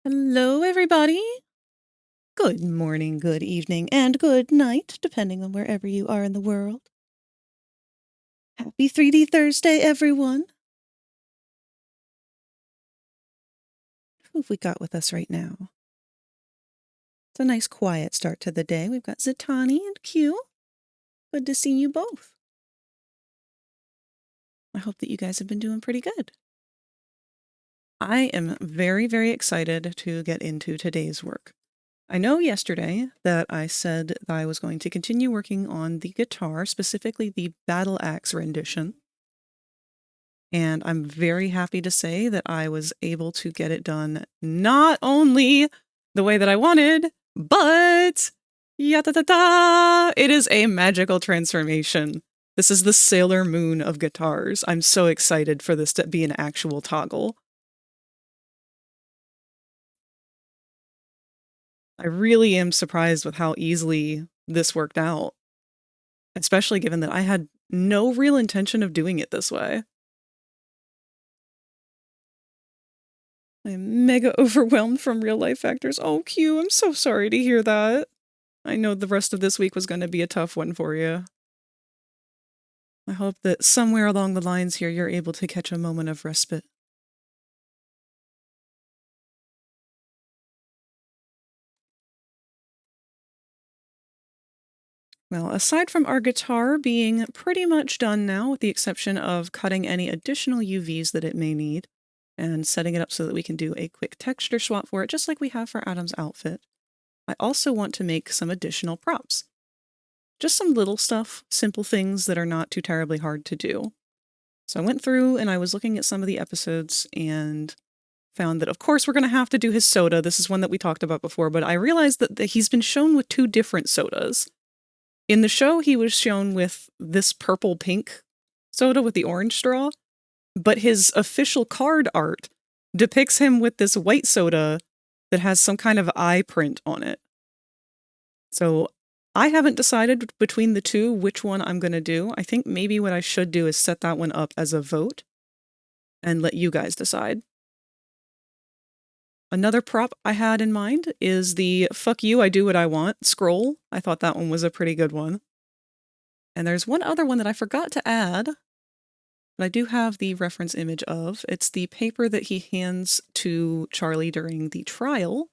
Hello, everybody. Good morning, good evening, and good night, depending on wherever you are in the world. Happy 3D Thursday, everyone. Who have we got with us right now? It's a nice quiet start to the day. We've got Zitani and Q. Good to see you both. I hope that you guys have been doing pretty good. I am very, very excited to get into today's work. I know yesterday that I said that I was going to continue working on the guitar, specifically the battle axe rendition. And I'm very happy to say that I was able to get it done not only the way that I wanted, but ya-da-da-da! It is a magical transformation. This is the Sailor Moon of guitars. I'm so excited for this to be an actual toggle. I really am surprised with how easily this worked out, especially given that I had no real intention of doing it this way. I am mega overwhelmed from real life factors. Oh, Q, I'm so sorry to hear that. I know the rest of this week was going to be a tough one for you. I hope that somewhere along the lines here you're able to catch a moment of respite. Well, aside from our guitar being pretty much done now, with the exception of cutting any additional UVs that it may need, and setting it up so that we can do a quick texture swap for it, just like we have for Adam's outfit, I also want to make some additional props. Just some little stuff, simple things that are not too terribly hard to do. So I went through and I was looking at some of the episodes and found that, of course, we're going to have to do his soda. This is one that we talked about before, but I realized that he's been shown with two different sodas. In the show, he was shown with this purple-pink soda with the orange straw, but his official card art depicts him with this white soda that has some kind of eye print on it. So I haven't decided between the two which one I'm going to do. I think maybe what I should do is set that one up as a vote and let you guys decide. Another prop I had in mind is the "fuck you, I do what I want" scroll. I thought that one was a pretty good one. And there's one other one that I forgot to add, but I do have the reference image of. It's the paper that he hands to Charlie during the trial.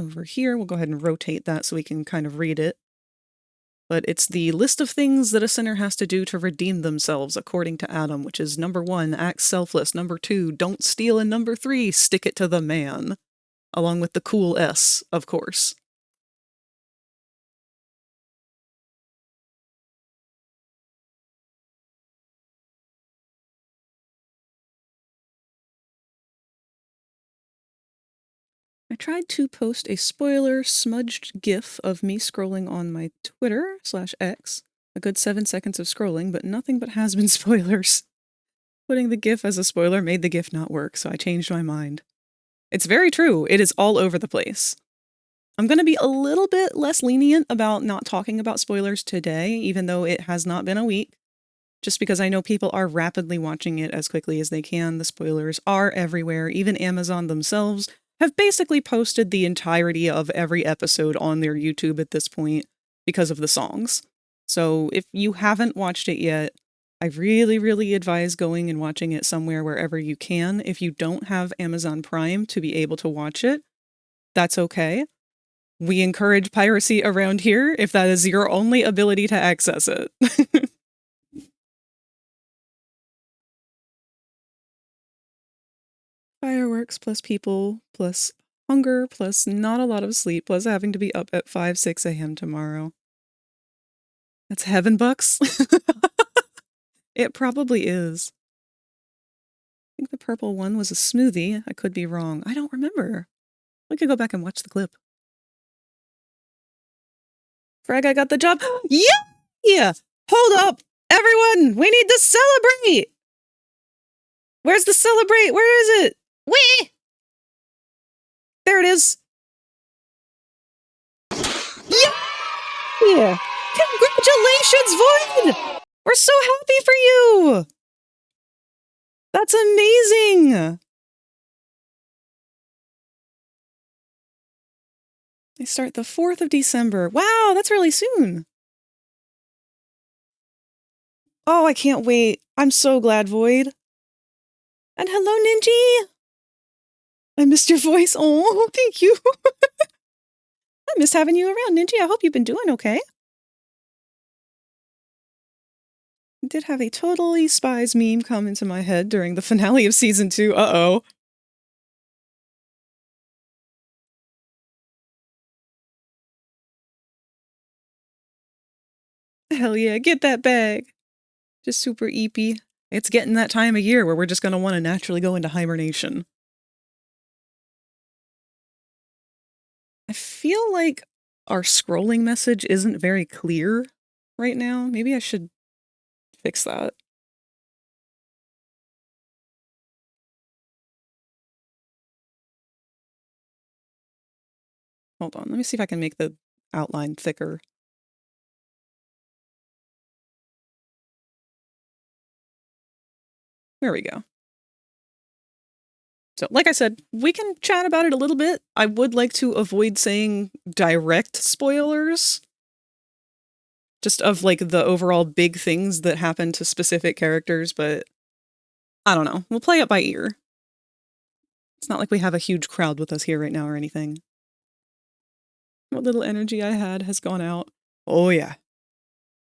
Over here, we'll go ahead and rotate that so we can kind of read it. But it's the list of things that a sinner has to do to redeem themselves according to Adam, which is number 1, act selfless, number 2, don't steal, and number 3, stick it to the man. Along with the cool S, of course. I tried to post a spoiler smudged GIF of me scrolling on my Twitter/X. A good 7 seconds of scrolling, but nothing but has-been spoilers. Putting the GIF as a spoiler made the GIF not work, so I changed my mind. It's very true. It is all over the place. I'm going to be a little bit less lenient about not talking about spoilers today, even though it has not been a week. Just because I know people are rapidly watching it as quickly as they can. The spoilers are everywhere. Even Amazon themselves have basically posted the entirety of every episode on their YouTube at this point because of the songs. So if you haven't watched it yet, I really, really advise going and watching it somewhere wherever you can. If you don't have Amazon Prime to be able to watch it, that's okay. We encourage piracy around here if that is your only ability to access it. Fireworks plus people plus hunger plus not a lot of sleep plus having to be up at 5, 6 a.m. tomorrow. That's heaven bucks. It probably is. I think the purple one was a smoothie. I could be wrong. I don't remember. We could go back and watch the clip. Frag, I got the job. Yeah! Hold up! Everyone! We need to celebrate! Where's the celebrate? Where is it? Wee! There it is. Yeah! Congratulations, Void! We're so happy for you! That's amazing! They start the 4th of December. Wow, that's really soon. Oh, I can't wait. I'm so glad, Void. And hello, Ninji! I missed your voice. Oh, thank you. I missed having you around, Ninji. I hope you've been doing okay. I did have a totally spies meme come into my head during the finale of season 2. Uh-oh. Hell yeah, get that bag. Just super eepy. It's getting that time of year where we're just gonna want to naturally go into hibernation. I feel like our scrolling message isn't very clear right now. Maybe I should fix that. Hold on, let me see if I can make the outline thicker. There we go. So, like I said, we can chat about it a little bit. I would like to avoid saying direct spoilers. Just of, like, the overall big things that happen to specific characters, but I don't know. We'll play it by ear. It's not like we have a huge crowd with us here right now or anything. What little energy I had has gone out. Oh yeah.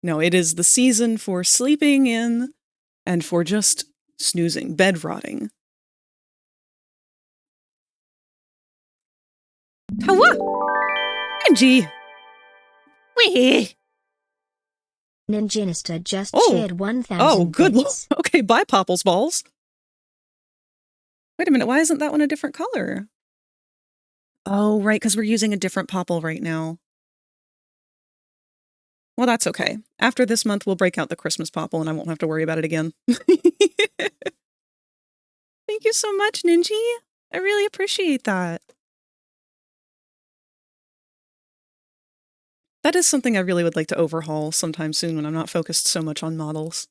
No, it is the season for sleeping in and for just snoozing, bed rotting. Hawa! Angie! Wee! Ninjinista just Oh. shared 1,000 Oh, good lord. bits. Okay, bye, Popples Balls. Wait a minute, why isn't that one a different color? Oh, right, because we're using a different Popple right now. Well, that's okay. After this month, we'll break out the Christmas Popple and I won't have to worry about it again. Thank you so much, Ninji. I really appreciate that. That is something I really would like to overhaul sometime soon when I'm not focused so much on models.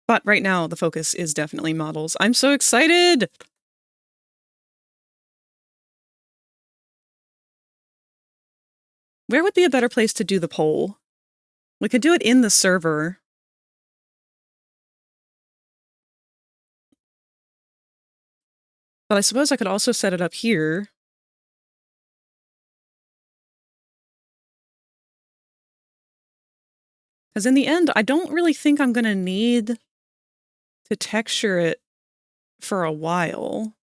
But right now, the focus is definitely models. I'm so excited! Where would be a better place to do the poll? We could do it in the server. But I suppose I could also set it up here. Because in the end, I don't really think I'm going to need to texture it for a while.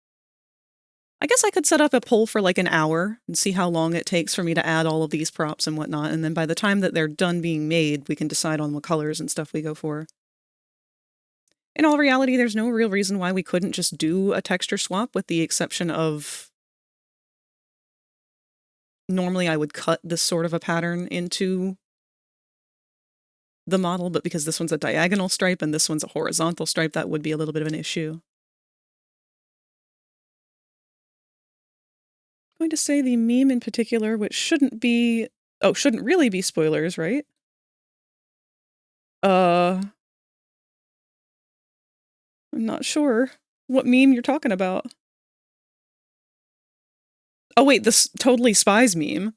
I guess I could set up a poll for like an hour and see how long it takes for me to add all of these props and whatnot, and then by the time that they're done being made, we can decide on what colors and stuff we go for. In all reality, there's no real reason why we couldn't just do a texture swap, with the exception of normally I would cut this sort of a pattern into the model, but because this one's a diagonal stripe and this one's a horizontal stripe, that would be a little bit of an issue. I'm going to say the meme in particular, which shouldn't really be spoilers, right? I'm not sure what meme you're talking about. Oh wait, this totally spies meme.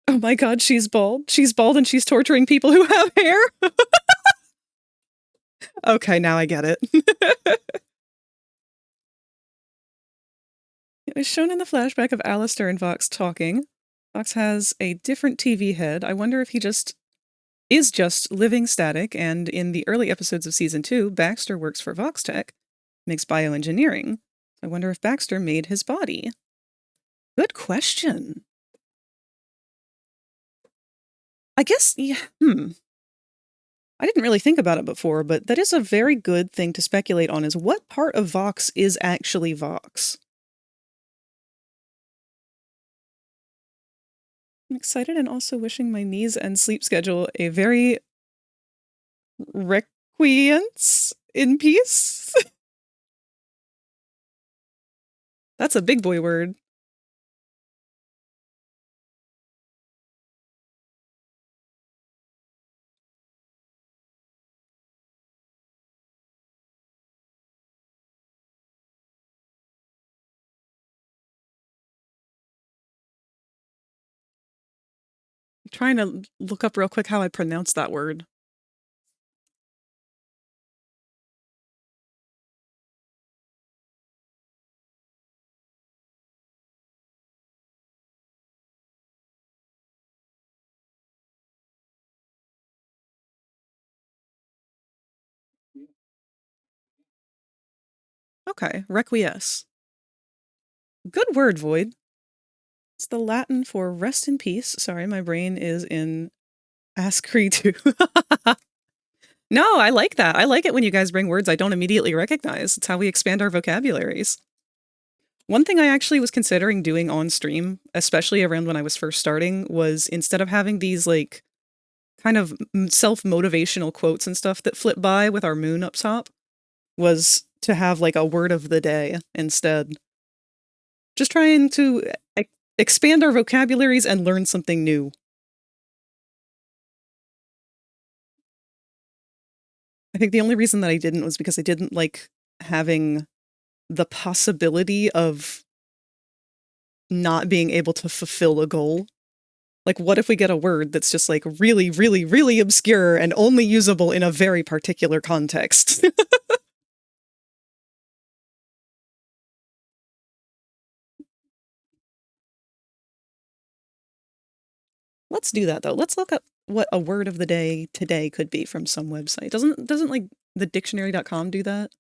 Oh my god, she's bald. She's bald and she's torturing people who have hair. Okay, now I get it. It was shown in the flashback of Alistair and Vox talking. Vox has a different TV head. I wonder if he is just living static, and in the early episodes of Season 2, Baxter works for VoxTech, makes bioengineering. I wonder if Baxter made his body. Good question. I guess, yeah, I didn't really think about it before, but that is a very good thing to speculate on, is what part of Vox is actually Vox? I'm excited and also wishing my knees and sleep schedule a very requiescence in peace. That's a big boy word. I'm trying to look up real quick how I pronounce that word. Okay, requiesce. Good word, Void. It's the Latin for rest in peace. Sorry, my brain is in Ask Cree too. No, I like that. I like it when you guys bring words I don't immediately recognize. It's how we expand our vocabularies. One thing I actually was considering doing on stream, especially around when I was first starting, was instead of having these like kind of self-motivational quotes and stuff that flip by with our moon up top, was to have like a word of the day instead. Just trying to expand our vocabularies and learn something new. I think the only reason that I didn't was because I didn't like having the possibility of not being able to fulfill a goal. Like, what if we get a word that's just like really, really, really obscure and only usable in a very particular context? Let's do that though. Let's look up what a word of the day today could be from some website. Doesn't like the dictionary.com do that?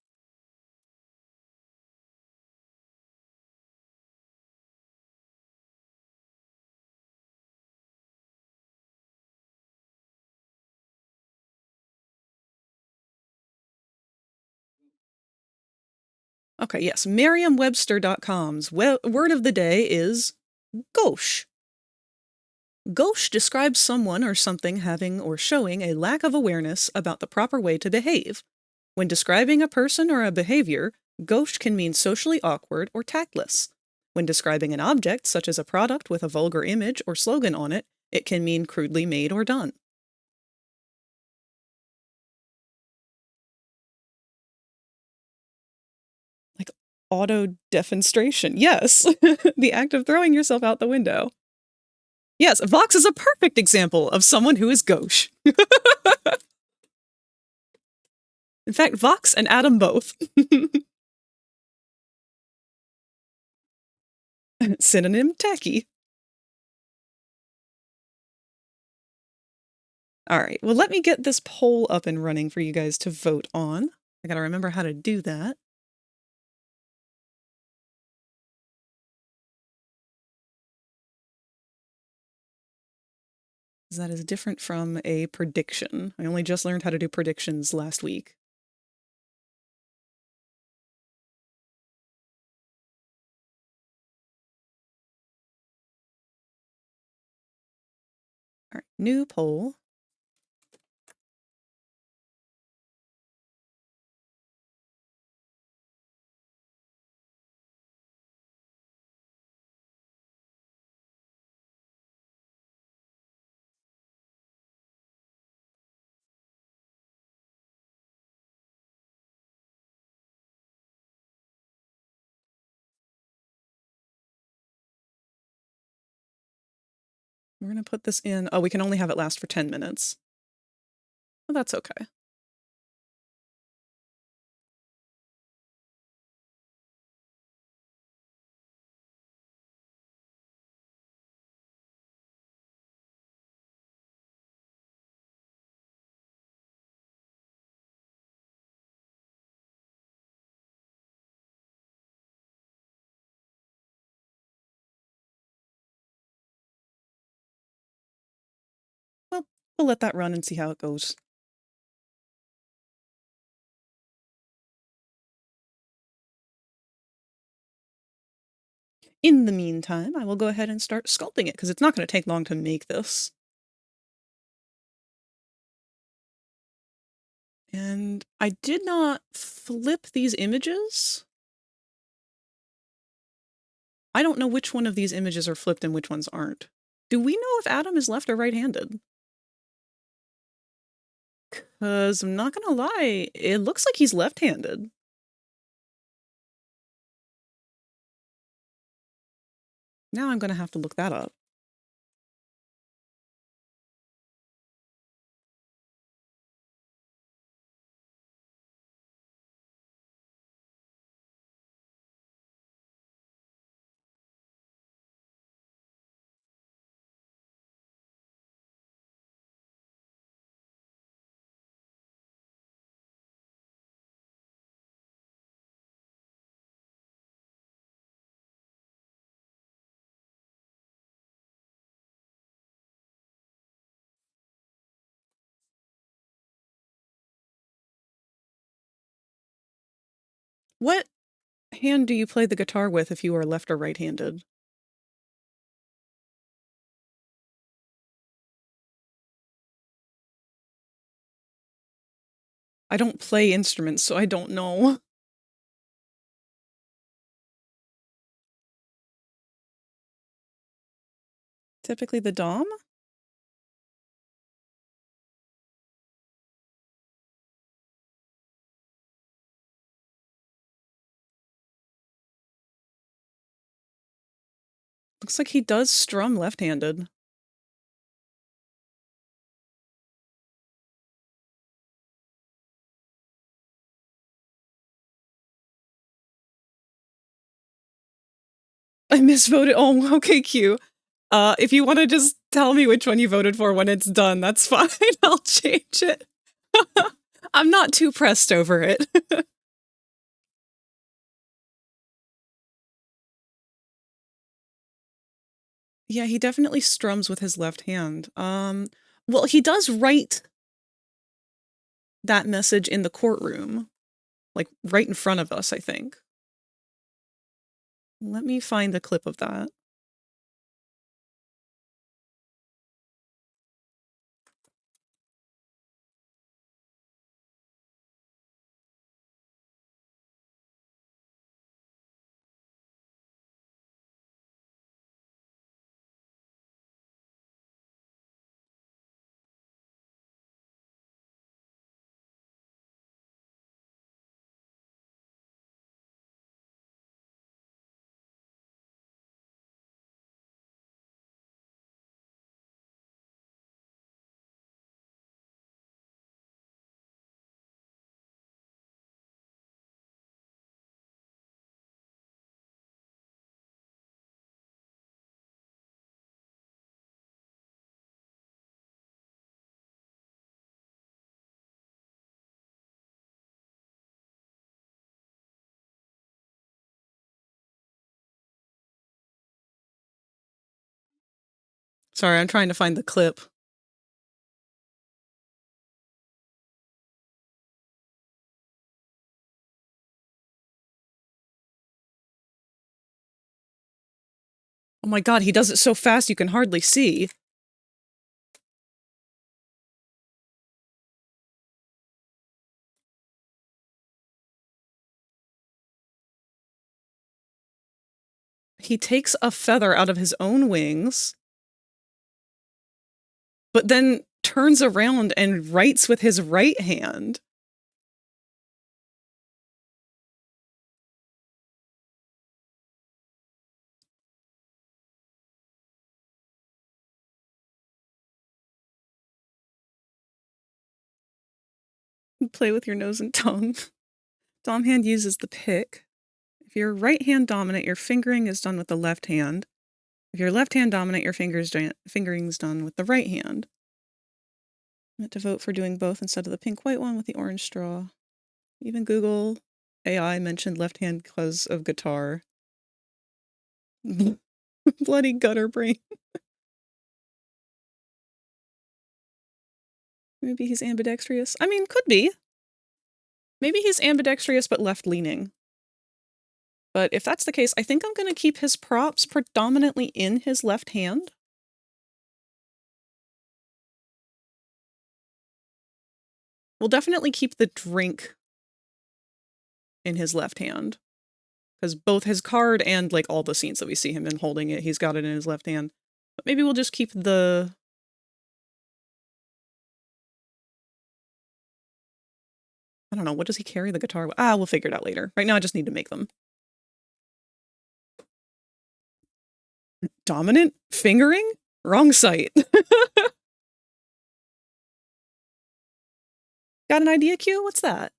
Okay, yes. Merriam-Webster.com's word of the day is gauche. Gauche describes someone or something having or showing a lack of awareness about the proper way to behave. When describing a person or a behavior, gauche can mean socially awkward or tactless. When describing an object, such as a product with a vulgar image or slogan on it, it can mean crudely made or done. Like auto-defenstration. Yes. The act of throwing yourself out the window. Yes, Vox is a perfect example of someone who is gauche. In fact, Vox and Adam both. Synonym tacky. All right, well, let me get this poll up and running for you guys to vote on. I gotta remember how to do that. That is different from a prediction. I only just learned how to do predictions last week. All right, new poll. We're gonna put this in. Oh, we can only have it last for 10 minutes. Well, that's okay. Well, we'll let that run and see how it goes. In the meantime, I will go ahead and start sculpting it because it's not going to take long to make this. And I did not flip these images. I don't know which one of these images are flipped and which ones aren't. Do we know if Adam is left or right-handed? Because I'm not gonna lie, it looks like he's left-handed. Now I'm gonna have to look that up. What hand do you play the guitar with if you are left or right-handed? I don't play instruments, so I don't know. Typically the Dom? Looks like he does strum left-handed. I misvoted. Oh, okay, Q. If you want to just tell me which one you voted for when it's done, that's fine. I'll change it. I'm not too pressed over it. Yeah, he definitely strums with his left hand. Well, he does write that message in the courtroom, like right in front of us, I think. Let me find the clip of that. Sorry, I'm trying to find the clip. Oh my god, he does it so fast you can hardly see. He takes a feather out of his own wings, but then turns around and writes with his right hand. Play with your nose and tongue. Dom hand uses the pick. If you're right hand dominant, your fingering is done with the left hand. If you're left hand dominant, your fingering's done with the right hand. I meant to vote for doing both instead of the pink-white one with the orange straw. Even Google AI mentioned left hand because of guitar. Bloody gutter brain. Maybe he's ambidextrous. I mean, could be. Maybe he's ambidextrous but left-leaning. But if that's the case, I think I'm going to keep his props predominantly in his left hand. We'll definitely keep the drink in his left hand, because both his card and like all the scenes that we see him in holding it, he's got it in his left hand. But maybe we'll just keep the... I don't know, what does he carry the guitar with? We'll figure it out later. Right now I just need to make them. Dominant fingering? Wrong site. Got an idea, Q? What's that?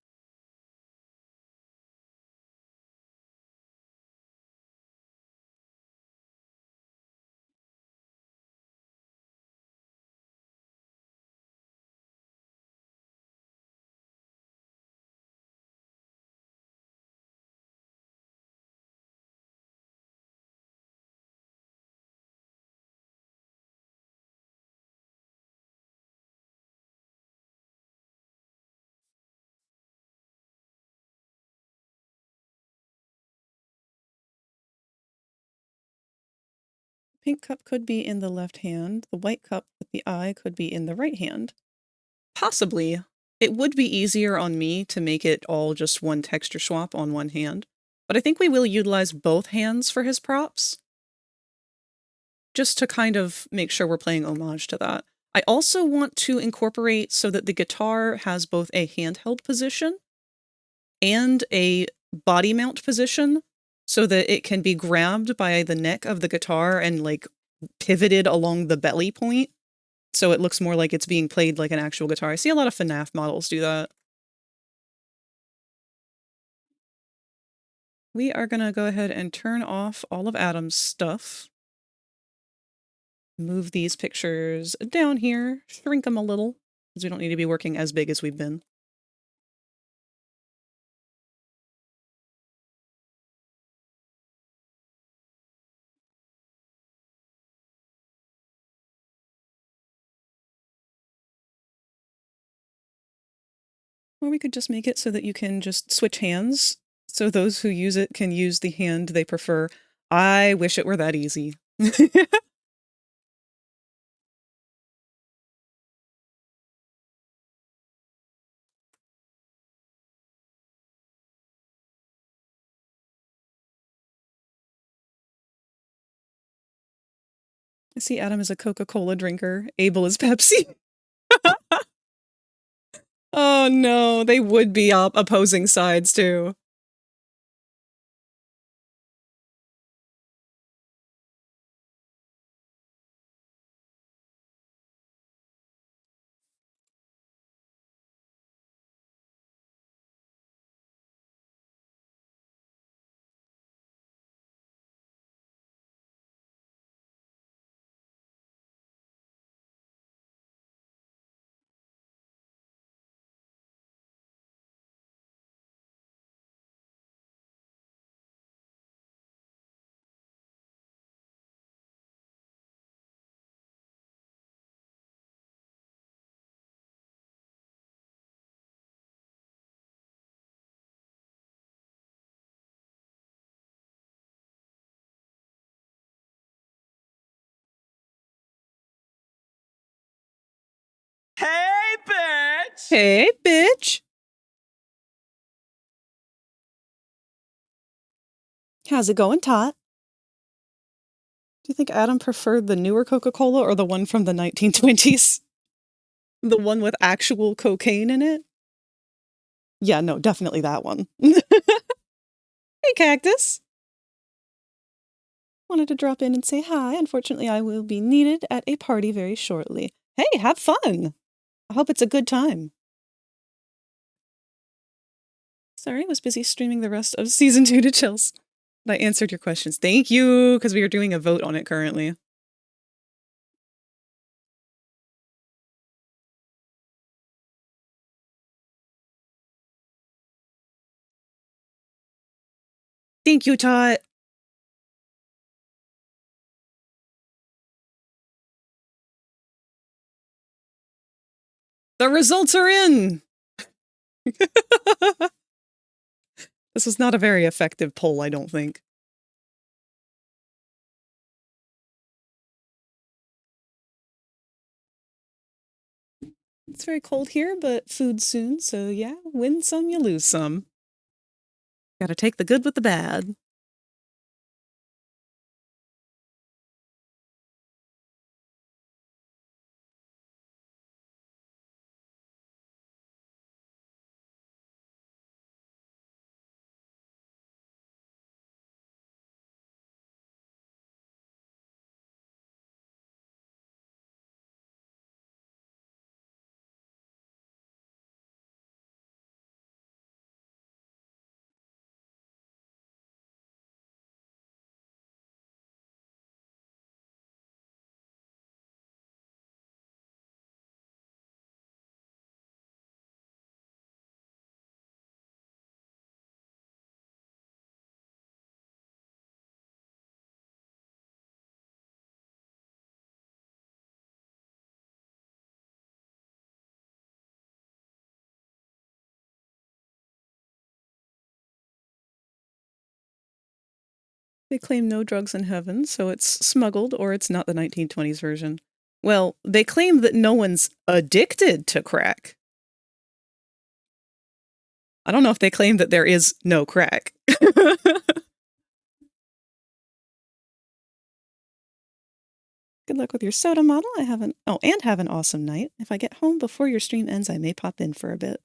Pink cup could be in the left hand. The white cup with the eye could be in the right hand. Possibly. It would be easier on me to make it all just one texture swap on one hand. But I think we will utilize both hands for his props. Just to kind of make sure we're playing homage to that. I also want to incorporate so that the guitar has both a handheld position and a body mount position, so that it can be grabbed by the neck of the guitar and like pivoted along the belly point, so it looks more like it's being played like an actual guitar. I see a lot of FNAF models do that. We are gonna go ahead and turn off all of Adam's stuff. Move these pictures down here, shrink them a little, because we don't need to be working as big as we've been. Or we could just make it so that you can just switch hands, so those who use it can use the hand they prefer. I wish it were that easy. I see Adam is a Coca-Cola drinker. Abel is Pepsi. Oh no, they would be opposing sides too. Hey, bitch! Hey, bitch! How's it going, Tot? Do you think Adam preferred the newer Coca-Cola or the one from the 1920s? The one with actual cocaine in it? Yeah, no, definitely that one. Hey, Cactus! Wanted to drop in and say hi. Unfortunately, I will be needed at a party very shortly. Hey, have fun! I hope it's a good time. Sorry, I was busy streaming the rest of Season 2 to Chills. I answered your questions. Thank you, because we are doing a vote on it currently. Thank you, Tot. The results are in! This was not a very effective poll, I don't think. It's very cold here, but food soon, so yeah, win some, you lose some. Gotta take the good with the bad. They claim no drugs in heaven, so it's smuggled or it's not the 1920s version. Well, they claim that no one's addicted to crack. I don't know if they claim that there is no crack. Good luck with your soda model. Have an awesome night. If I get home before your stream ends, I may pop in for a bit.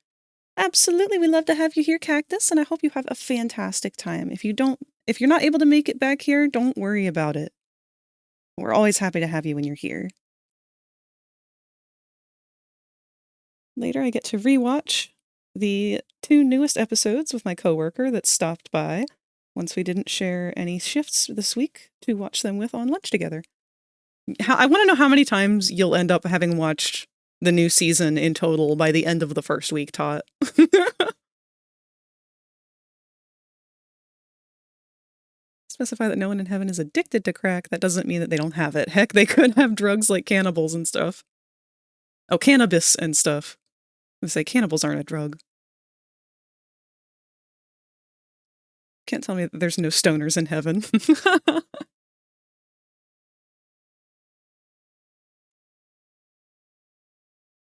Absolutely, we love to have you here, Cactus, and I hope you have a fantastic time. If you're not able to make it back here, don't worry about it. We're always happy to have you when you're here. Later, I get to rewatch the 2 newest episodes with my coworker that stopped by once we didn't share any shifts this week to watch them with on lunch together. I want to know how many times you'll end up having watched the new season in total by the end of the first week, Tot. Specify that no one in heaven is addicted to crack. That doesn't mean that they don't have it. Heck, they could have drugs like cannibals and stuff. Oh, cannabis and stuff. I say cannibals aren't a drug. Can't tell me that there's no stoners in heaven.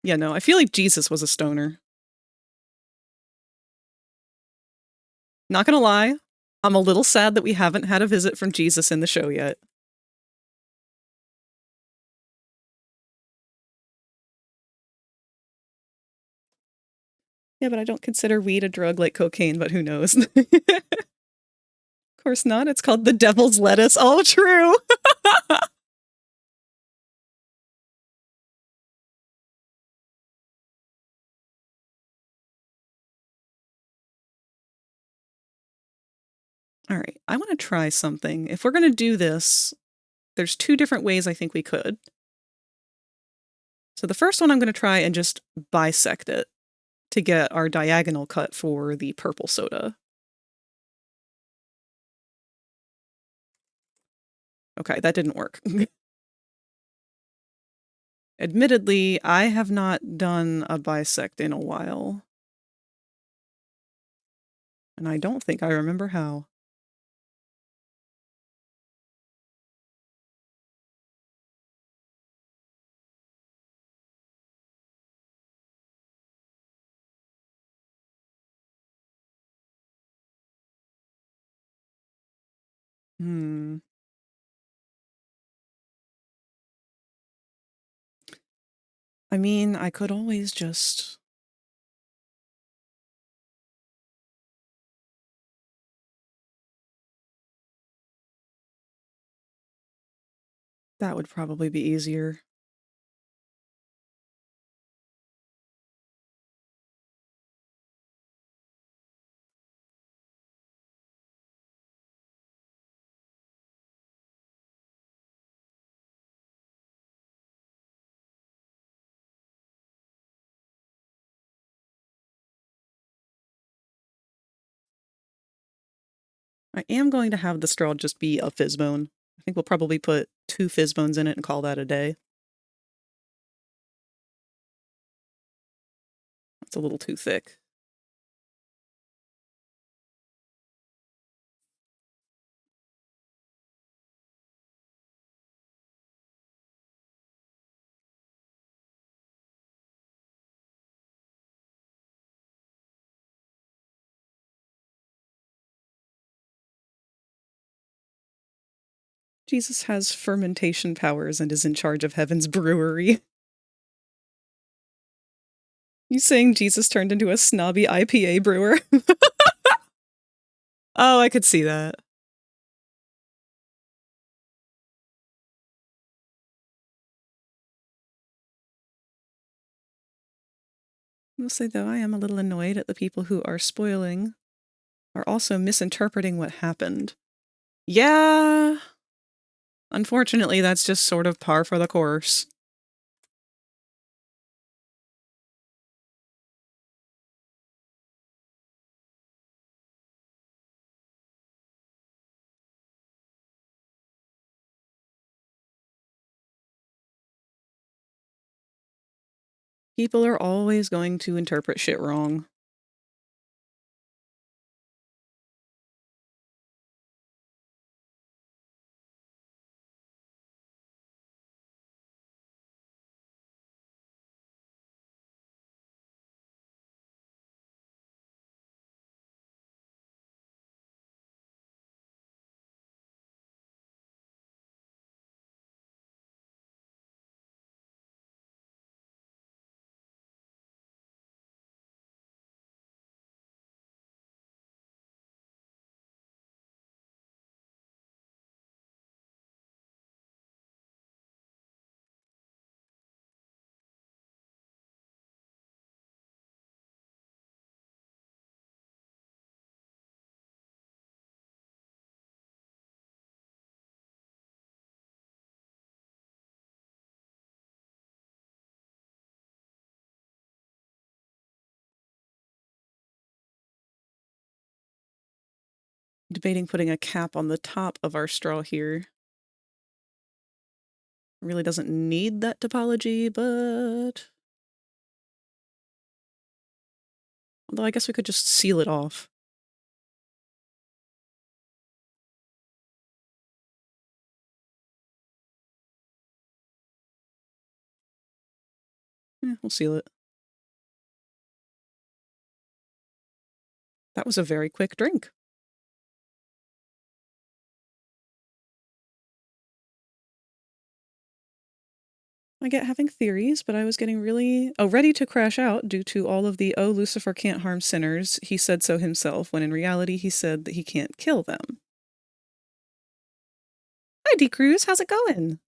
Yeah, no, I feel like Jesus was a stoner. Not gonna lie, I'm a little sad that we haven't had a visit from Jesus in the show yet. Yeah, but I don't consider weed a drug like cocaine, but who knows? Of course not. It's called the devil's lettuce. Oh, true. All right, I want to try something. If we're going to do this, there's 2 different ways I think we could. So the first one I'm going to try and just bisect it to get our diagonal cut for the purple soda. Okay, that didn't work. Admittedly, I have not done a bisect in a while. And I don't think I remember how. I mean, I could always just... That would probably be easier. I am going to have the straw just be a fizzbone. I think we'll probably put 2 fizzbones in it and call that a day. That's a little too thick. Jesus has fermentation powers and is in charge of Heaven's brewery. You saying Jesus turned into a snobby IPA brewer? Oh, I could see that. Mostly, though, I am a little annoyed at the people who are spoiling, are also misinterpreting what happened. Yeah. Unfortunately, that's just sort of par for the course. People are always going to interpret shit wrong. Debating putting a cap on the top of our straw here. Really doesn't need that topology, but... Although I guess we could just seal it off. We'll seal it. That was a very quick drink. I get having theories, but I was getting really ready to crash out due to all of the, oh, Lucifer can't harm sinners. He said so himself, when in reality he said that he can't kill them. Hi, D. Cruz. How's it going?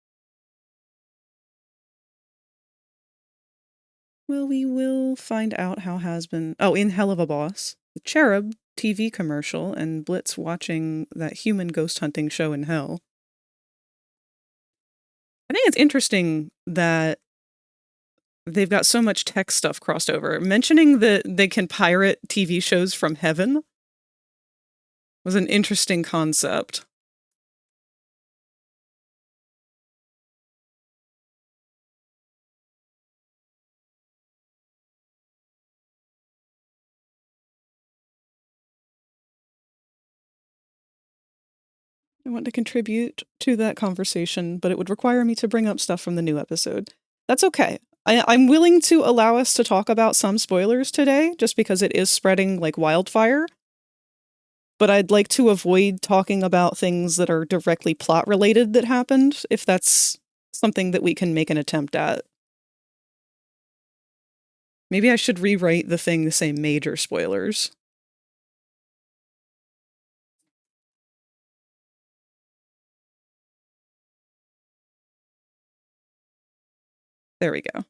Well, we will find out how Hazbin... Oh, in Hell of a Boss, the Cherub TV commercial and Blitz watching that human ghost hunting show in hell. I think it's interesting that they've got so much tech stuff crossed over. Mentioning that they can pirate TV shows from heaven was an interesting concept. I want to contribute to that conversation, but it would require me to bring up stuff from the new episode. That's okay. I'm willing to allow us to talk about some spoilers today, just because it is spreading like wildfire. But I'd like to avoid talking about things that are directly plot related that happened, if that's something that we can make an attempt at. Maybe I should rewrite the thing to say major spoilers. There we go.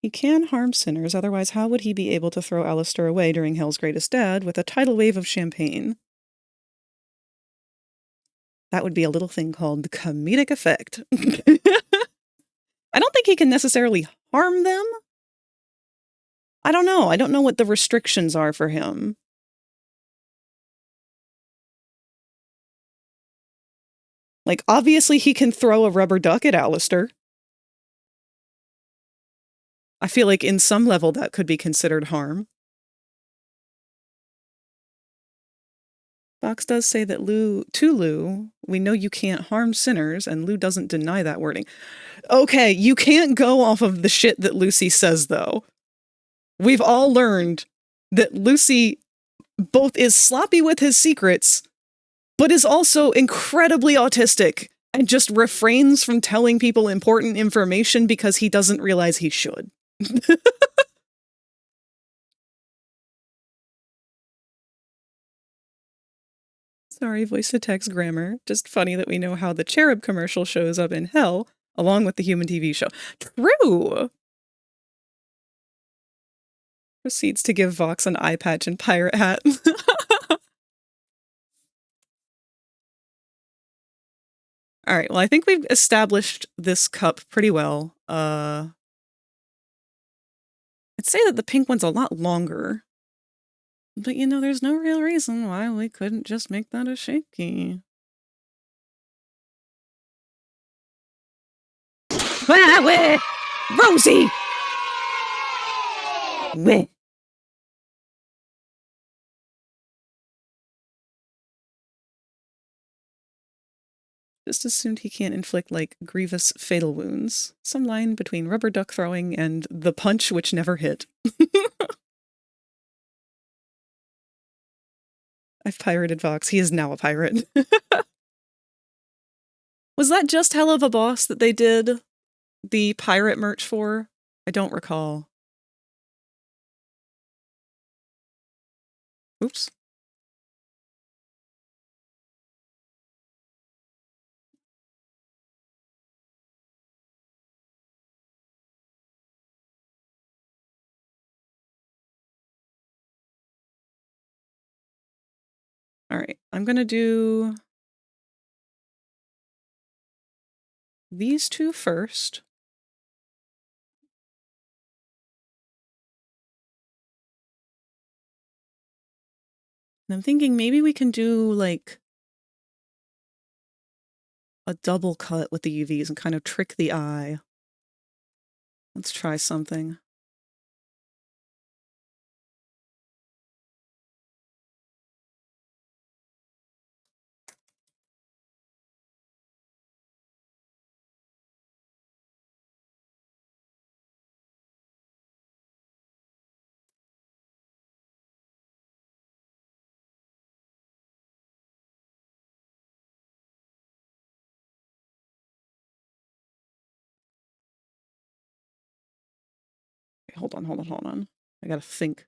He can harm sinners, otherwise how would he be able to throw Alistair away during Hell's Greatest Dad with a tidal wave of champagne? That would be a little thing called comedic effect. I don't think he can necessarily harm them. I don't know. I don't know what the restrictions are for him. Like, obviously he can throw a rubber duck at Alistair. I feel like in some level that could be considered harm. Fox does say that Lou, we know you can't harm sinners, and Lou doesn't deny that wording. Okay, you can't go off of the shit that Lucy says, though. We've all learned that Lucy both is sloppy with his secrets, but is also incredibly autistic and just refrains from telling people important information because he doesn't realize he should. Sorry, voice-to-text grammar. Just funny that we know how the Cherub commercial shows up in hell, along with the human TV show. True! Proceeds to give Vox an eye patch and pirate hat. Alright, well, I think we've established this cup pretty well. I'd say that the pink one's a lot longer. But, you know, there's no real reason why we couldn't just make that a shaky. Ah, weh! Rosie! Weh! Just assumed he can't inflict, like, grievous fatal wounds. Some line between rubber duck throwing and the punch which never hit. I've pirated Vox. He is now a pirate. Was that just Hell of a Boss that they did the pirate merch for? I don't recall. Oops. Alright, I'm gonna do... these two first. And I'm thinking maybe we can do like a double cut with the UVs and kind of trick the eye. Let's try something. Okay, hold on. I gotta think.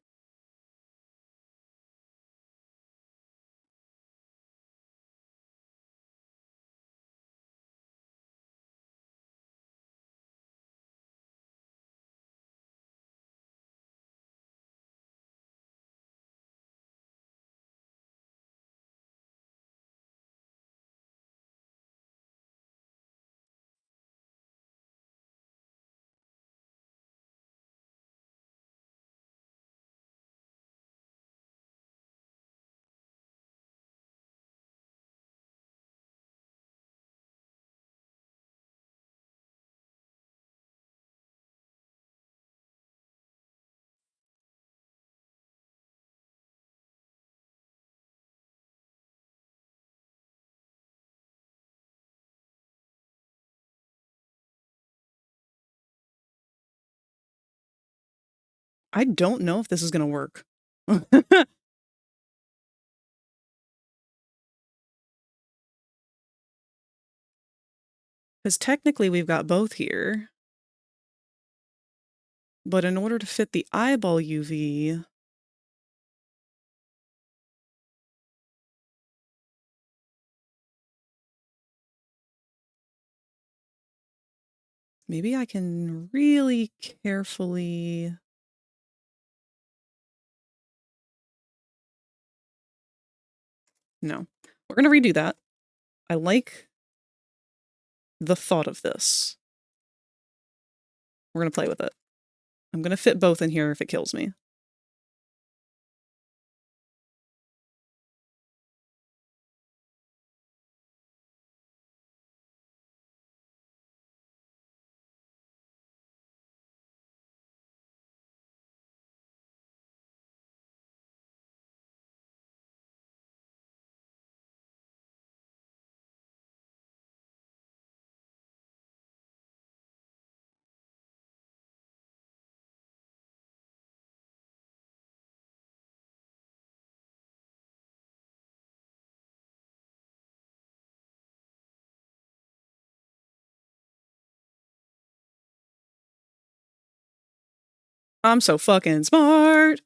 I don't know if this is gonna work. Because technically we've got both here. But in order to fit the eyeball UV, maybe I can really carefully... No. We're gonna redo that. I like the thought of this. We're gonna play with it. I'm gonna fit both in here if it kills me. I'm so fucking smart!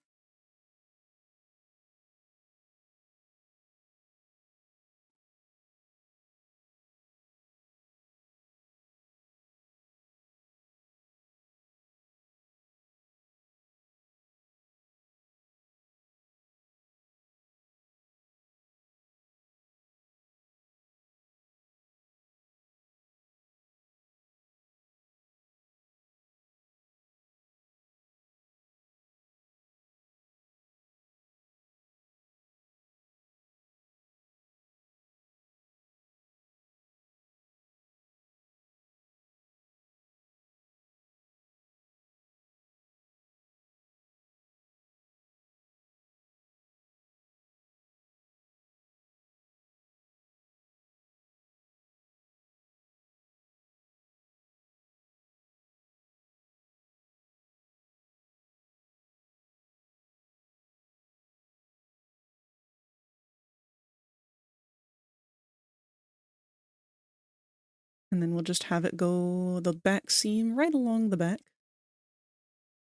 And then we'll just have it go the back seam right along the back.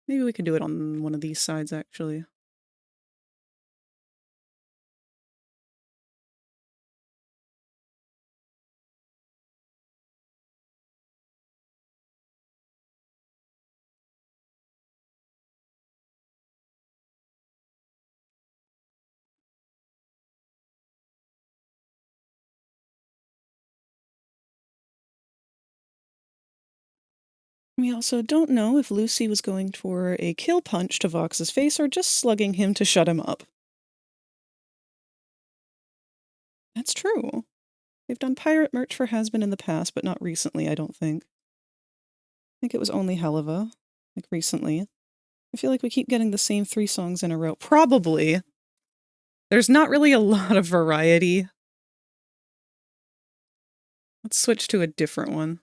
Maybe we can do it on one of these sides, actually. We also don't know if Lucy was going for a kill punch to Vox's face or just slugging him to shut him up. That's true. They've done pirate merch for Hazbin in the past, but not recently, I don't think. I think it was only Heleva, like recently. I feel like we keep getting the same 3 songs in a row. Probably. There's not really a lot of variety. Let's switch to a different one.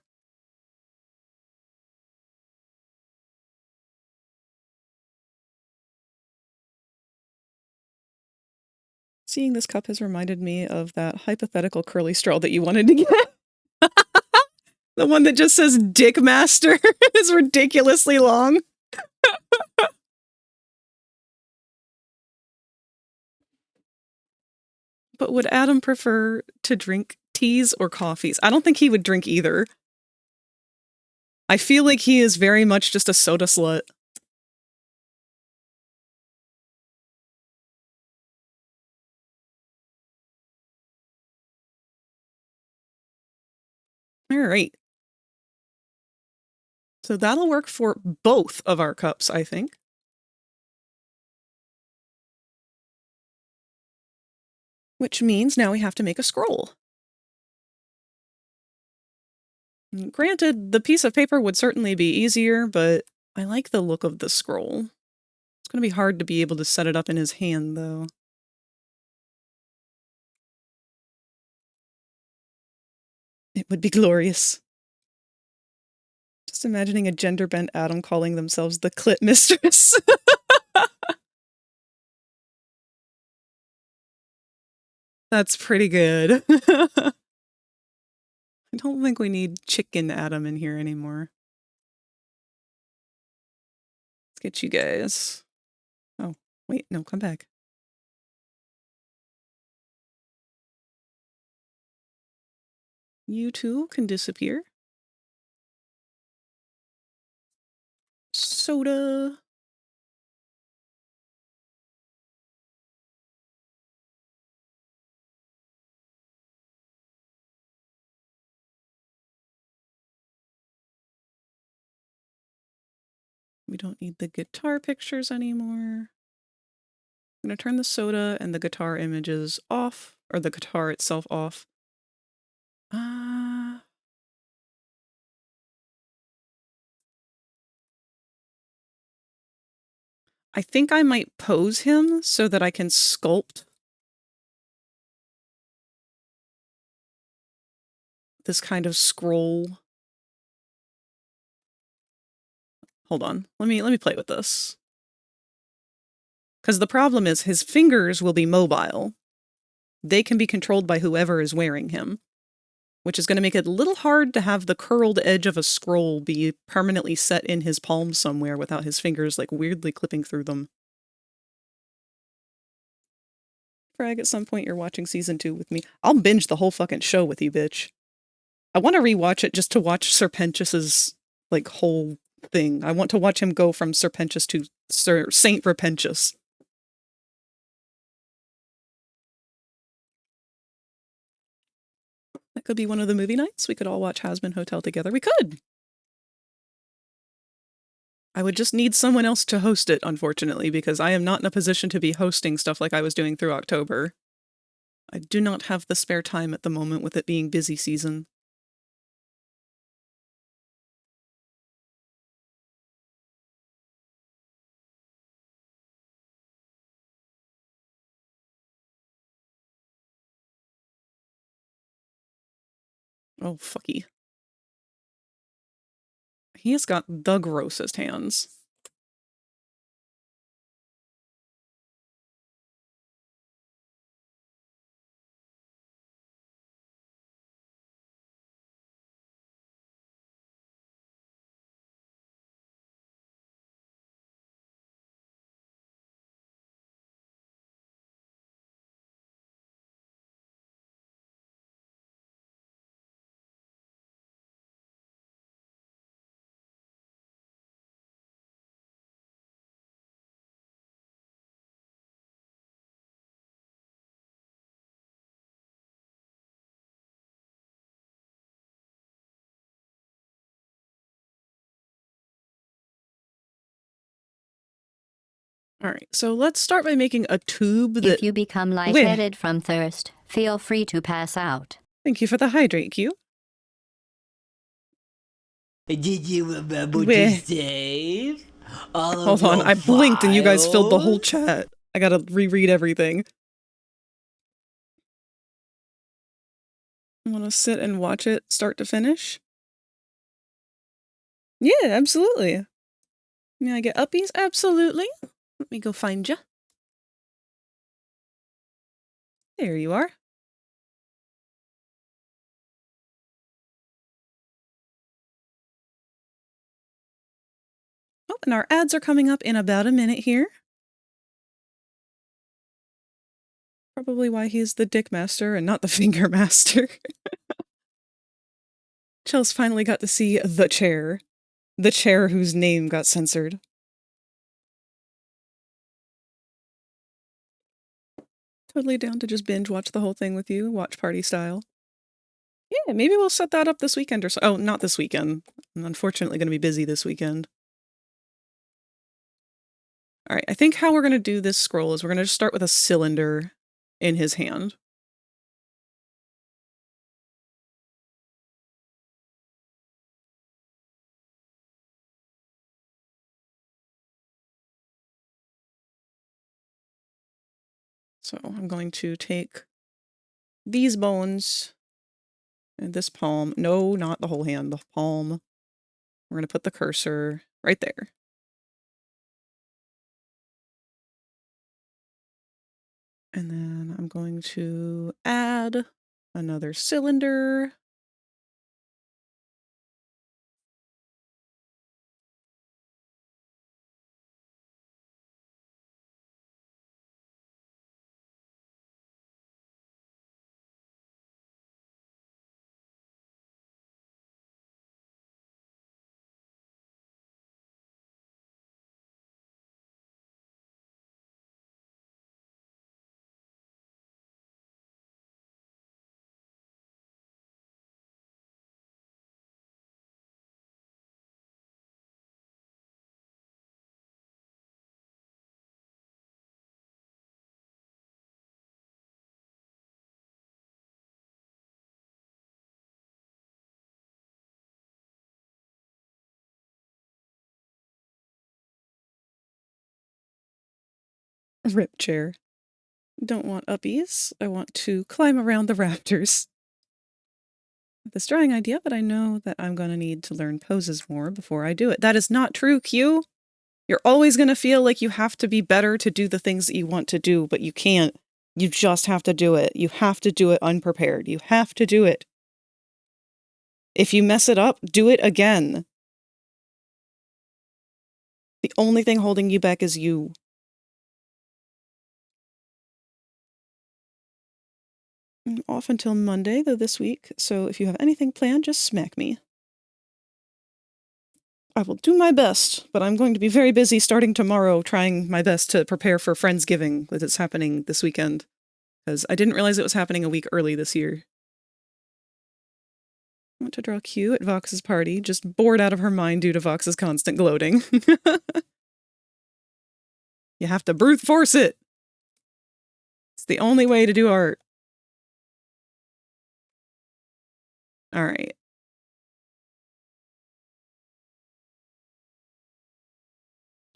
Seeing this cup has reminded me of that hypothetical curly straw that you wanted to get. The one that just says Dick Master is ridiculously long. But would Adam prefer to drink teas or coffees? I don't think he would drink either. I feel like he is very much just a soda slut. All right. So that'll work for both of our cups, I think. Which means now we have to make a scroll. Granted, the piece of paper would certainly be easier, but I like the look of the scroll. It's going to be hard to be able to set it up in his hand, though. It would be glorious. Just imagining a gender-bent Adam calling themselves the Clit Mistress. That's pretty good. I don't think we need Chicken Adam in here anymore. Let's get you guys. Oh, wait, no, come back. You two can disappear. Soda. We don't need the guitar pictures anymore. I'm going to turn the soda and the guitar images off, or the guitar itself off. I think I might pose him so that I can sculpt this kind of scroll. Hold on. Let me play with this. Because the problem is his fingers will be mobile. They can be controlled by whoever is wearing him, which is going to make it a little hard to have the curled edge of a scroll be permanently set in his palm somewhere without his fingers like weirdly clipping through them. Frag, at some point you're watching season 2 with me. I'll binge the whole fucking show with you, bitch. I want to rewatch it just to watch Serpentius's like whole thing. I want to watch him go from Serpentius to Saint Repentius. That could be one of the movie nights. We could all watch Hazbin Hotel together. We could! I would just need someone else to host it, unfortunately, because I am not in a position to be hosting stuff like I was doing through October. I do not have the spare time at the moment with it being busy season. Oh, fucky. He has got the grossest hands. Alright, so let's start by making a tube that... If you become lightheaded from thirst, feel free to pass out. Thank you for the hydrate cue. Did you remember Weh. to save all of Hold on, your I blinked and you guys filled the whole files? chat. I gotta reread everything. I want to sit and watch it start to finish. Yeah, absolutely. May I get uppies? Absolutely. Let me go find you. There you are. Oh, and our ads are coming up in about a minute here. Probably why he's the dick master and not the finger master. Chels finally got to see the chair. The chair whose name got censored. Totally down to just binge watch the whole thing with you, watch party style. Yeah, maybe we'll set that up this weekend or so. Oh, not this weekend. I'm unfortunately going to be busy this weekend. Alright, I think how we're going to do this scroll is we're going to just start with a cylinder in his hand. So I'm going to take these bones and this palm. No, not the whole hand, the palm. We're going to put the cursor right there. And then I'm going to add another cylinder. Rip chair. Don't want uppies. I want to climb around the raptors. This drawing idea, but I know that I'm going to need to learn poses more before I do it. That is not true, Q. You're always going to feel like you have to be better to do the things that you want to do, but you can't. You just have to do it. You have to do it unprepared. You have to do it. If you mess it up, do it again. The only thing holding you back is you. I'm off until Monday, though, this week, so if you have anything planned, just smack me. I will do my best, but I'm going to be very busy starting tomorrow trying my best to prepare for Friendsgiving that is happening this weekend, because I didn't realize it was happening a week early this year. I want to draw Q at Vox's party, just bored out of her mind due to Vox's constant gloating. You have to brute force it! It's the only way to do art. Alright.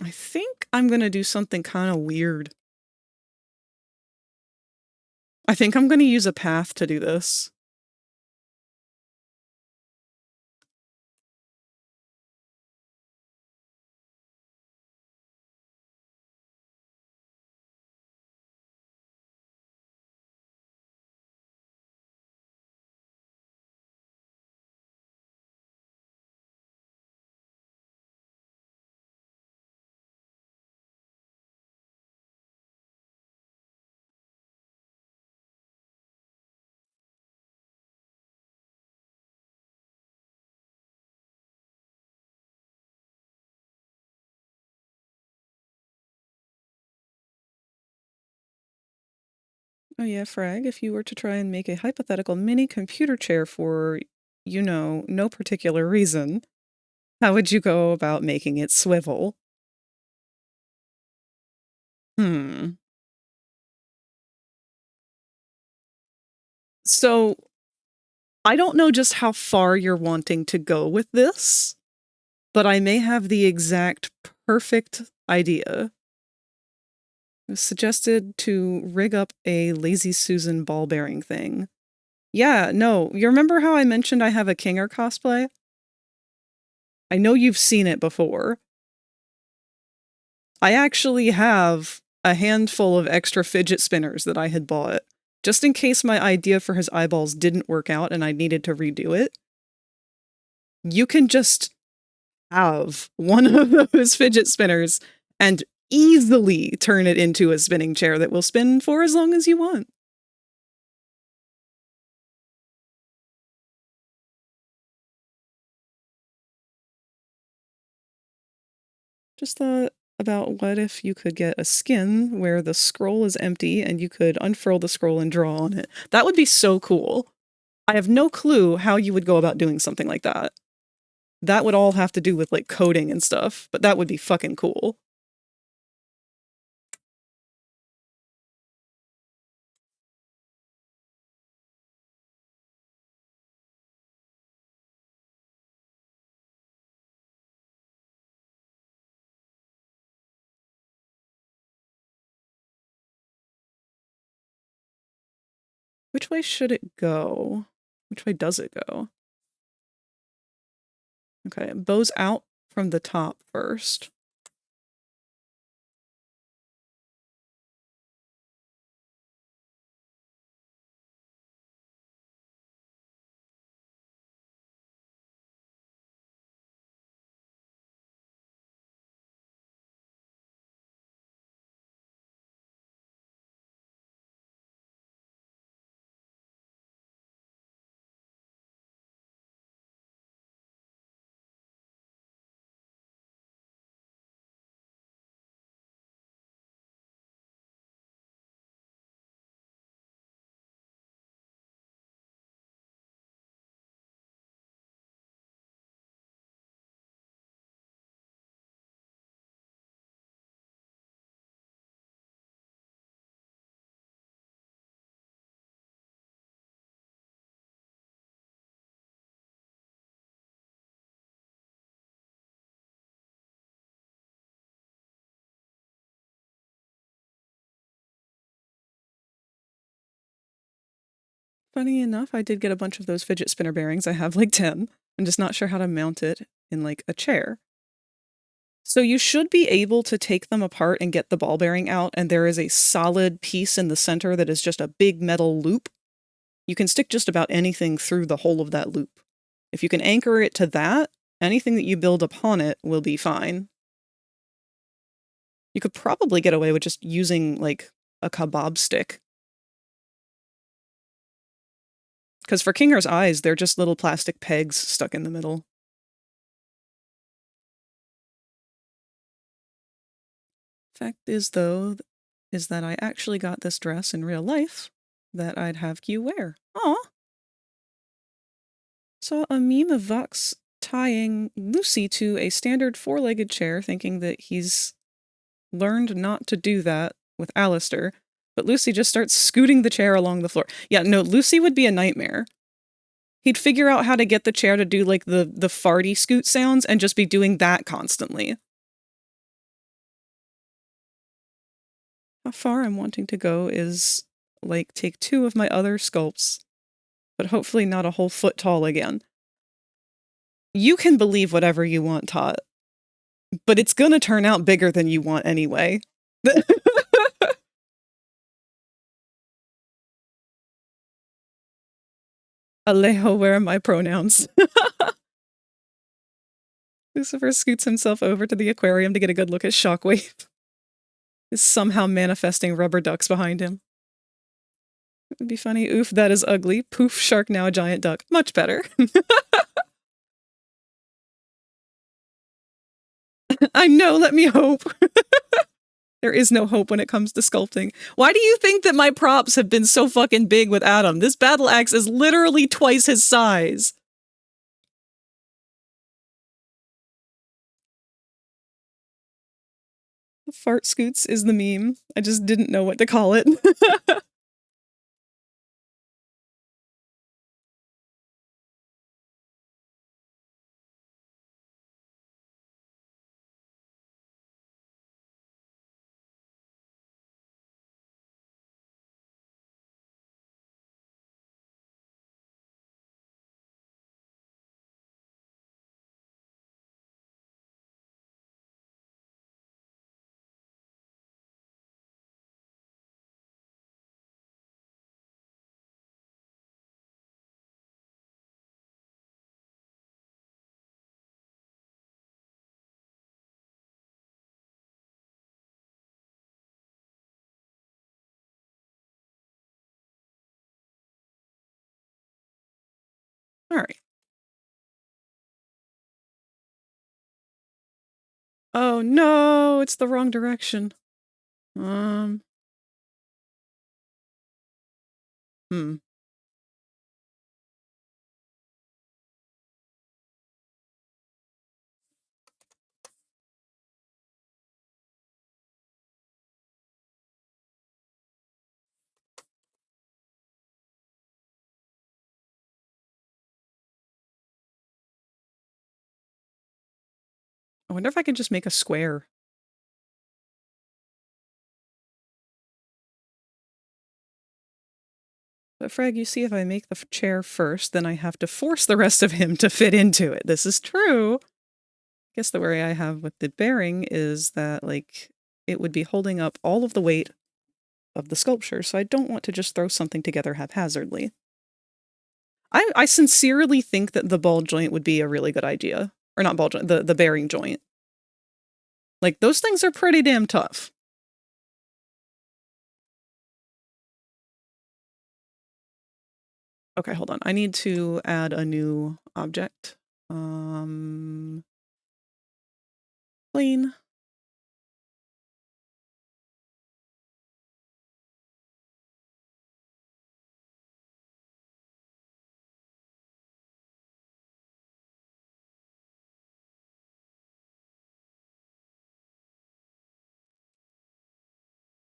I think I'm gonna do something kind of weird. I think I'm gonna use a path to do this. Oh yeah, Frag, if you were to try and make a hypothetical mini computer chair for, you know, no particular reason, how would you go about making it swivel? So, I don't know just how far you're wanting to go with this, but I may have the exact perfect idea. It was suggested to rig up a Lazy Susan ball bearing thing. Yeah, no, you remember how I mentioned I have a Kinger cosplay? I know you've seen it before. I actually have a handful of extra fidget spinners that I had bought, just in case my idea for his eyeballs didn't work out and I needed to redo it. You can just have one of those fidget spinners and easily turn it into a spinning chair that will spin for as long as you want. Just thought about what if you could get a skin where the scroll is empty and you could unfurl the scroll and draw on it. That would be so cool. I have no clue how you would go about doing something like that. That would all have to do with, like, coding and stuff, but that would be fucking cool. Which way should it go? Which way does it go? Okay, it bows out from the top first. Funny enough, I did get a bunch of those fidget spinner bearings. I have like 10. I'm just not sure how to mount it in, like, a chair. So you should be able to take them apart and get the ball bearing out, and there is a solid piece in the center that is just a big metal loop. You can stick just about anything through the whole of that loop. If you can anchor it to that, anything that you build upon it will be fine. You could probably get away with just using, like, a kebab stick. Because for Kinger's eyes, they're just little plastic pegs stuck in the middle. Fact is, though, is that I actually got this dress in real life that I'd have Q wear. Aw! Saw a meme of Vox tying Lucy to a standard four-legged chair, thinking that he's learned not to do that with Alistair, but Lucy just starts scooting the chair along the floor. Yeah, no, Lucy would be a nightmare. He'd figure out how to get the chair to do, like, the farty scoot sounds and just be doing that constantly. How far I'm wanting to go is, like, take 2 of my other sculpts, but hopefully not a whole foot tall again. You can believe whatever you want, Tot, but it's gonna turn out bigger than you want anyway. Alejo, where are my pronouns? Lucifer scoots himself over to the aquarium to get a good look at Shockwave. Is somehow manifesting rubber ducks behind him. It would be funny. Oof, that is ugly. Poof, shark now a giant duck. Much better. I know, let me hope. There is no hope when it comes to sculpting. Why do you think that my props have been so fucking big with Adam? This battle axe is literally twice his size. Fart scoots is the meme. I just didn't know what to call it. All right. Oh no, it's the wrong direction. Hmm. I wonder if I can just make a square. But Frag, you see, if I make the chair first, then I have to force the rest of him to fit into it. This is true. I guess the worry I have with the bearing is that, like, it would be holding up all of the weight of the sculpture, so I don't want to just throw something together haphazardly. I sincerely think that the ball joint would be a really good idea. Or not ball joint, the bearing joint. Like, those things are pretty damn tough. Okay, hold on. I need to add a new object. Plane.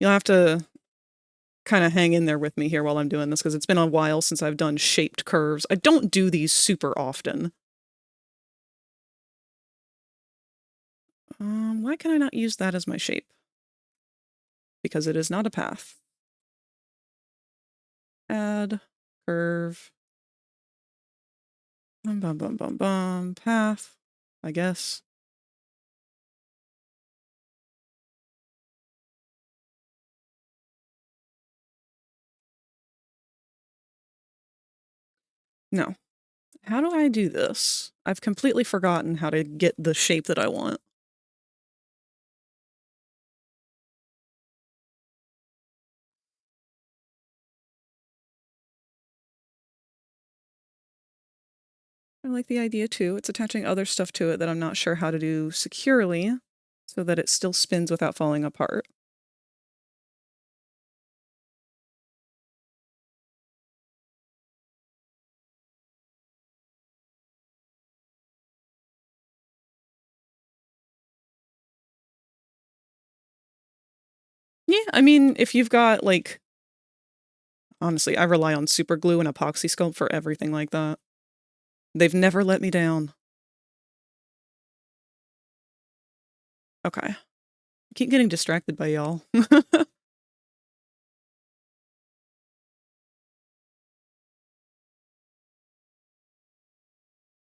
You'll have to kind of hang in there with me here while I'm doing this, because it's been a while since I've done shaped curves. I don't do these super often. Why can I not use that as my shape? Because it is not a path. Add curve. Path, I guess. No. How do I do this? I've completely forgotten how to get the shape that I want. I like the idea too. It's attaching other stuff to it that I'm not sure how to do securely so that it still spins without falling apart. Yeah, I mean, if you've got, like, honestly, I rely on super glue and epoxy sculpt for everything like that. They've never let me down. Okay. I keep getting distracted by y'all.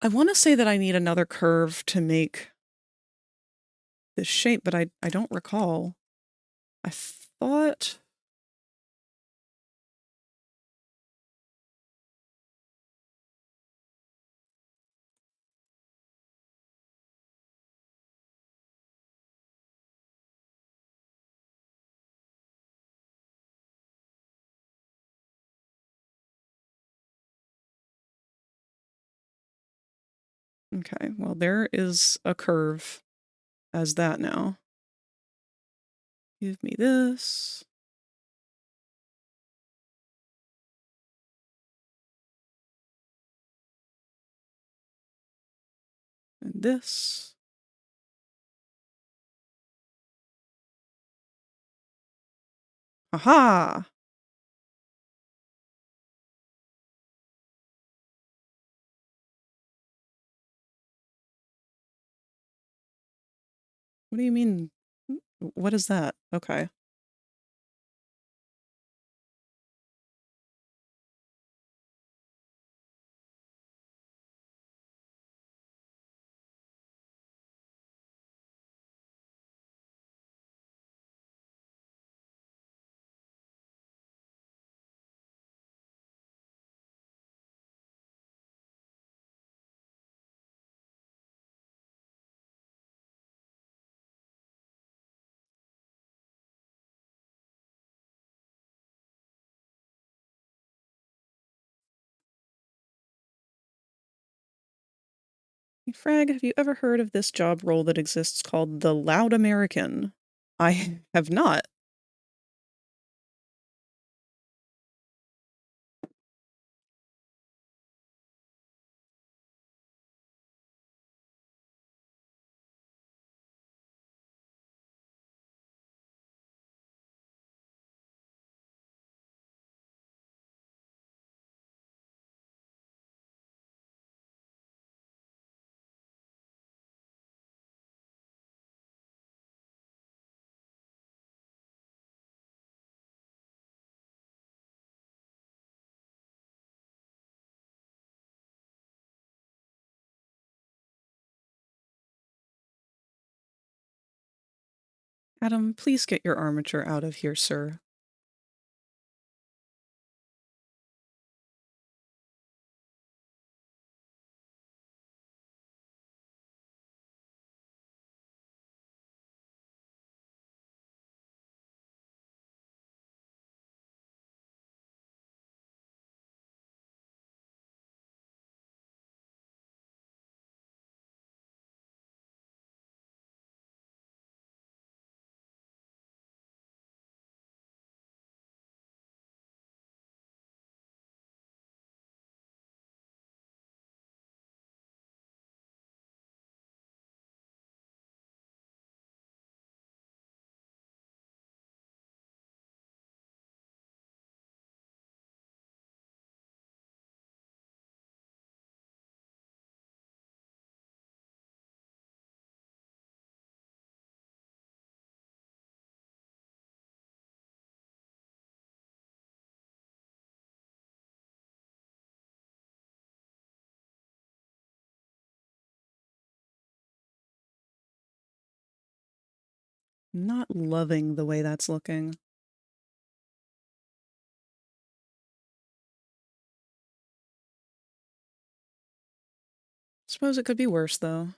I want to say that I need another curve to make this shape, but I don't recall. I thought... Okay, well, there is a curve as that now. Give me this. And this. Aha! What do you mean? What is that? Okay. Hey, Frag, have you ever heard of this job role that exists called the Loud American? I have not. Adam, please get your armature out of here, sir. Not loving the way that's looking. Suppose it could be worse, though.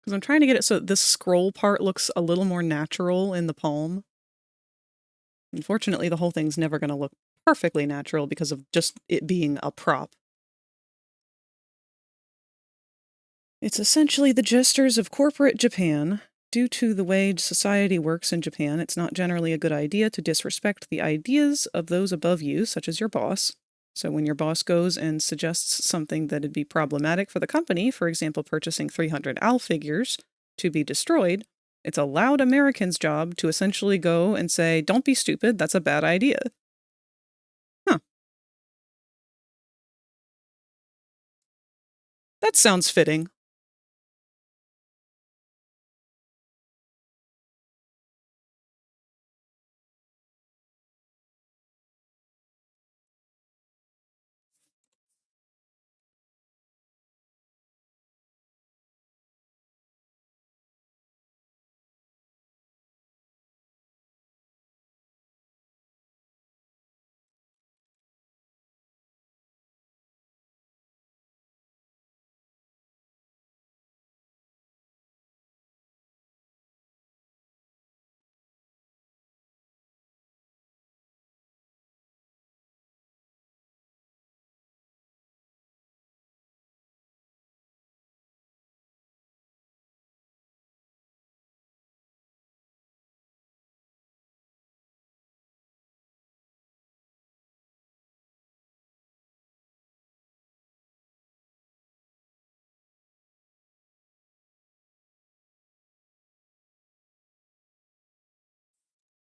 Because I'm trying to get it so this scroll part looks a little more natural in the palm. Unfortunately, the whole thing's never going to look perfectly natural because of just it being a prop. It's essentially the gestures of corporate Japan. Due to the way society works in Japan, it's not generally a good idea to disrespect the ideas of those above you, such as your boss. So when your boss goes and suggests something that'd be problematic for the company, for example, purchasing 300 OWL figures to be destroyed, it's a loud American's job to essentially go and say, don't be stupid, that's a bad idea. Huh. That sounds fitting.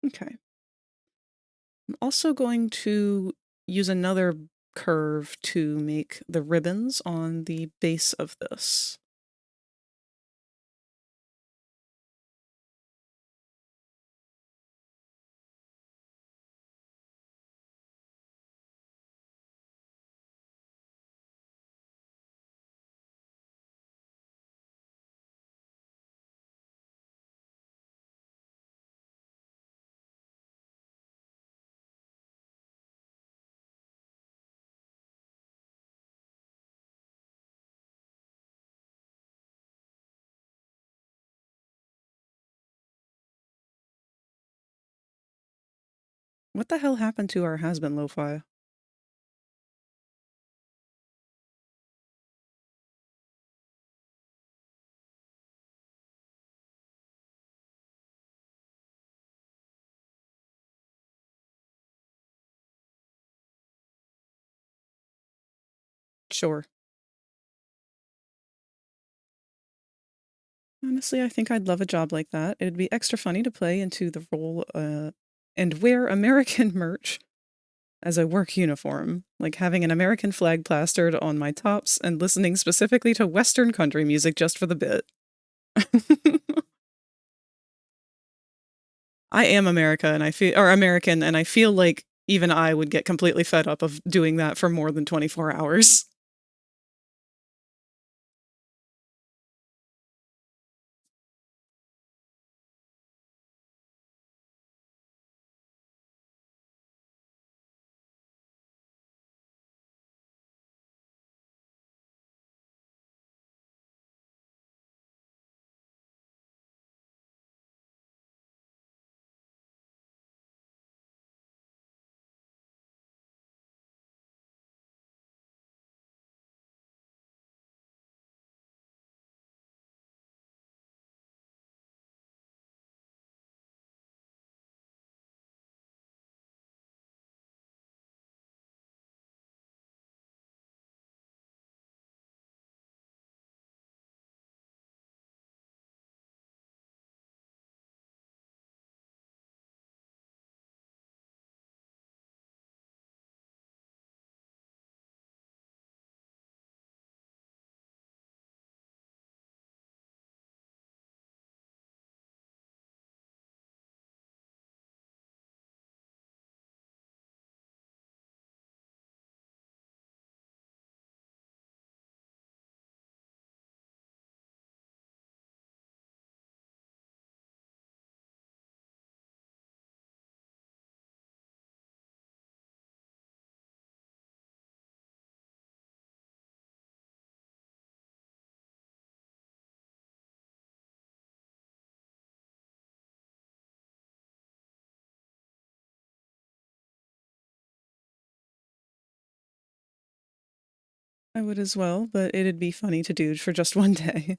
Okay. I'm also going to use another curve to make the ribbons on the base of this. What the hell happened to our Hazbin lo-fi? Sure. Honestly, I think I'd love a job like that. It'd be extra funny to play into the role and wear American merch as a work uniform, like having an American flag plastered on my tops and listening specifically to Western country music just for the bit. I am America and American, and I feel like even I would get completely fed up of doing that for more than 24 hours. I would as well, but it'd be funny to do for just one day.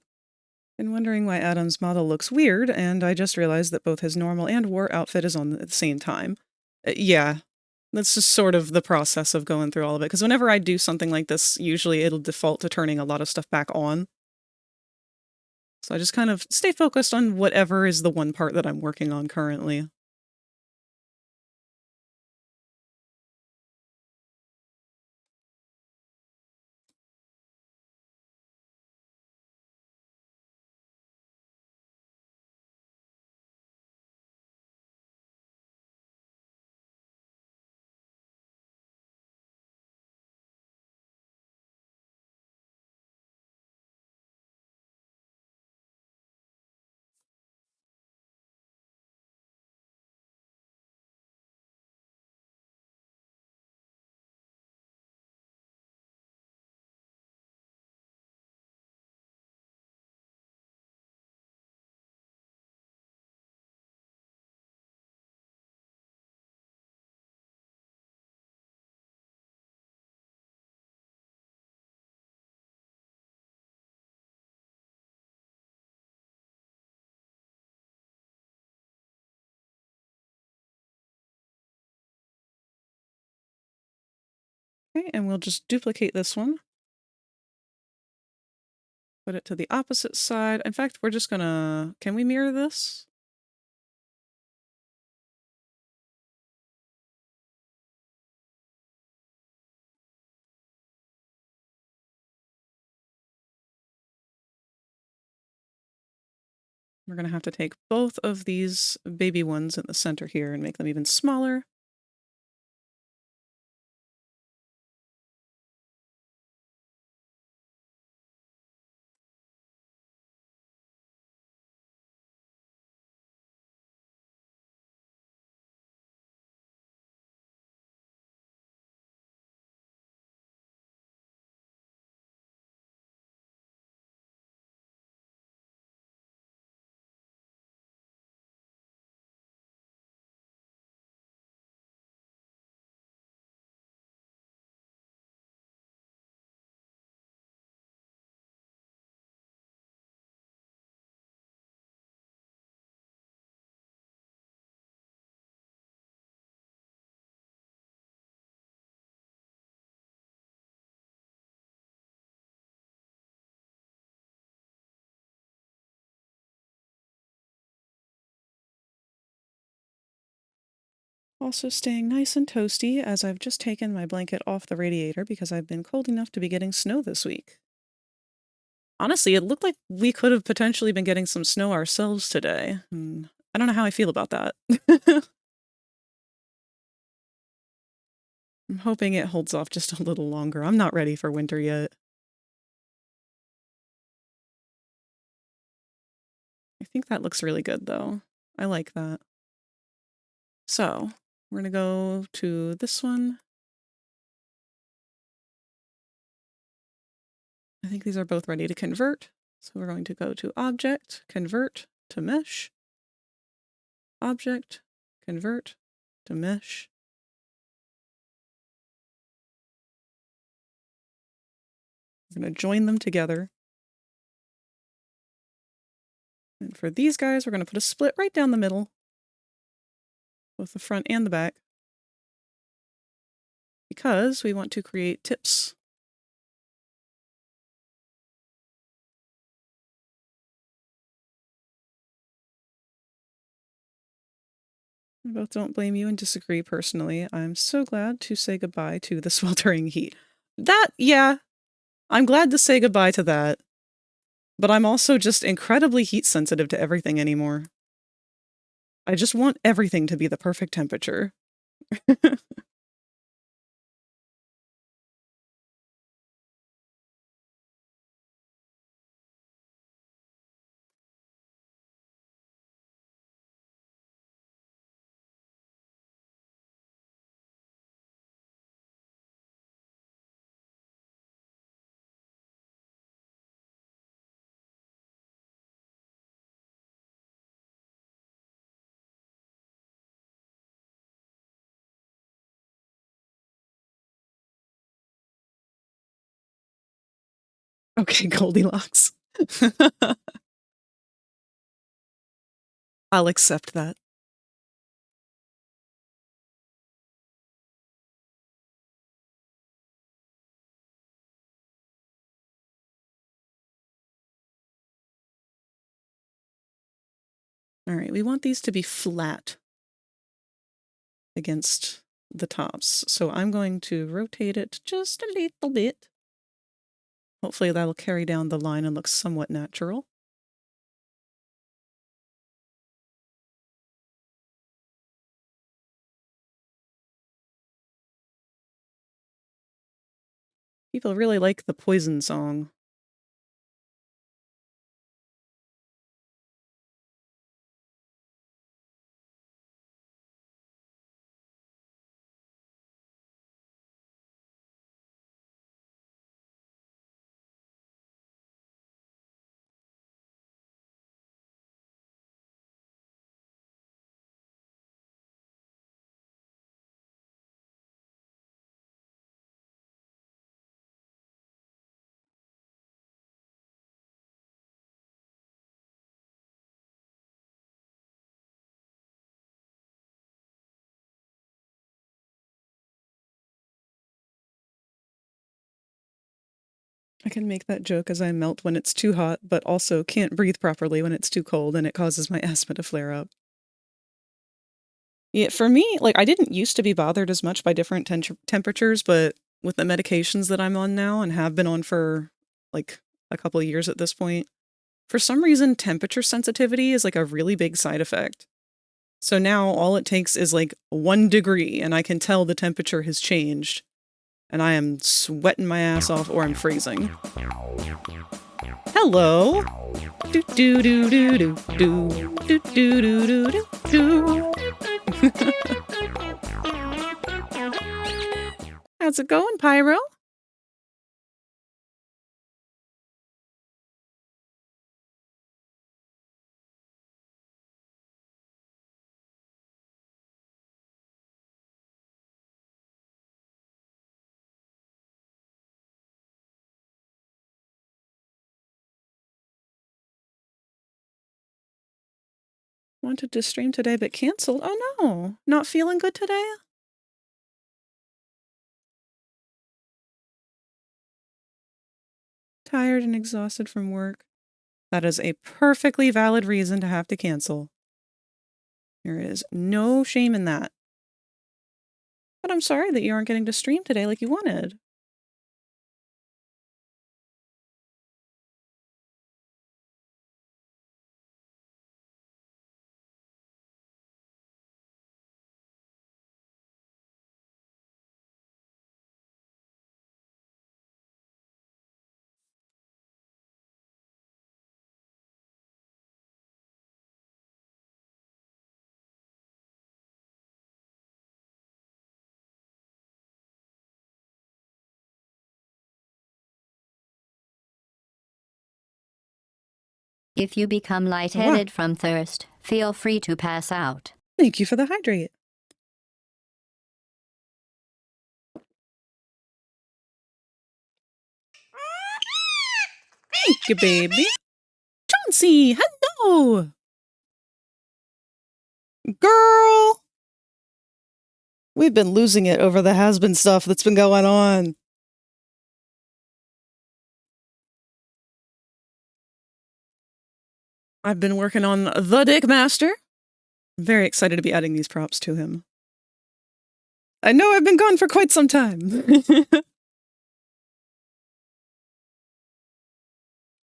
Been wondering why Adam's model looks weird, and I just realized that both his normal and war outfit is on at the same time. Yeah, that's just sort of the process of going through all of it, because whenever I do something like this, usually it'll default to turning a lot of stuff back on. So I just kind of stay focused on whatever is the one part that I'm working on currently. Okay, and we'll just duplicate this one. Put it to the opposite side. In fact, we're just gonna... Can we mirror this? We're going to have to take both of these baby ones in the center here and make them even smaller. Also staying nice and toasty as I've just taken my blanket off the radiator because I've been cold enough to be getting snow this week. Honestly, it looked like we could have potentially been getting some snow ourselves today. I don't know how I feel about that. I'm hoping it holds off just a little longer. I'm not ready for winter yet. I think that looks really good, though. I like that. So, we're going to go to this one. I think these are both ready to convert. So we're going to go to Object, Convert to Mesh. Object, Convert to Mesh. We're going to join them together. And for these guys, we're going to put a split right down the middle, both the front and the back, because we want to create tips. We both don't blame you and disagree personally. I'm so glad to say goodbye to the sweltering heat. Yeah, I'm glad to say goodbye to that. But I'm also just incredibly heat sensitive to everything anymore. I just want everything to be the perfect temperature. Okay, Goldilocks. I'll accept that. All right, we want these to be flat against the tops. So I'm going to rotate it just a little bit. Hopefully that'll carry down the line and look somewhat natural. People really like the Poison song. I can make that joke as I melt when it's too hot, but also can't breathe properly when it's too cold and it causes my asthma to flare up. Yeah, for me, like, I didn't used to be bothered as much by different temperatures, but with the medications that I'm on now and have been on for, like, a couple of years at this point, For some reason, temperature sensitivity is like a really big side effect. So now all it takes is like 1 degree and I can tell the temperature has changed. And I am sweating my ass off or I'm freezing. Hello. Do do do do do do do do do do do. How's it going, Pyro? Wanted to stream today, but canceled. Oh no, not feeling good today? Tired and exhausted from work. That is a perfectly valid reason to have to cancel. There is no shame in that. But I'm sorry that you aren't getting to stream today like you wanted. If you become lightheaded from thirst, feel free to pass out. Thank you for the hydrate. Thank you, baby. Chauncey, hello! Girl! We've been losing it over the Hazbin stuff that's been going on. I've been working on the Dick Master. I'm very excited to be adding these props to him. I know I've been gone for quite some time.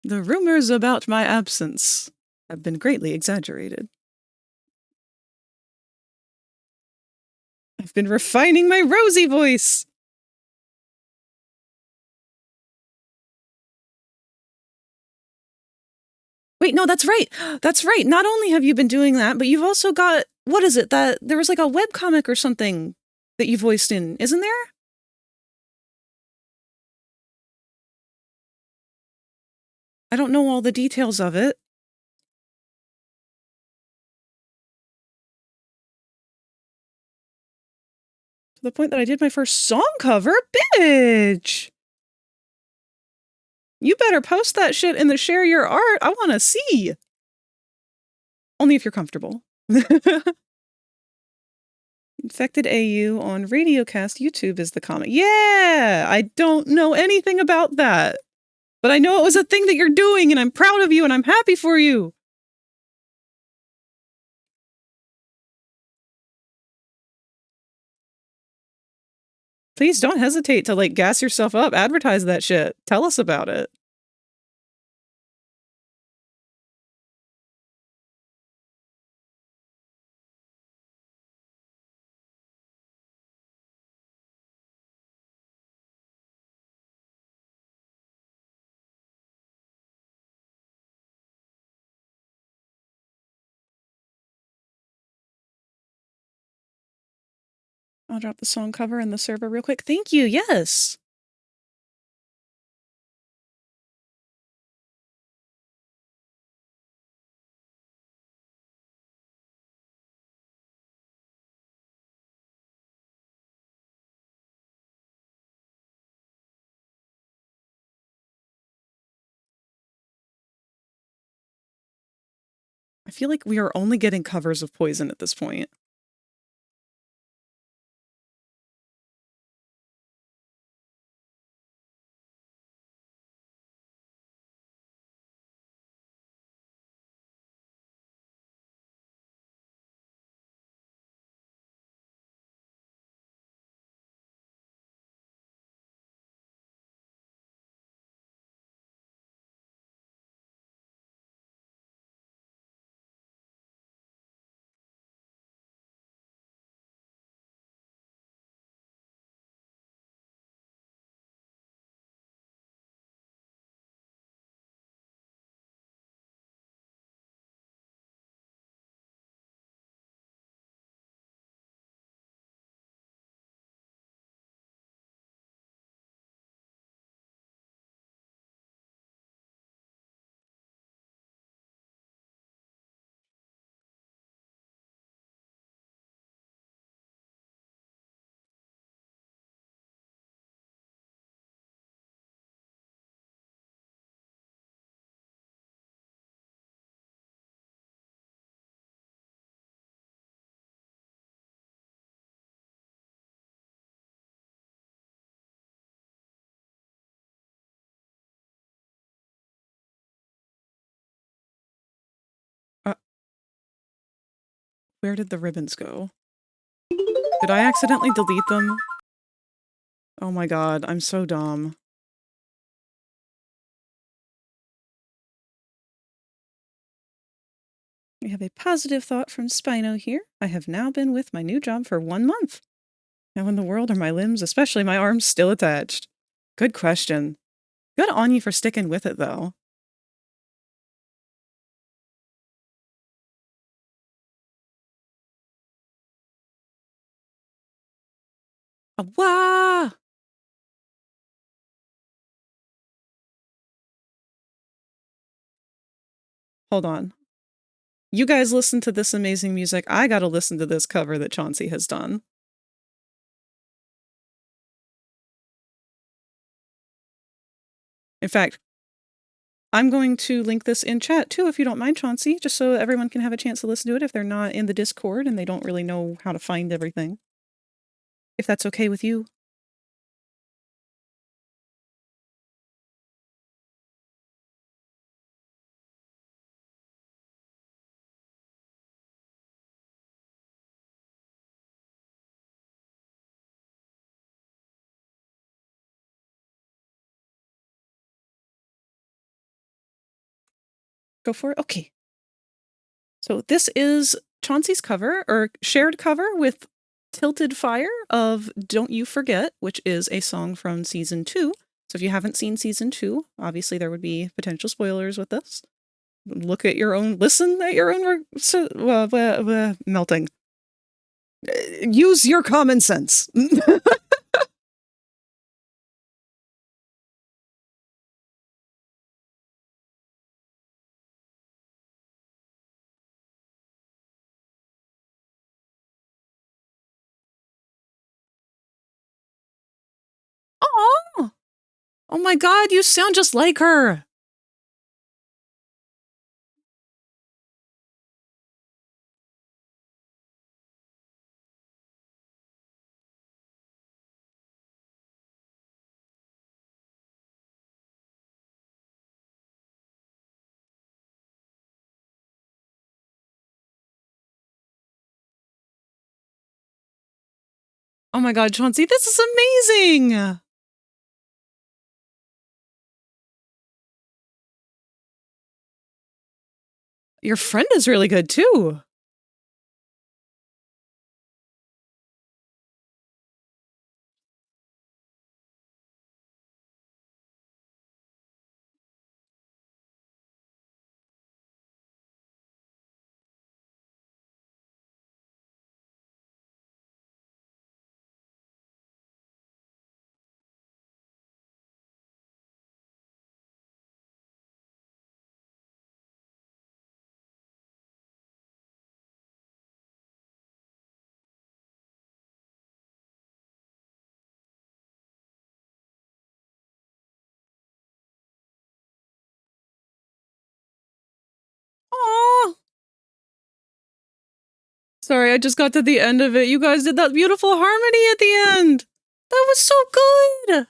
The rumors about my absence have been greatly exaggerated. I've been refining my Rosie voice. Wait, no, that's right. That's right. Not only have you been doing that, but you've also got, what is it? That there was like a webcomic or something that you voiced in, isn't there? I don't know all the details of it. To the point that I did my first song cover? Bitch! You better post that shit in the share your art. I want to see. Only if you're comfortable. Infected AU on Radiocast YouTube is the comment. Yeah! I don't know anything about that. But I know it was a thing that you're doing, and I'm proud of you, and I'm happy for you. Please don't hesitate to, like, gas yourself up. Advertise that shit. Tell us about it. I'll drop the song cover in the server real quick. Thank you. Yes. I feel like we are only getting covers of Poison at this point. Where did the ribbons go? Did I accidentally delete them? Oh my god, I'm so dumb. We have a positive thought from Spino here. I have now been with my new job for 1 month. How in the world are my limbs, especially my arms, still attached? Good question. Good on you for sticking with it, though. Wah! Hold on. You guys listen to this amazing music. I gotta listen to this cover that Chauncey has done. In fact, I'm going to link this in chat too, if you don't mind, Chauncey, just so everyone can have a chance to listen to it if they're not in the Discord and they don't really know how to find everything. If that's okay with you. Go for it? Okay. So this is Chauncey's cover, or shared cover with Tilted Fire of Don't You Forget, which is a song from Season 2. So if you haven't seen Season 2, obviously there would be potential spoilers with this. Look at your own, listen at your own melting. Use your common sense. Oh! Oh my god, you sound just like her! Oh my god, Chauncey, this is amazing! Your friend is really good too. Aww. Sorry, I just got to the end of it. You guys did that beautiful harmony at the end. That was so good.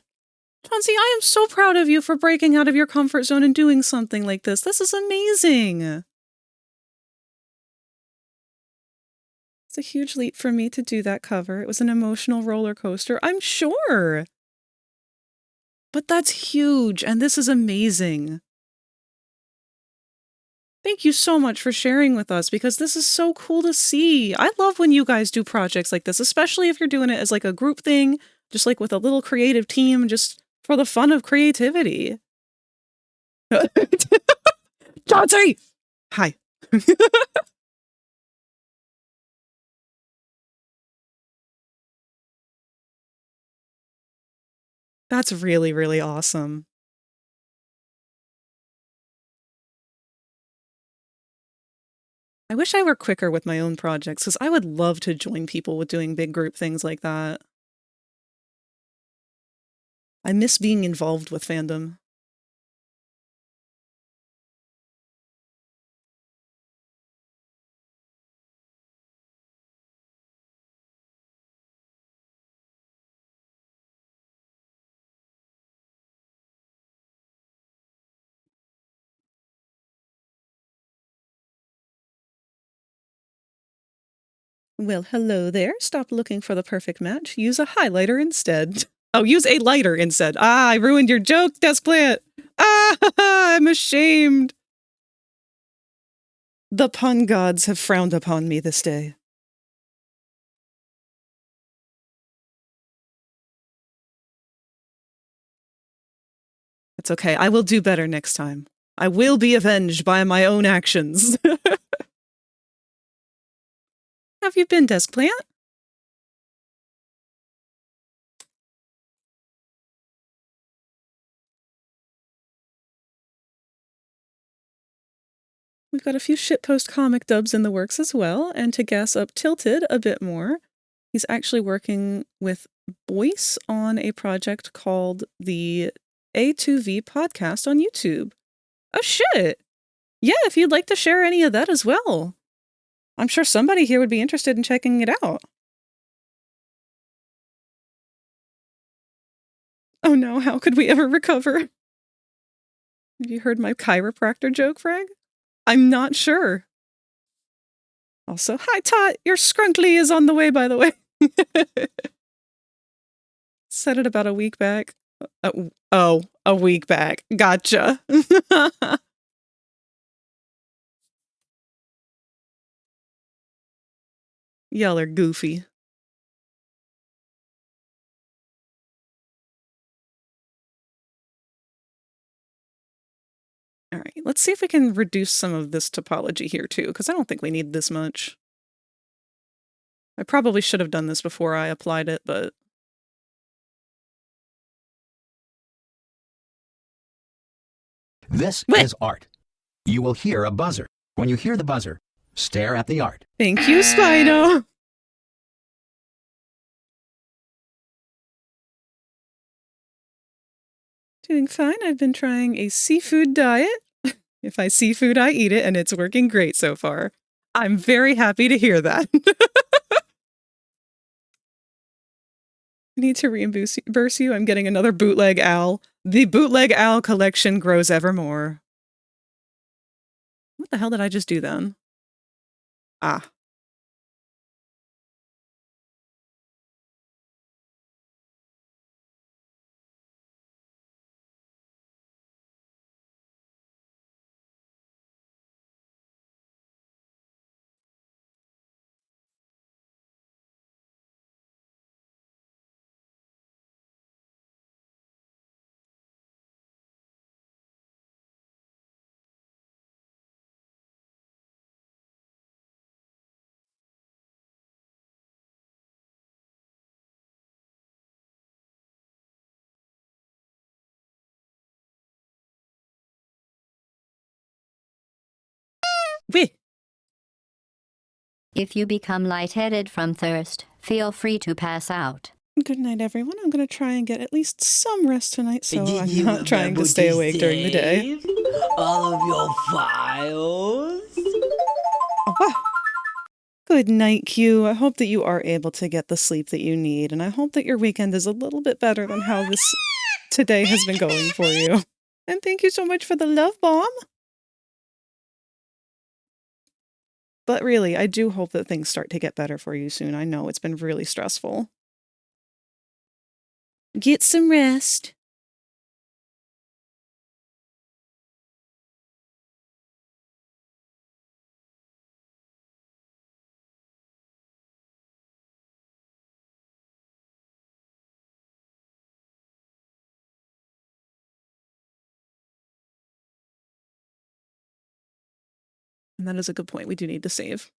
Chauncey, I am so proud of you for breaking out of your comfort zone and doing something like this. This is amazing. It's a huge leap for me to do that cover. It was an emotional roller coaster, I'm sure. But that's huge, and this is amazing. Thank you so much for sharing with us, because this is so cool to see. I love when you guys do projects like this, especially if you're doing it as like a group thing, just like with a little creative team, just for the fun of creativity. Chauncey! Hi. That's really, really awesome. I wish I were quicker with my own projects, because I would love to join people with doing big group things like that. I miss being involved with fandom. Well, hello there. Stop looking for the perfect match. Use a highlighter instead. Oh, use a lighter instead. Ah, I ruined your joke, desk plant. Ah, I'm ashamed. The pun gods have frowned upon me this day. It's okay. I will do better next time. I will be avenged by my own actions. Have you been, desk plant? We've got a few shitpost comic dubs in the works as well, and to gas up Tilted a bit more, he's actually working with Boyce on a project called the A2V podcast on YouTube. Oh shit! Yeah, if you'd like to share any of that as well. I'm sure somebody here would be interested in checking it out. Oh no, how could we ever recover? Have you heard my chiropractor joke, Frag? I'm not sure. Also, hi Tot, your scrunkly is on the way, by the way. Said it about a week back. A week back. Gotcha. Y'all are goofy. All right, let's see if we can reduce some of this topology here too, because I don't think we need this much. I probably should have done this before I applied it, but... This is art. You will hear a buzzer. When you hear the buzzer, stare at the art. Thank you, Spino! Doing fine. I've been trying a seafood diet. If I see food, I eat it, and it's working great so far. I'm very happy to hear that. I need to reimburse you. I'm getting another bootleg owl. The bootleg owl collection grows ever more. What the hell did I just do then? Ah. Wait. If you become lightheaded from thirst, feel free to pass out. Good night, everyone. I'm going to try and get at least some rest tonight, so I'm not trying to stay awake during the day. All of your files? Oh, wow. Good night, Q. I hope that you are able to get the sleep that you need, and I hope that your weekend is a little bit better than how this today has been going for you. And thank you so much for the love bomb. But really, I do hope that things start to get better for you soon. I know it's been really stressful. Get some rest. And that is a good point. We do need to save.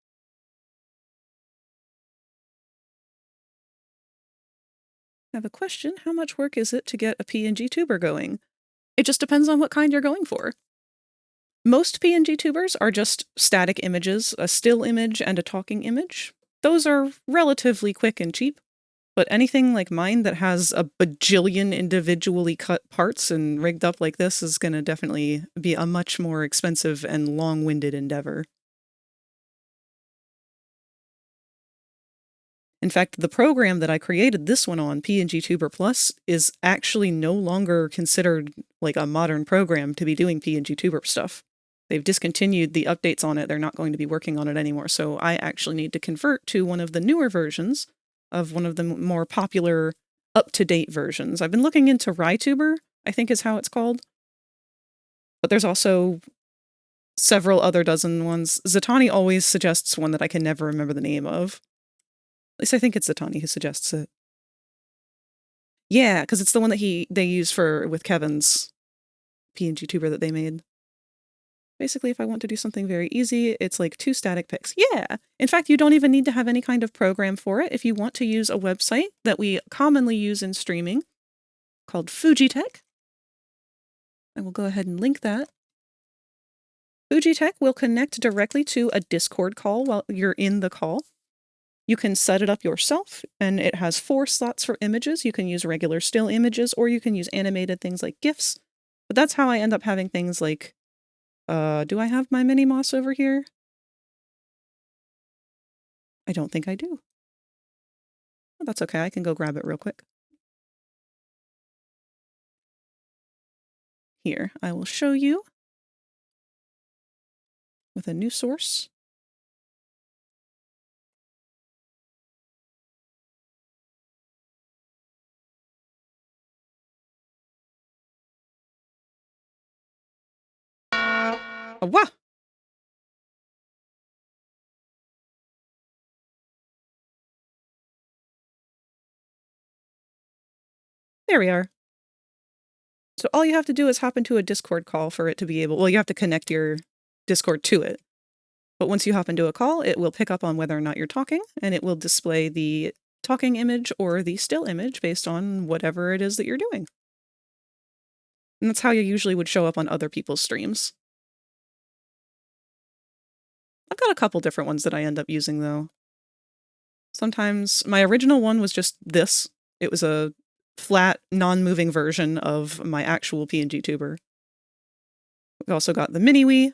I have a question. How much work is it to get a PNG tuber going? It just depends on what kind you're going for. Most PNG tubers are just static images, a still image and a talking image. Those are relatively quick and cheap. But anything like mine that has a bajillion individually cut parts and rigged up like this is going to definitely be a much more expensive and long-winded endeavor. In fact, the program that I created this one on, PNG Tuber Plus, is actually no longer considered like a modern program to be doing PNG Tuber stuff. they've discontinued the updates on it. They're not going to be working on it anymore. So I actually need to convert to one of the newer versions of one of the more popular up-to-date versions. I've been looking into RYTuber, I think is how it's called. But there's also several other dozen ones. Zatanni always suggests one that I can never remember the name of. At least I think it's Zatanni who suggests it. Yeah, because it's the one that they use with Kevin's PNG tuber that they made. Basically, if I want to do something very easy, it's like 2 static pics. Yeah! In fact, you don't even need to have any kind of program for it. If you want to use a website that we commonly use in streaming called Fujitech, I will go ahead and link that. Fujitech will connect directly to a Discord call while you're in the call. You can set it up yourself, and it has 4 slots for images. You can use regular still images, or you can use animated things like GIFs. But that's how I end up having things like, do I have my mini moss over here? I don't think I do. Well, that's okay, I can go grab it real quick. Here, I will show you with a new source. Oh, wow! There we are. So all you have to do is hop into a Discord call for it to be able... Well, you have to connect your Discord to it. But once you hop into a call, it will pick up on whether or not you're talking, and it will display the talking image or the still image based on whatever it is that you're doing. And that's how you usually would show up on other people's streams. I've got a couple different ones that I end up using, though. Sometimes my original one was just this. It was a flat, non-moving version of my actual PNG tuber. We've also got the Mini-Wii,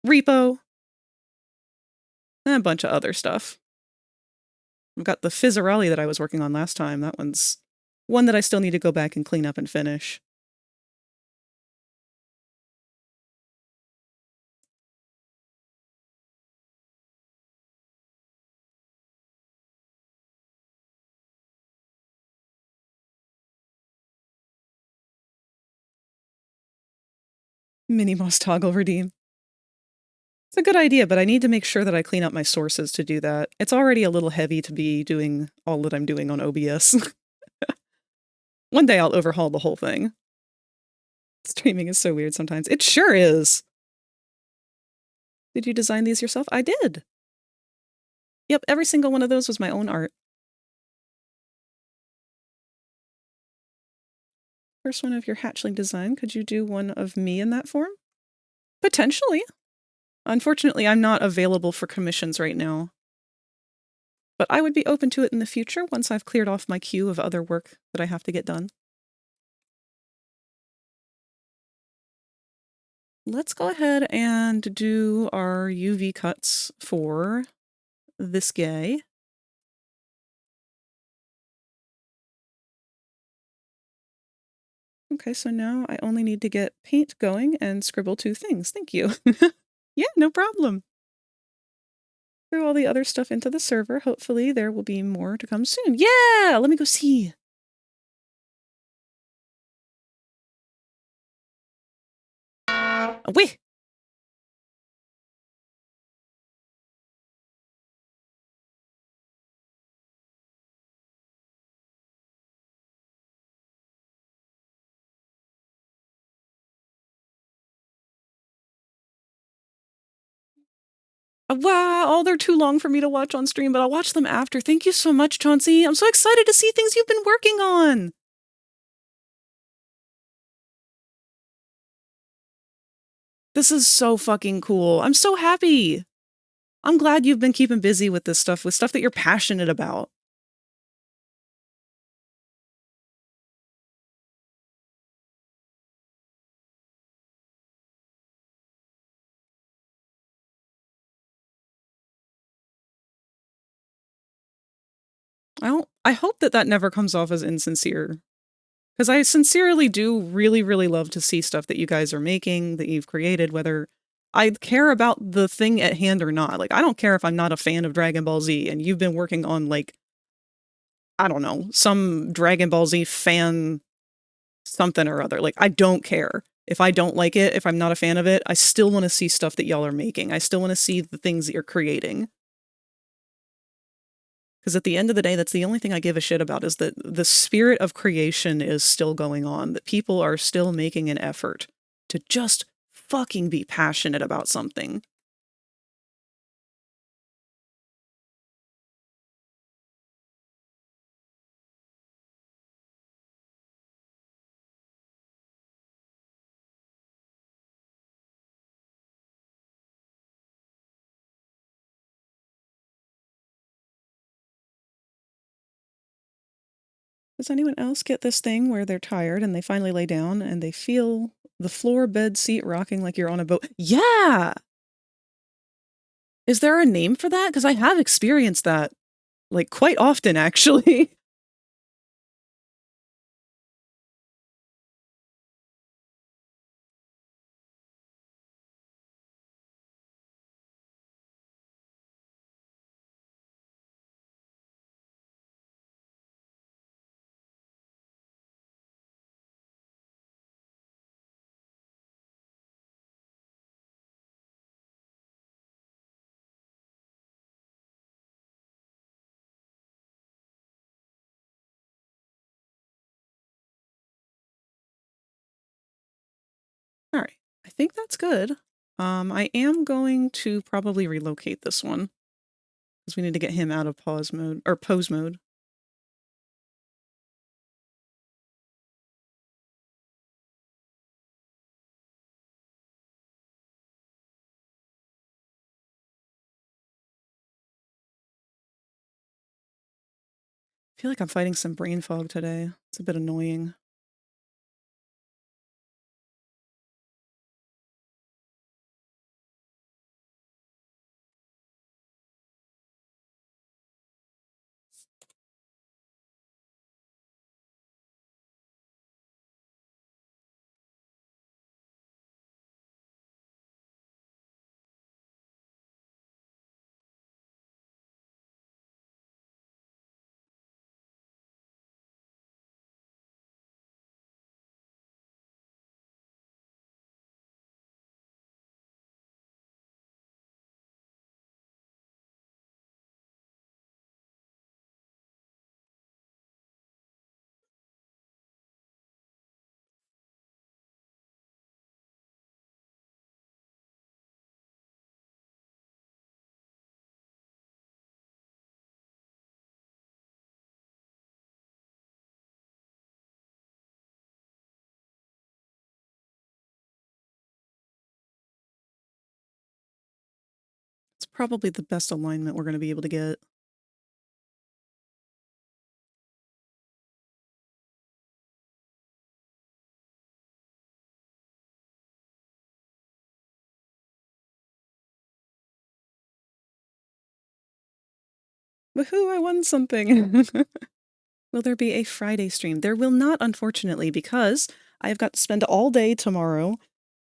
Repo, and a bunch of other stuff. I've got the Fizzarelli that I was working on last time. That one's one that I still need to go back and clean up and finish. Mini Moss toggle redeem. It's a good idea, but I need to make sure that I clean up my sources to do that. It's already a little heavy to be doing all that I'm doing on OBS. One day I'll overhaul the whole thing. Streaming is so weird sometimes. It sure is! Did you design these yourself? I did! Yep, every single one of those was my own art. First one of your hatchling design. Could you do one of me in that form? Potentially. Unfortunately, I'm not available for commissions right now. But I would be open to it in the future once I've cleared off my queue of other work that I have to get done. Let's go ahead and do our UV cuts for this guy. Okay, so now I only need to get paint going and scribble 2 things. Thank you. Yeah, no problem. Throw all the other stuff into the server. Hopefully there will be more to come soon. Yeah! Let me go see. Away! Wow, oh, they're too long for me to watch on stream, but I'll watch them after. Thank you so much, Chauncey. I'm so excited to see things you've been working on. This is so fucking cool. I'm so happy. I'm glad you've been keeping busy with this stuff, with stuff that you're passionate about. I hope that never comes off as insincere. Because I sincerely do really, really love to see stuff that you guys are making, that you've created, whether I care about the thing at hand or not. Like, I don't care if I'm not a fan of Dragon Ball Z and you've been working on, like, I don't know, some Dragon Ball Z fan something or other. Like, I don't care. If I don't like it, if I'm not a fan of it, I still want to see stuff that y'all are making. I still want to see the things that you're creating. Because at the end of the day, that's the only thing I give a shit about, is that the spirit of creation is still going on, that people are still making an effort to just fucking be passionate about something. Does anyone else get this thing where they're tired and they finally lay down and they feel the floor bed seat rocking like you're on a boat? Yeah! Is there a name for that? Because I have experienced that, like, quite often, actually. All right. I think that's good. I am going to probably relocate this one, because we need to get him out of pause mode, or pose mode. I feel like I'm fighting some brain fog today. It's a bit annoying. It's probably the best alignment we're going to be able to get. Woohoo, I won something! Will there be a Friday stream? There will not, unfortunately, because I've got to spend all day tomorrow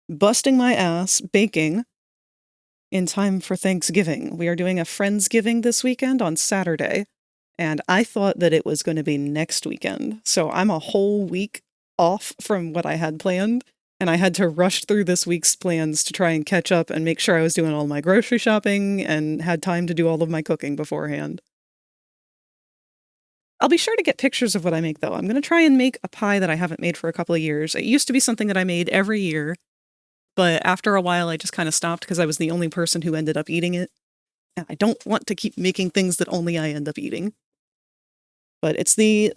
busting my ass baking in time for Thanksgiving. We are doing a Friendsgiving this weekend on Saturday, and I thought that it was going to be next weekend. So I'm a whole week off from what I had planned, and I had to rush through this week's plans to try and catch up and make sure I was doing all my grocery shopping and had time to do all of my cooking beforehand. I'll be sure to get pictures of what I make, though. I'm going to try and make a pie that I haven't made for a couple of years. It used to be something that I made every year, but after a while I just kind of stopped because I was the only person who ended up eating it. And I don't want to keep making things that only I end up eating. But it's the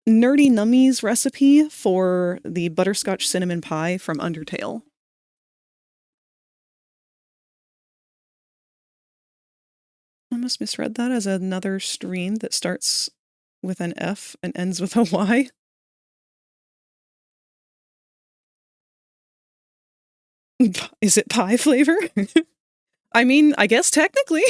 Nerdy Nummies recipe for the butterscotch cinnamon pie from Undertale. I almost misread that as another stream that starts with an F and ends with a Y. Is it pie flavor? I mean, I guess technically.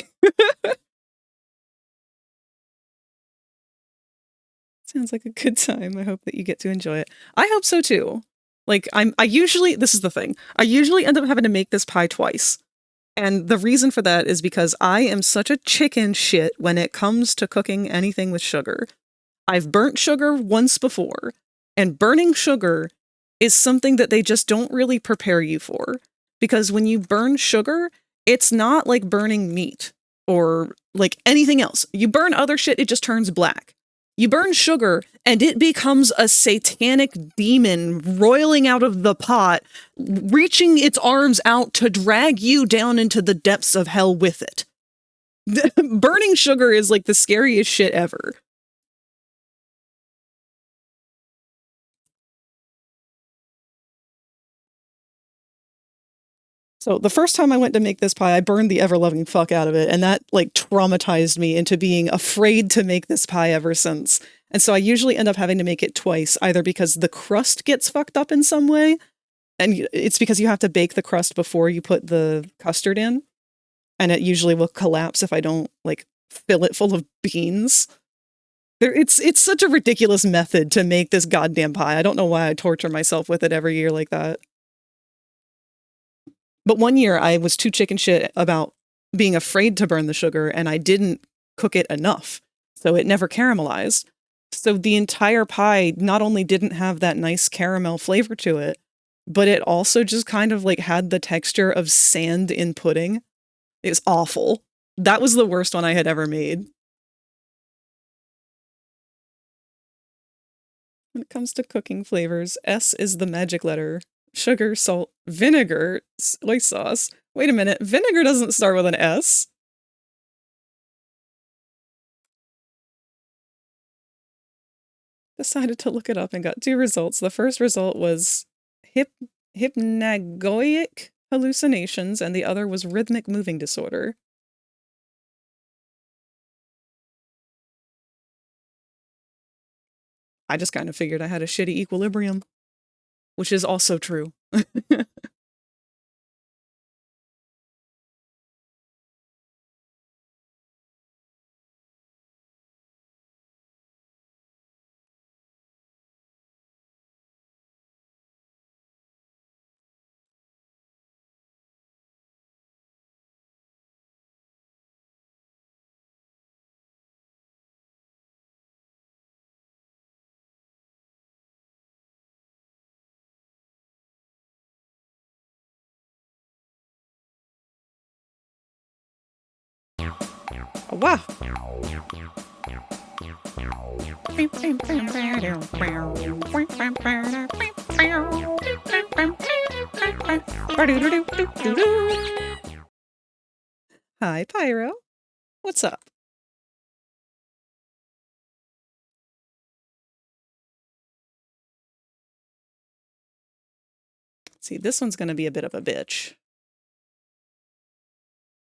Sounds like a good time. I hope that you get to enjoy it. I hope so too. Like, this is the thing. I usually end up having to make this pie twice. And the reason for that is because I am such a chicken shit when it comes to cooking anything with sugar. I've burnt sugar once before, and burning sugar is something that they just don't really prepare you for. Because when you burn sugar, it's not like burning meat or like anything else. You burn other shit, it just turns black. You burn sugar, and it becomes a satanic demon roiling out of the pot, reaching its arms out to drag you down into the depths of hell with it. Burning sugar is like the scariest shit ever. So the first time I went to make this pie, I burned the ever-loving fuck out of it, and that, like, traumatized me into being afraid to make this pie ever since. And so I usually end up having to make it twice, either because the crust gets fucked up in some way, and it's because you have to bake the crust before you put the custard in, and it usually will collapse if I don't, like, fill it full of beans. It's such a ridiculous method to make this goddamn pie. I don't know why I torture myself with it every year like that. But one year I was too chicken shit about being afraid to burn the sugar, and I didn't cook it enough. So it never caramelized. So the entire pie not only didn't have that nice caramel flavor to it, but it also just kind of like had the texture of sand in pudding. It was awful. That was the worst one I had ever made. When it comes to cooking flavors, S is the magic letter. Sugar, salt, vinegar, soy sauce. Wait a minute, vinegar doesn't start with an S. Decided to look it up and got 2 results. The first result was hypnagogic hallucinations, and the other was rhythmic moving disorder. I just kind of figured I had a shitty equilibrium, which is also true. Oh, wow. Hi, Pyro. What's up? See, this one's going to be a bit of a bitch.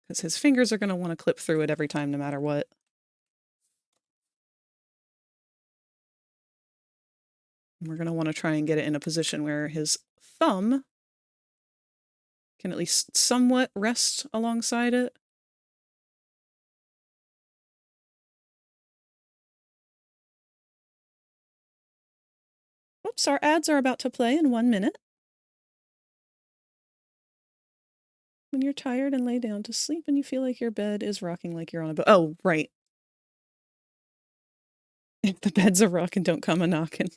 Because his fingers are going to want to clip through it every time, no matter what. And we're going to want to try and get it in a position where his thumb can at least somewhat rest alongside it. Oops, our ads are about to play in 1 minute. When you're tired and lay down to sleep and you feel like your bed is rocking like you're on a boat. Oh, right. If the bed's a rockin', don't come a-knockin'.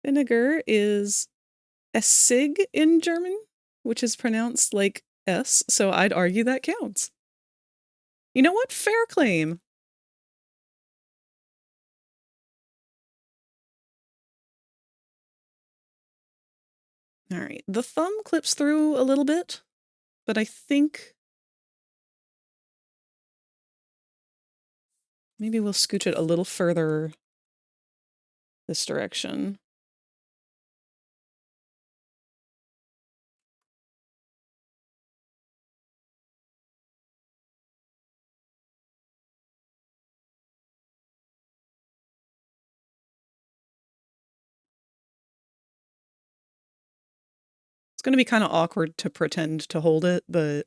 Vinegar is Essig in German, which is pronounced like S, so I'd argue that counts. You know what? Fair claim. All right, the thumb clips through a little bit, but I think maybe we'll scooch it a little further this direction. It's going to be kind of awkward to pretend to hold it, but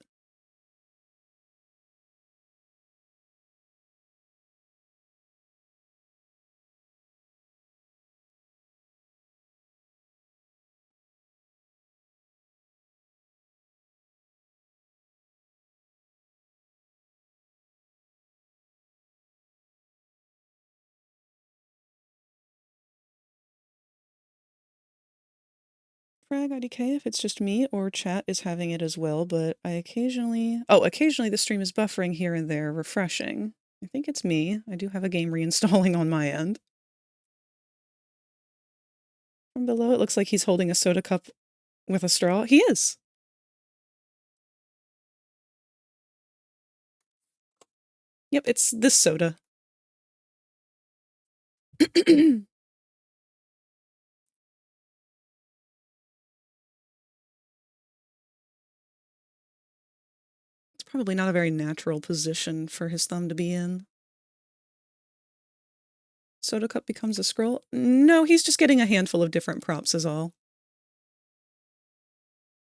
Frag IDK if it's just me or chat is having it as well, but I occasionally... Oh, occasionally the stream is buffering here and there, refreshing. I think it's me. I do have a game reinstalling on my end. From below, it looks like he's holding a soda cup with a straw. He is! Yep, it's this soda. It's probably not a very natural position for his thumb to be in. Soda cup becomes a scroll? No, he's just getting a handful of different props is all.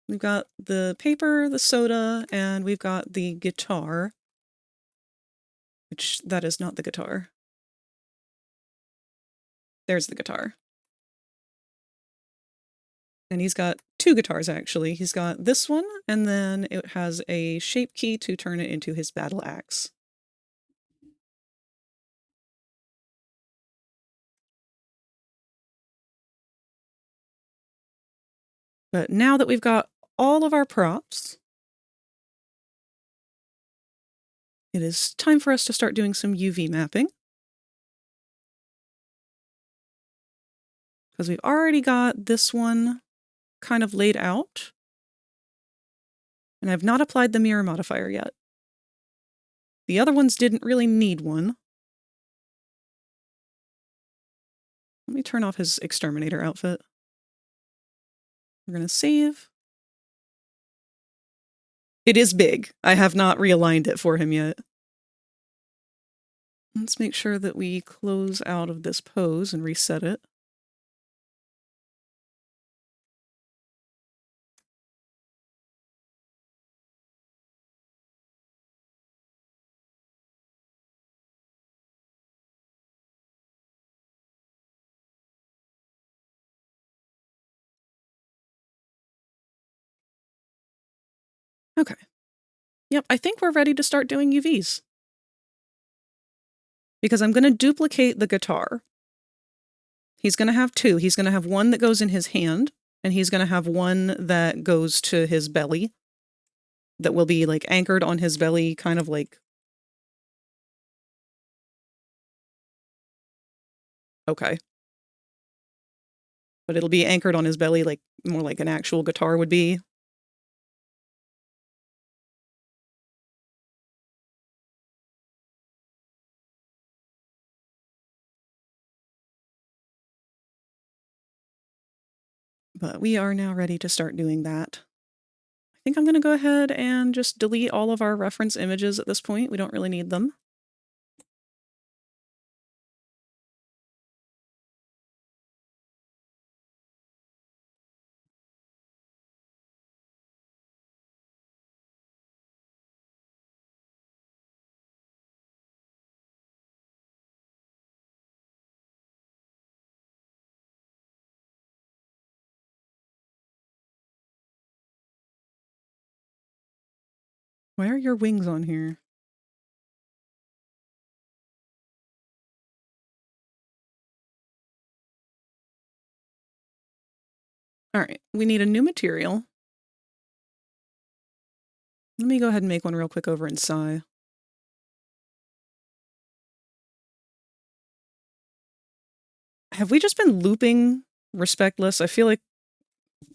We've got the paper, the soda, and we've got the guitar. Which, that is not the guitar. There's the guitar. And he's got two guitars, actually. He's got this one, and then it has a shape key to turn it into his battle axe. But now that we've got all of our props, it is time for us to start doing some UV mapping. Because we've already got this one kind of laid out. And I've not applied the mirror modifier yet. The other ones didn't really need one. Let me turn off his exterminator outfit. We're going to save. It is big. I have not realigned it for him yet. Let's make sure that we close out of this pose and reset it. Okay. Yep, I think we're ready to start doing UVs. Because I'm going to duplicate the guitar. He's going to have two. He's going to have one that goes in his hand, and he's going to have one that goes to his belly. That will be, like, anchored on his belly, kind of like... Okay. But it'll be anchored on his belly, like, more like an actual guitar would be. But we are now ready to start doing that. I think I'm going to go ahead and just delete all of our reference images at this point. We don't really need them. Why are your wings on here? All right, we need a new material. Let me go ahead and make one real quick over in Psy. Have we just been looping Respectless? I feel like,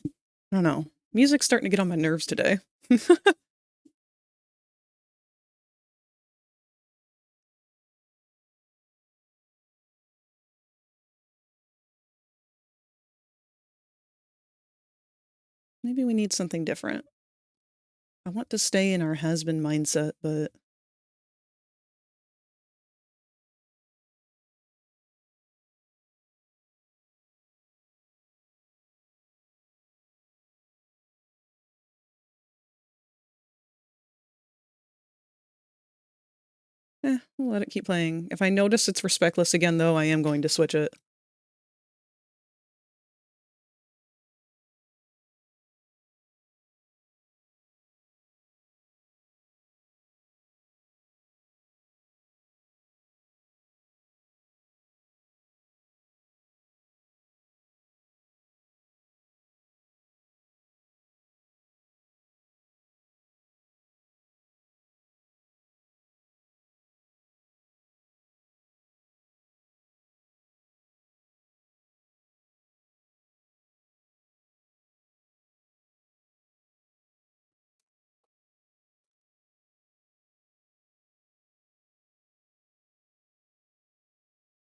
I don't know. Music's starting to get on my nerves today. Maybe we need something different. I want to stay in our Hazbin mindset, but... we'll let it keep playing. If I notice it's Respectless again, though, I am going to switch it.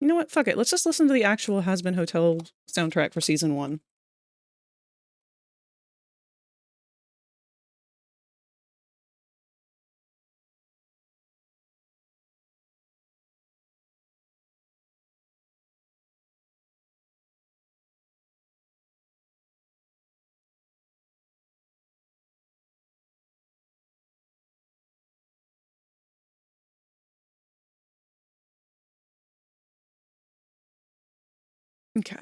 You know what? Fuck it. Let's just listen to the actual Hazbin Hotel soundtrack for season 1. Okay.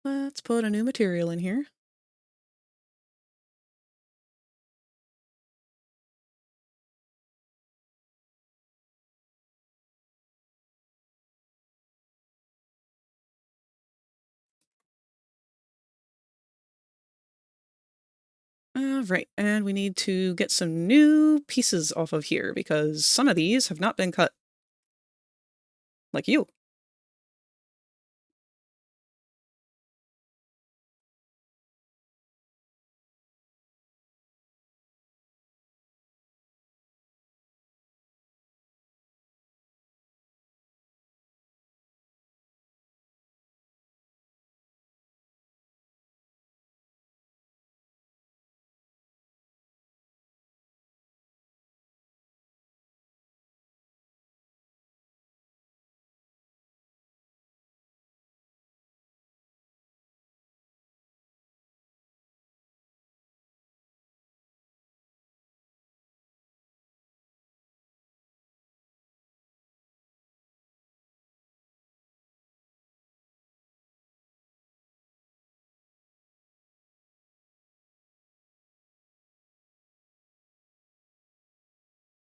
Let's put a new material in here. Right, and we need to get some new pieces off of here because some of these have not been cut. Like you.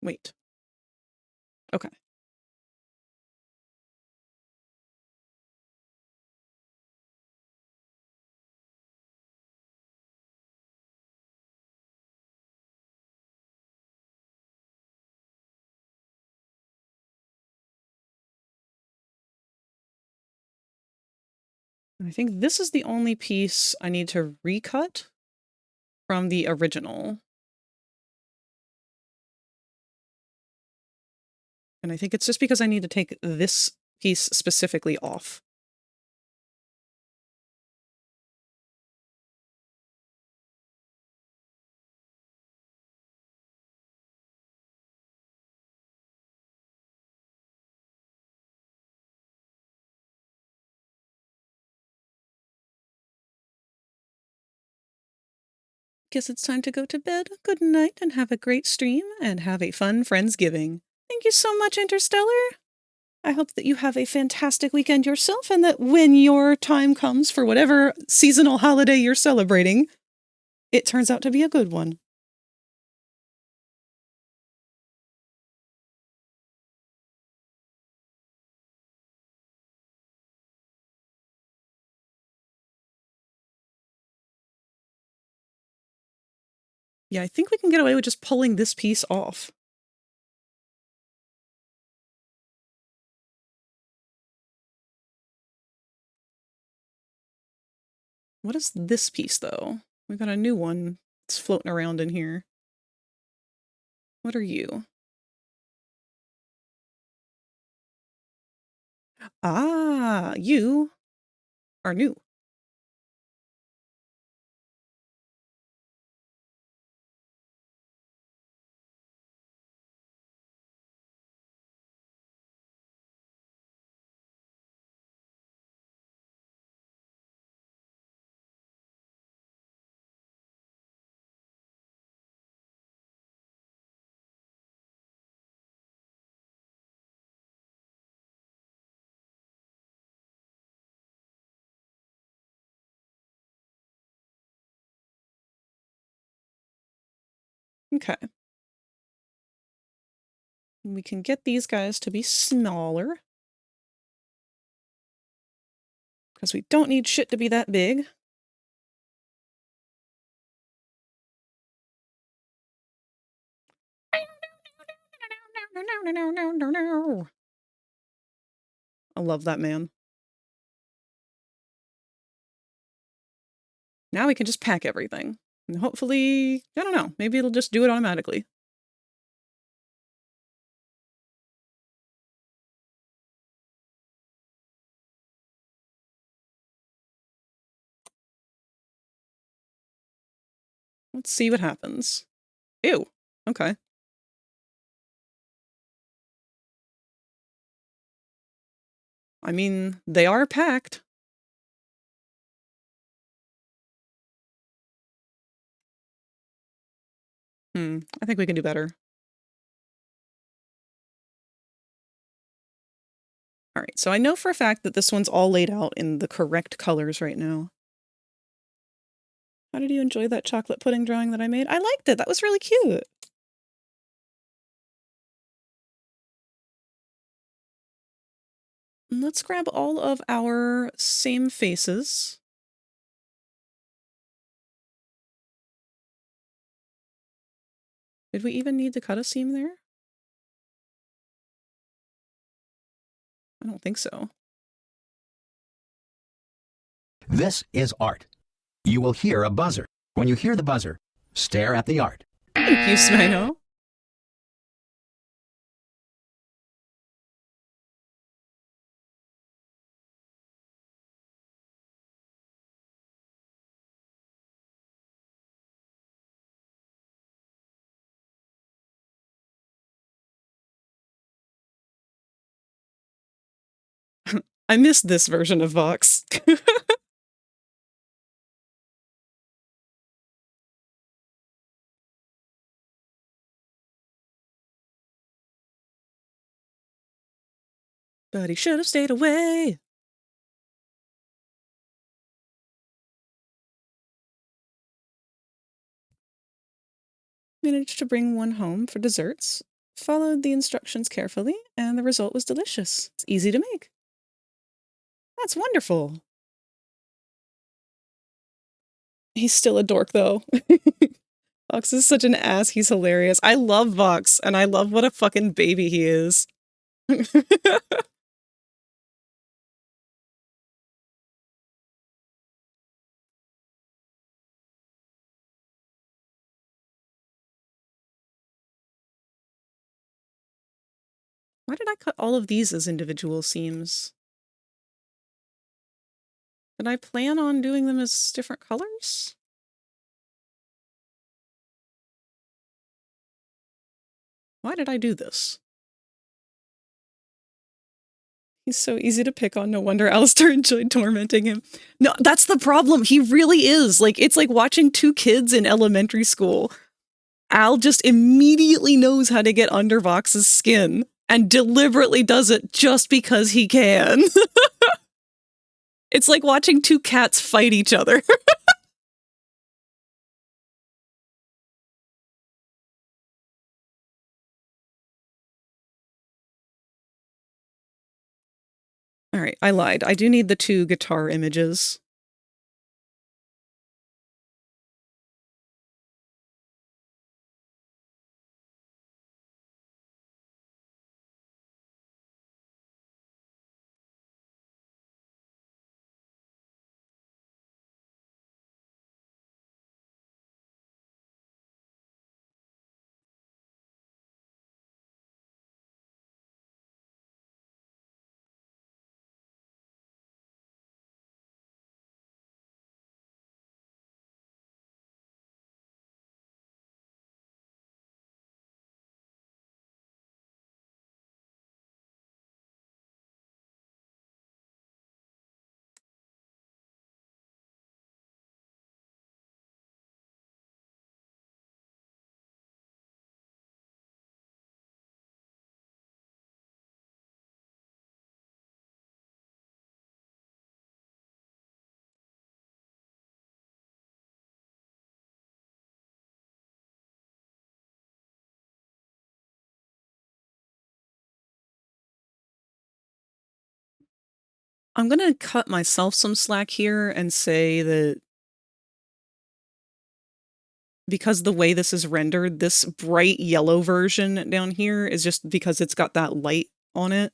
Wait. Okay. I think this is the only piece I need to recut from the original. And I think it's just because I need to take this piece specifically off. Guess it's time to go to bed. Good night and have a great stream and have a fun Friendsgiving. Thank you so much, Interstellar. I hope that you have a fantastic weekend yourself and that when your time comes for whatever seasonal holiday you're celebrating, it turns out to be a good one. Yeah, I think we can get away with just pulling this piece off. What is this piece, though? We've got a new one that's floating around in here. What are you? Ah, you are new. Okay. We can get these guys to be smaller. Because we don't need shit to be that big. I love that man. Now we can just pack everything. And hopefully, I don't know, maybe it'll just do it automatically. Let's see what happens. Ew. Okay. I mean, they are packed. I think we can do better. All right, so I know for a fact that this one's all laid out in the correct colors right now. How did you enjoy that chocolate pudding drawing that I made? I liked it. That was really cute. Let's grab all of our same faces. Did we even need to cut a seam there? I don't think so. This is art. You will hear a buzzer. When you hear the buzzer, stare at the art. Thank you, Smino. I missed this version of Vox. But he should have stayed away. Managed to bring one home for desserts. Followed the instructions carefully, and the result was delicious. It's easy to make. That's wonderful. He's still a dork, though. Vox is such an ass. He's hilarious. I love Vox, and I love what a fucking baby he is. Why did I cut all of these as individual seams? Did I plan on doing them as different colors? Why did I do this? He's so easy to pick on. No wonder Alistair enjoyed tormenting him. No, that's the problem. He really is. Like, it's like watching two kids in elementary school. Al just immediately knows how to get under Vox's skin and deliberately does it just because he can. It's like watching two cats fight each other. All right, I lied. I do need the two guitar images. I'm gonna cut myself some slack here and say that because the way this is rendered, this bright yellow version down here is just because it's got that light on it.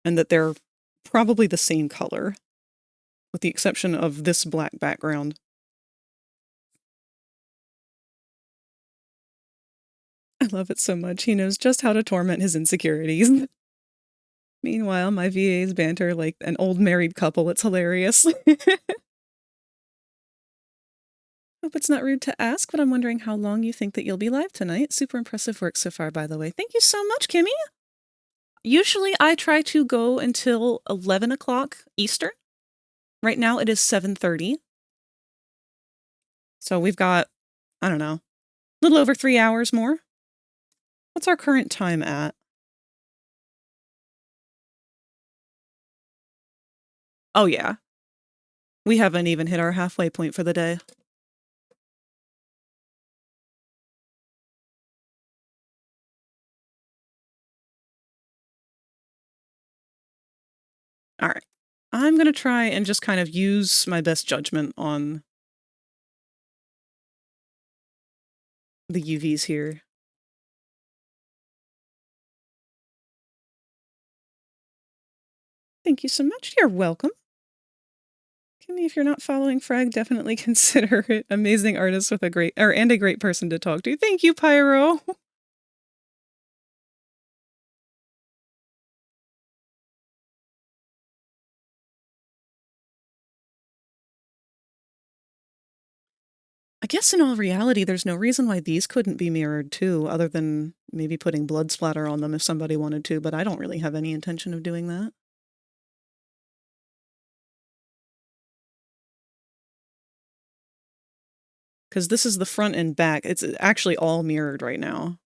And that they're probably the same color, with the exception of this black background. I love it so much. He knows just how to torment his insecurities. Meanwhile, my VAs banter like an old married couple. It's hilarious. Hope it's not rude to ask, but I'm wondering how long you think that you'll be live tonight. Super impressive work so far, by the way. Thank you so much, Kimmy. Usually I try to go until 11 o'clock Eastern. Right now it is 7:30. So we've got, I don't know, a little over 3 hours more. What's our current time at? Oh yeah. We haven't even hit our halfway point for the day. All right. I'm going to try and just kind of use my best judgment on the UVs here. Thank you so much. You're welcome. Kimmy, if you're not following Frag, definitely consider it. Amazing artist with a great person to talk to. Thank you, Pyro. I guess in all reality, there's no reason why these couldn't be mirrored too, other than maybe putting blood splatter on them if somebody wanted to, but I don't really have any intention of doing that. Because this is the front and back. It's actually all mirrored right now.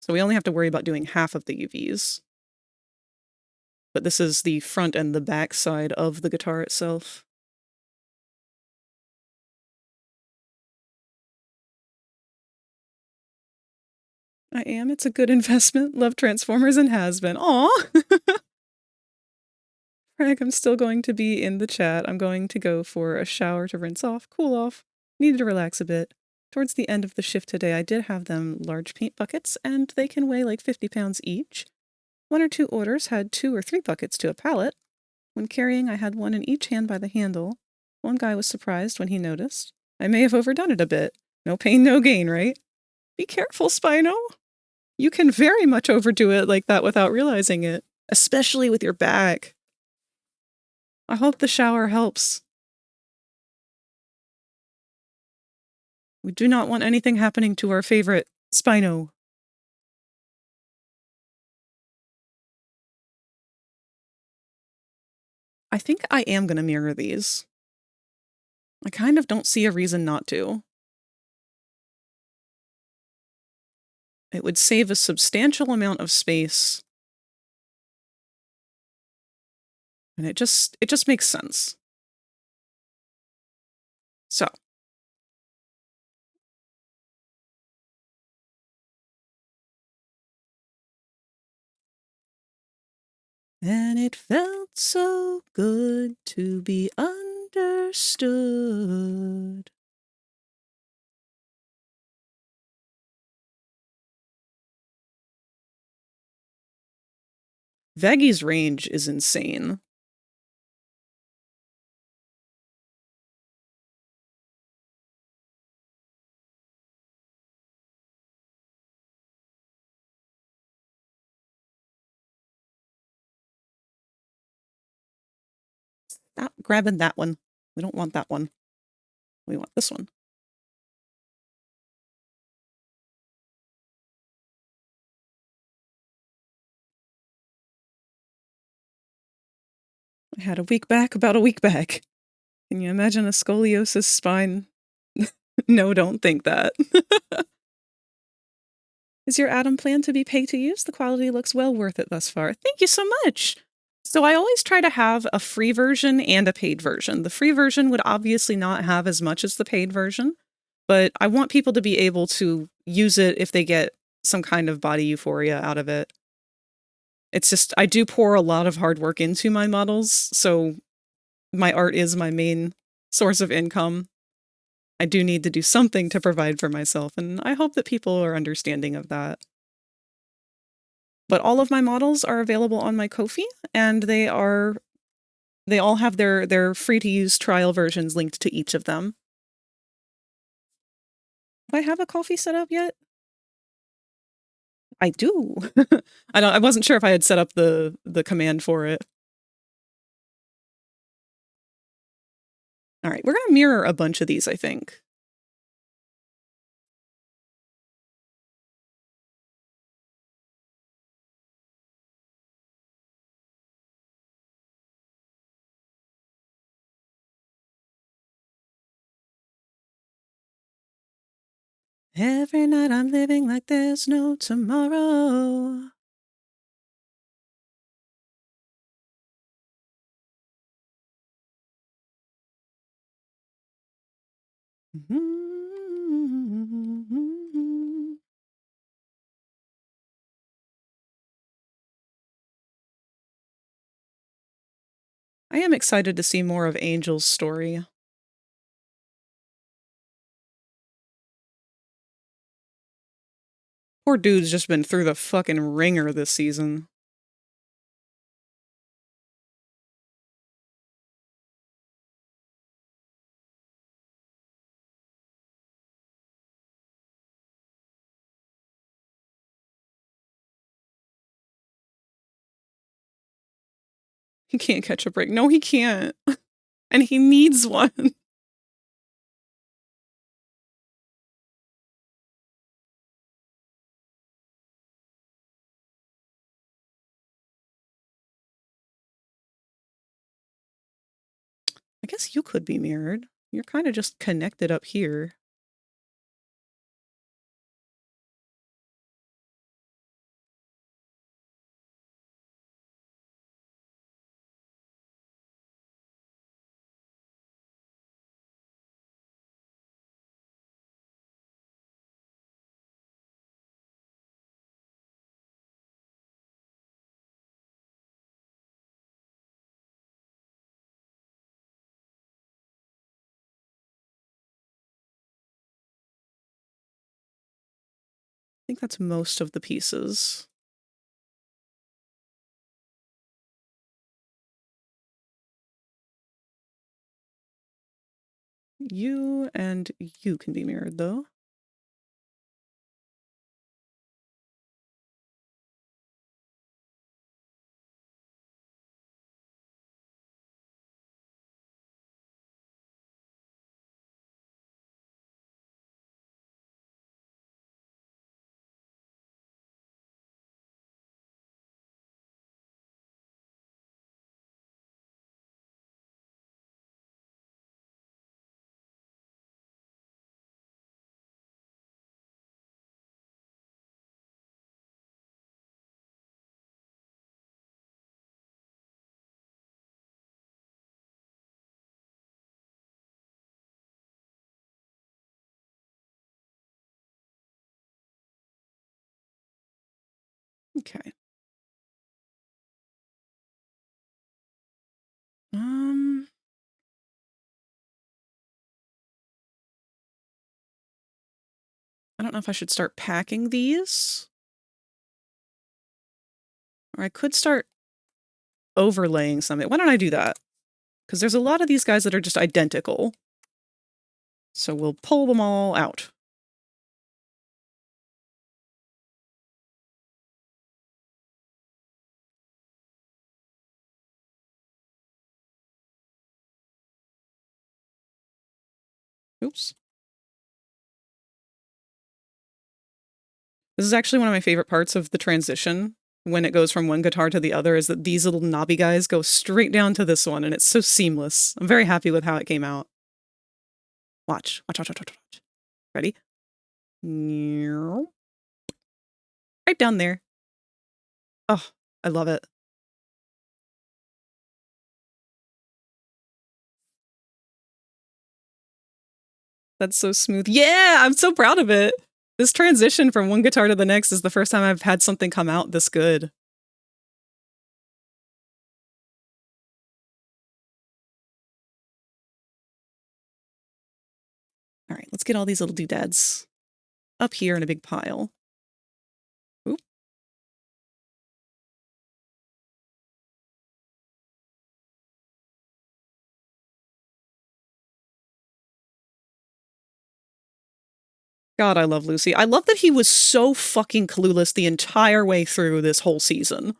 So we only have to worry about doing half of the UVs. But this is the front and the back side of the guitar itself. I am. It's a good investment. Love Transformers and has been. Aw! Frag, I'm still going to be in the chat. I'm going to go for a shower to rinse off, cool off. Needed to relax a bit. Towards the end of the shift today, I did have them large paint buckets, and they can weigh like 50 pounds each. 1 or 2 orders had 2 or 3 buckets to a pallet. When carrying, I had one in each hand by the handle. One guy was surprised when he noticed. I may have overdone it a bit. No pain, no gain, right? Be careful, Spino. You can very much overdo it like that without realizing it, especially with your back. I hope the shower helps. We do not want anything happening to our favorite Spino. I think I am going to mirror these. I kind of don't see a reason not to. It would save a substantial amount of space. And it just makes sense. So. And it felt so good to be understood. Veggy's range is insane. Stop grabbing that one. We don't want that one. We want this one. I had a week back about a week back. Can you imagine a scoliosis spine? No, don't think that. Is your Atom plan to be pay to use? The quality looks well worth it thus far. Thank you so much. So I always try to have a free version and a paid version. The free version would obviously not have as much as the paid version, but I want people to be able to use it if they get some kind of body euphoria out of it. It's just, I do pour a lot of hard work into my models, so my art is my main source of income. I do need to do something to provide for myself, and I hope that people are understanding of that. But all of my models are available on my Ko-fi, and they all have their free-to-use trial versions linked to each of them. Do I have a Ko-fi set up yet? I do. I wasn't sure if I had set up the command for it. All right, we're going to mirror a bunch of these, I think. Every night I'm living like there's no tomorrow. I am excited to see more of Angel's story. Poor dude's just been through the fucking ringer this season. He can't catch a break. No, he can't. And he needs one. I guess you could be mirrored. You're kind of just connected up here. I think that's most of the pieces. You and you can be mirrored, though. Okay. I don't know if I should start packing these. Or I could start overlaying something. Why don't I do that? Because there's a lot of these guys that are just identical. So we'll pull them all out. Oops. This is actually one of my favorite parts of the transition when it goes from one guitar to the other, is that these little knobby guys go straight down to this one, and it's so seamless. I'm very happy with how it came out. Watch. Watch, watch, watch, watch, watch. Ready? Right down there. Oh, I love it. That's so smooth. Yeah, I'm so proud of it. This transition from one guitar to the next is the first time I've had something come out this good. All right, let's get all these little doodads up here in a big pile. Oop. God, I love Lucy. I love that he was so fucking clueless the entire way through this whole season.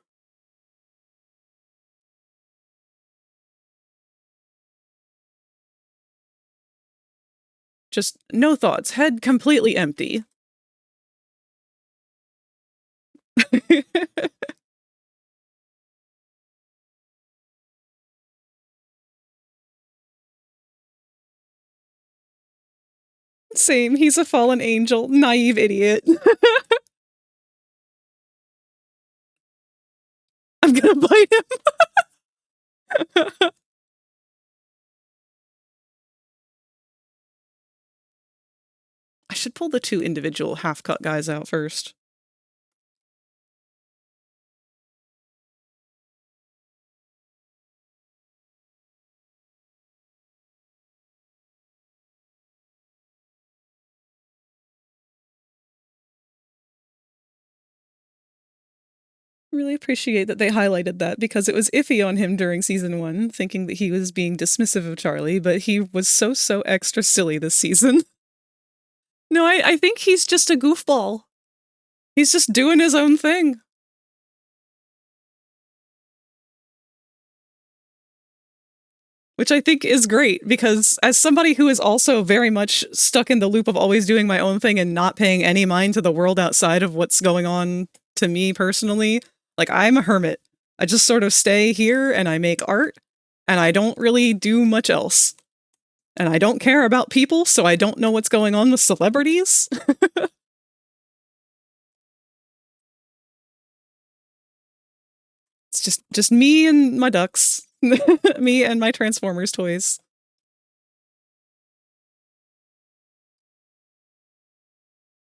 Just no thoughts. Head completely empty. Same. He's a fallen angel. Naive idiot. I'm gonna bite him. I should pull the 2 individual half-cut guys out first. Really appreciate that they highlighted that, because it was iffy on him during season 1, thinking that he was being dismissive of Charlie, but he was so extra silly this season. No, I think he's just a goofball. He's just doing his own thing. Which I think is great, because as somebody who is also very much stuck in the loop of always doing my own thing and not paying any mind to the world outside of what's going on to me personally, like, I'm a hermit. I just sort of stay here and I make art, and I don't really do much else. And I don't care about people, so I don't know what's going on with celebrities. It's just me and my ducks. Me and my Transformers toys.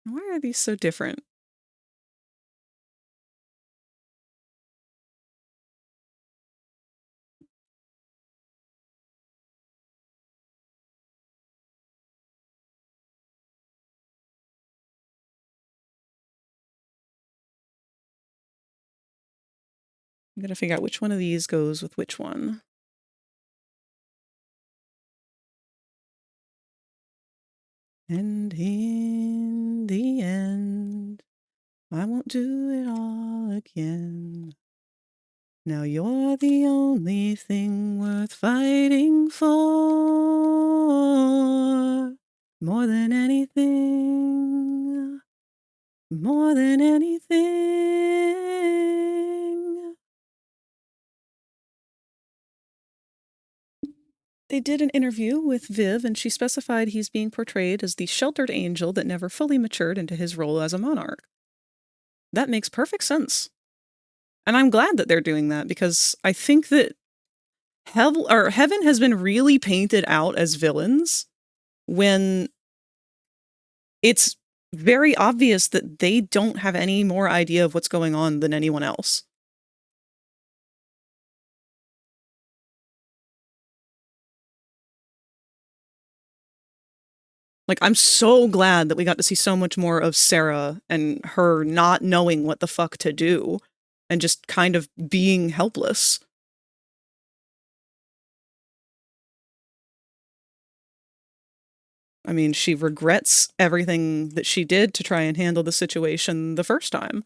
Why are these so different? I'm gonna figure out which one of these goes with which one. And in the end, I won't do it all again. Now you're the only thing worth fighting for. More than anything. More than anything. They did an interview with Viv, and she specified he's being portrayed as the sheltered angel that never fully matured into his role as a monarch. That makes perfect sense. And I'm glad that they're doing that, because I think that Heaven has been really painted out as villains when it's very obvious that they don't have any more idea of what's going on than anyone else. Like, I'm so glad that we got to see so much more of Sarah and her not knowing what the fuck to do and just kind of being helpless. I mean, she regrets everything that she did to try and handle the situation the first time.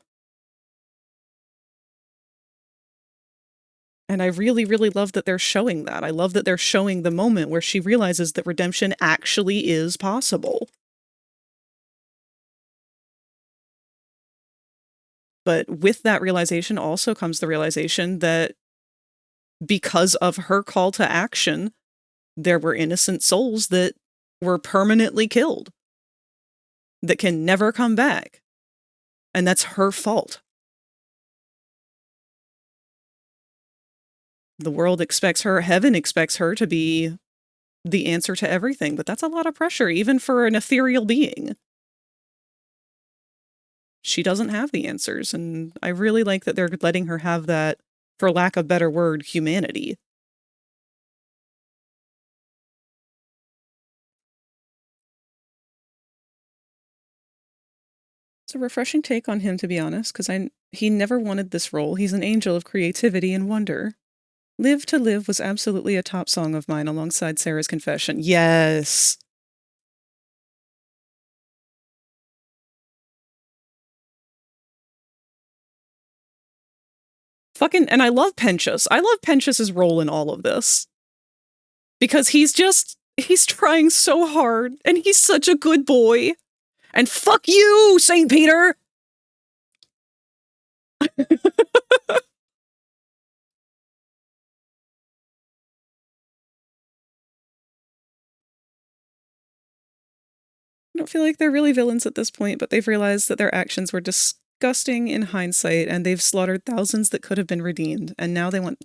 And I really, really love that they're showing that. I love that they're showing the moment where she realizes that redemption actually is possible. But with that realization also comes the realization that because of her call to action, there were innocent souls that were permanently killed, that can never come back. And that's her fault. The world expects her, heaven expects her to be the answer to everything, but that's a lot of pressure, even for an ethereal being. She doesn't have the answers, and I really like that they're letting her have that, for lack of a better word, humanity. It's a refreshing take on him, to be honest, because he never wanted this role. He's an angel of creativity and wonder. Live to Live was absolutely a top song of mine alongside Sarah's Confession. Yes! And I love Penchus. I love Penchus's role in all of this. Because he's just He's trying so hard, and he's such a good boy. And fuck you, St. Peter! I don't feel like they're really villains at this point, but they've realized that their actions were disgusting in hindsight, and they've slaughtered thousands that could have been redeemed, and now they want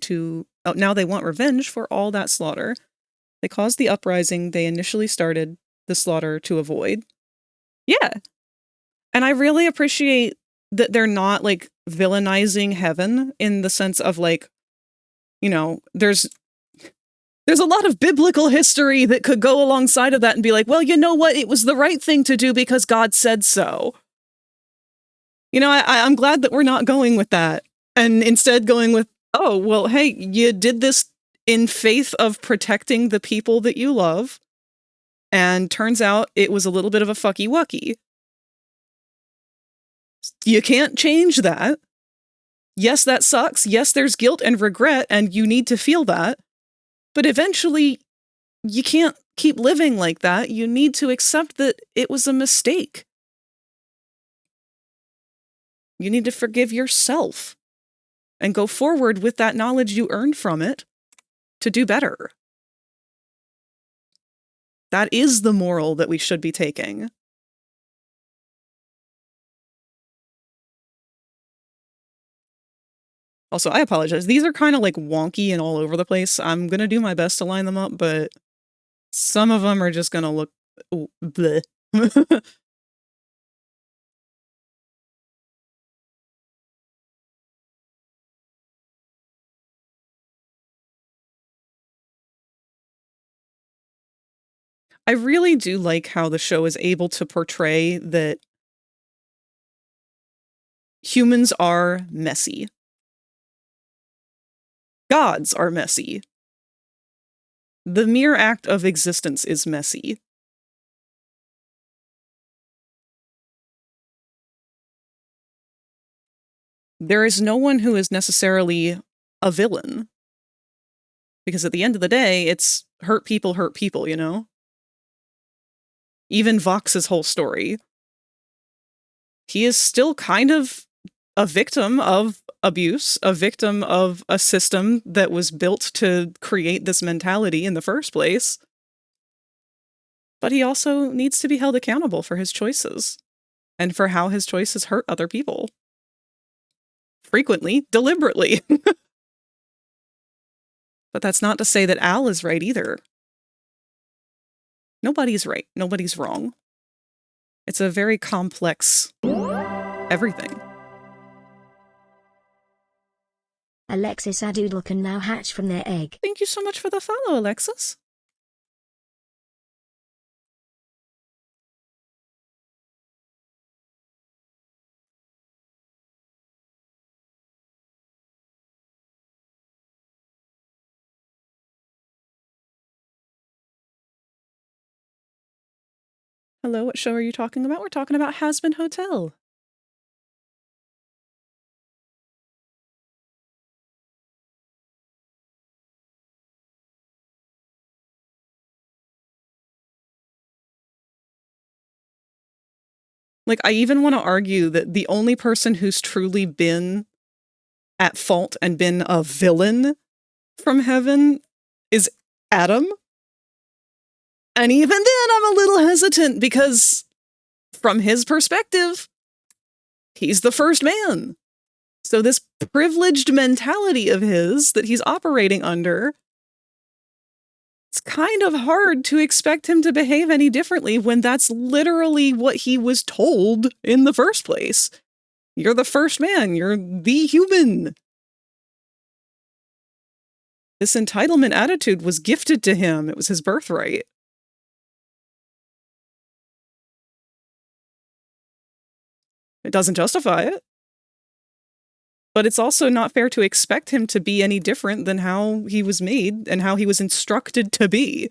revenge for all that slaughter. They caused the uprising they initially started the slaughter to avoid. Yeah. And I really appreciate that they're not, like, villainizing heaven in the sense of, like, you know, there's a lot of biblical history that could go alongside of that and be like, well, you know what? It was the right thing to do because God said so. You know, I'm glad that we're not going with that. And instead going with, oh, well, hey, you did this in faith of protecting the people that you love. And turns out it was a little bit of a fucky-wucky. You can't change that. Yes, that sucks. Yes, there's guilt and regret, and you need to feel that. But eventually, you can't keep living like that. You need to accept that it was a mistake. You need to forgive yourself and go forward with that knowledge you earned from it to do better. That is the moral that we should be taking. Also, I apologize. These are kind of like wonky and all over the place. I'm going to do my best to line them up, but some of them are just going to look bleh. I really do like how the show is able to portray that humans are messy. Gods are messy. The mere act of existence is messy. There is no one who is necessarily a villain. Because at the end of the day, it's hurt people, you know? Even Vox's whole story. He is still kind of a victim of abuse, a victim of a system that was built to create this mentality in the first place. But he also needs to be held accountable for his choices and for how his choices hurt other people. Frequently, deliberately. But that's not to say that Al is right either. Nobody's right. Nobody's wrong. It's a very complex everything. Alexis Adoodle can now hatch from their egg. Thank you so much for the follow, Alexis. Hello, what show are you talking about? We're talking about Hazbin Hotel. Like, I even want to argue that the only person who's truly been at fault and been a villain from heaven is Adam. And even then, I'm a little hesitant because, from his perspective, he's the first man. So this privileged mentality of his that he's operating under, it's kind of hard to expect him to behave any differently when that's literally what he was told in the first place. You're the first man. You're the human. This entitlement attitude was gifted to him. It was his birthright. It doesn't justify it. But it's also not fair to expect him to be any different than how he was made and how he was instructed to be.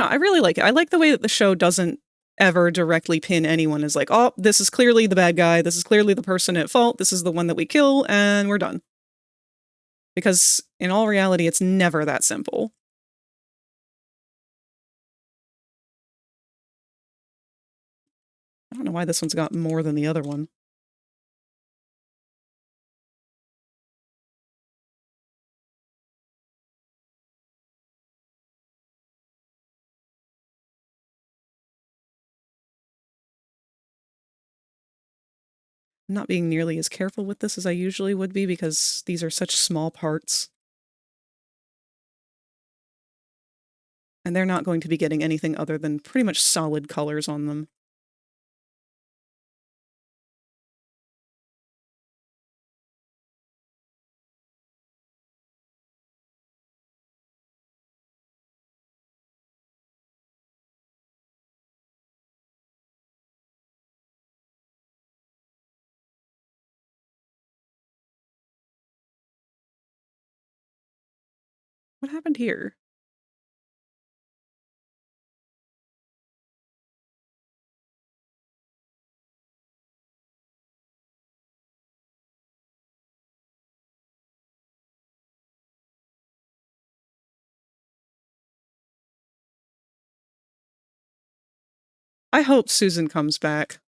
know, I really like it. I like the way that the show doesn't ever directly pin anyone as like, oh, this is clearly the bad guy. This is clearly the person at fault. This is the one that we kill, and we're done. Because in all reality, it's never that simple. I don't know why this one's got more than the other one. I'm not being nearly as careful with this as I usually would be because these are such small parts. And they're not going to be getting anything other than pretty much solid colors on them. What happened here? I hope Susan comes back.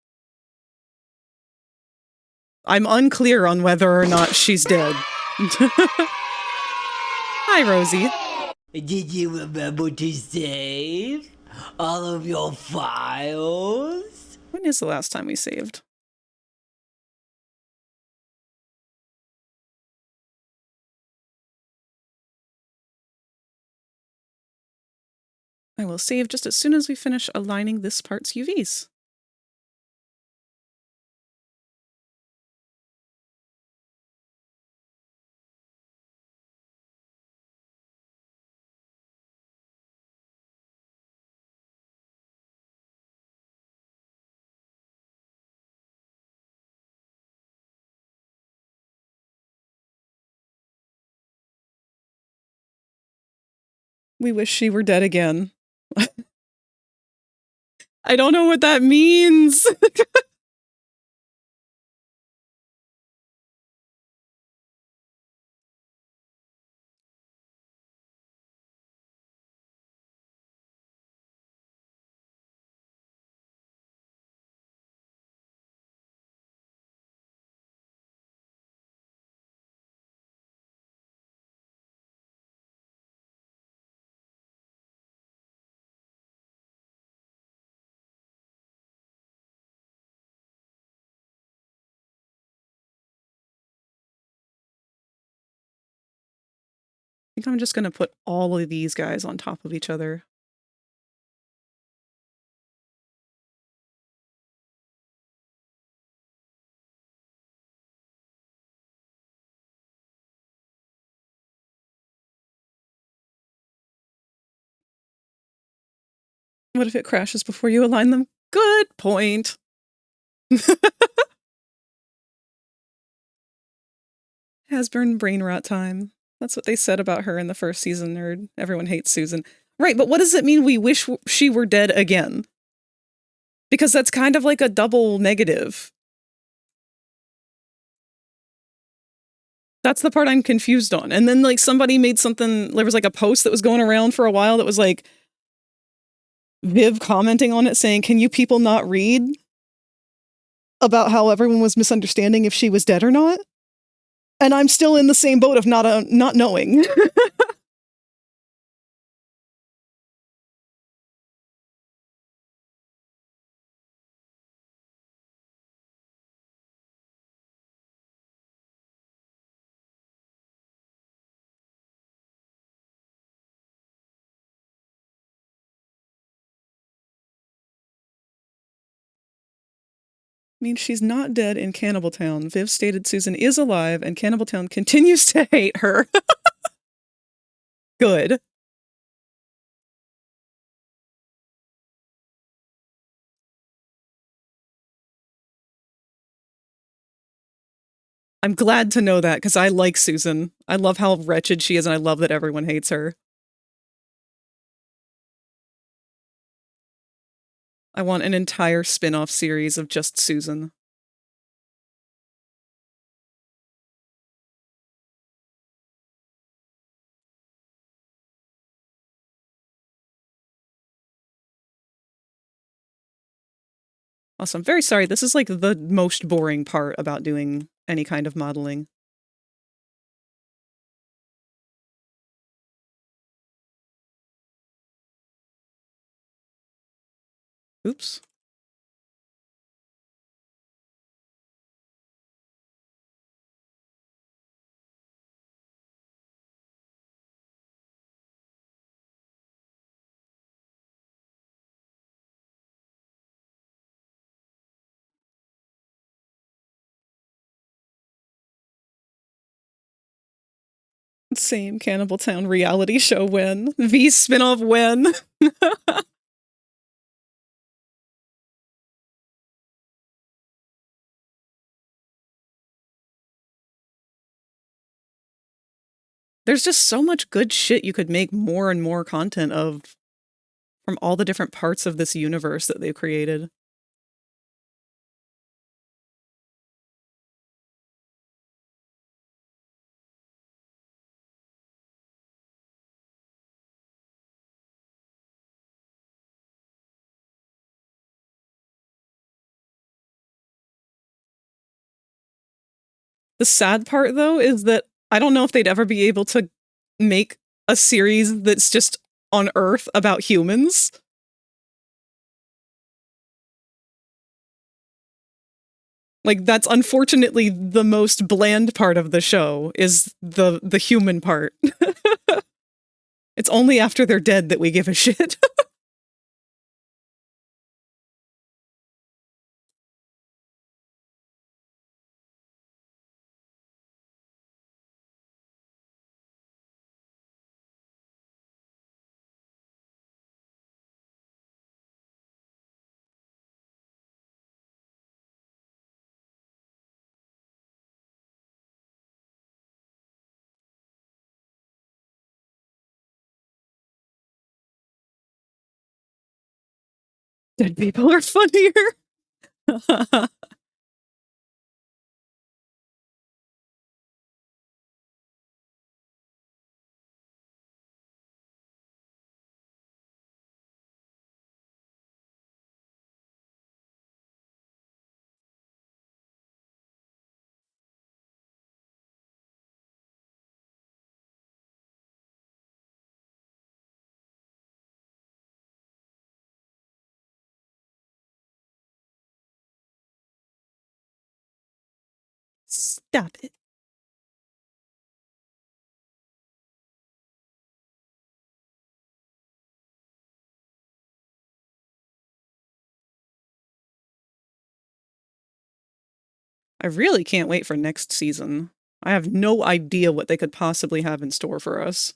I'm unclear on whether or not she's dead. Hi, Rosie. Did you remember to save all of your files? When is the last time we saved? I will save just as soon as we finish aligning this part's UVs. We wish she were dead again. I don't know what that means. I think I'm just going to put all of these guys on top of each other. What if it crashes before you align them? Good point. Hazbin brain rot time. That's what they said about her in the first season, nerd. Everyone hates Susan. Right, but what does it mean we wish she were dead again? Because that's kind of like a double negative. That's the part I'm confused on. And then like somebody made something, there was like a post that was going around for a while that was like Viv commenting on it saying, can you people not read about how everyone was misunderstanding if she was dead or not? And I'm still in the same boat of not knowing. Means she's not dead in Cannibaltown. Viv stated Susan is alive and Cannibaltown continues to hate her. Good. I'm glad to know that because I like Susan. I love how wretched she is and I love that everyone hates her. I want an entire spin-off series of just Susan. Also, I'm very sorry. This is like the most boring part about doing any kind of modeling. Oops. Same Cannibal Town reality show win. V spin-off win. There's just so much good shit you could make more and more content of from all the different parts of this universe that they've created. The sad part, though, is that I don't know if they'd ever be able to make a series that's just on Earth about humans. Like, that's unfortunately the most bland part of the show, is the human part. It's only after they're dead that we give a shit. Dead people are funnier. Stop it. I really can't wait for next season. I have no idea what they could possibly have in store for us.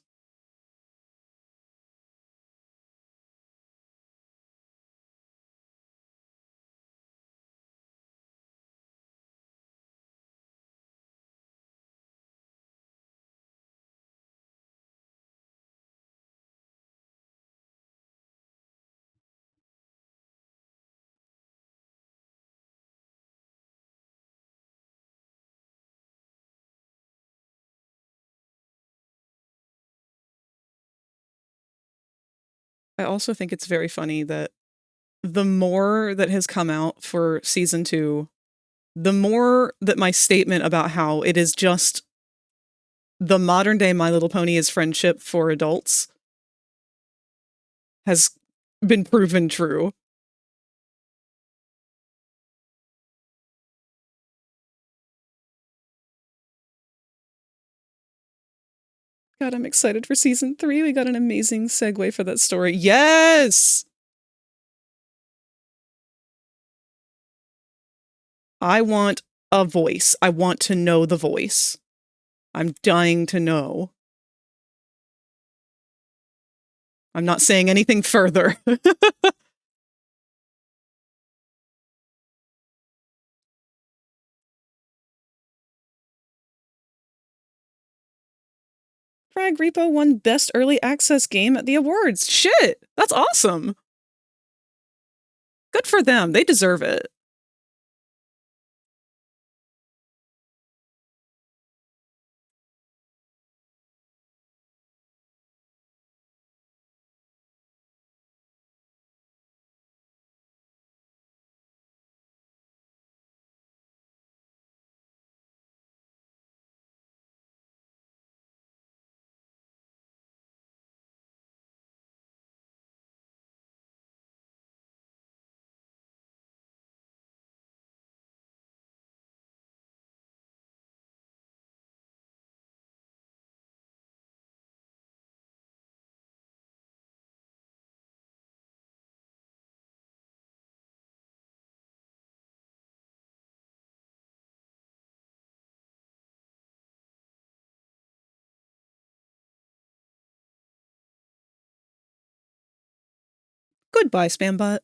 I also think it's very funny that the more that has come out for season 2, the more that my statement about how it is just the modern day My Little Pony is friendship for adults has been proven true. God, I'm excited for season 3. We got an amazing segue for that story. Yes! I want a voice. I want to know the voice. I'm dying to know. I'm not saying anything further. FragRaptor won Best Early Access Game at the awards. Shit! That's awesome! Good for them. They deserve it. Goodbye, Spambot.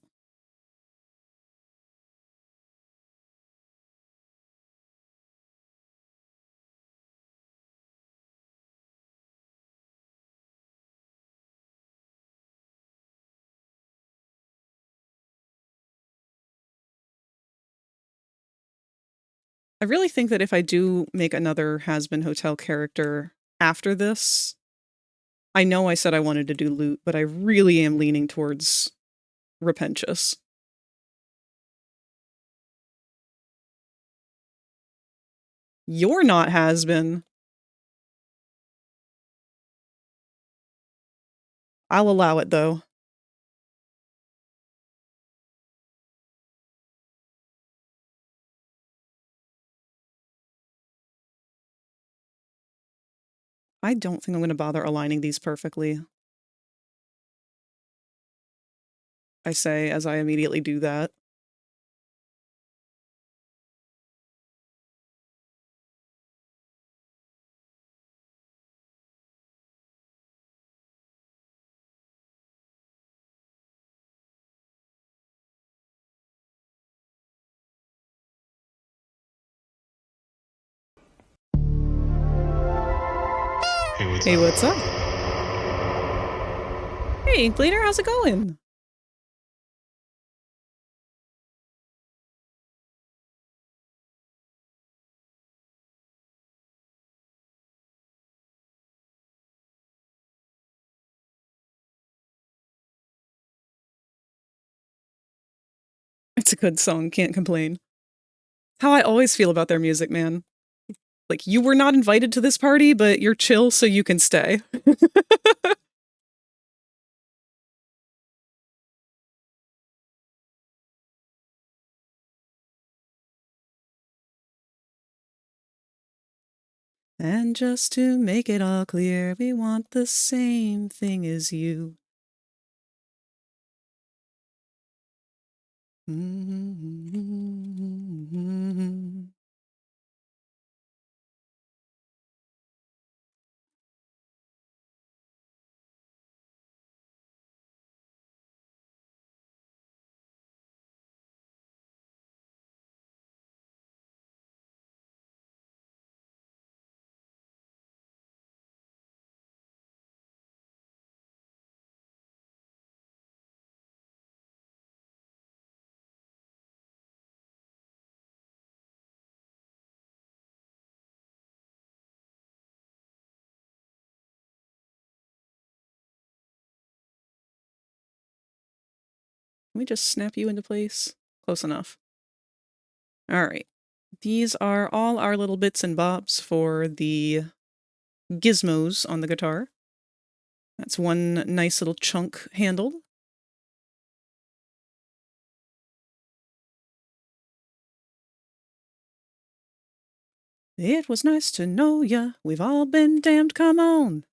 I really think that if I do make another Hazbin Hotel character after this, I know I said I wanted to do loot, but I really am leaning towards Repentious. You're not Hazbin. I'll allow it, though. I don't think I'm going to bother aligning these perfectly. I say as I immediately do that. Hey, what's up? Hey, Blader, how's it going? It's a good song, can't complain. How I always feel about their music, man. Like, you were not invited to this party, but you're chill so you can stay. And just to make it all clear, we want the same thing as you. Let me just snap you into place. Close enough. All right. These are all our little bits and bobs for the gizmos on the guitar. That's one nice little chunk handled. It was nice to know ya. We've all been damned, come on.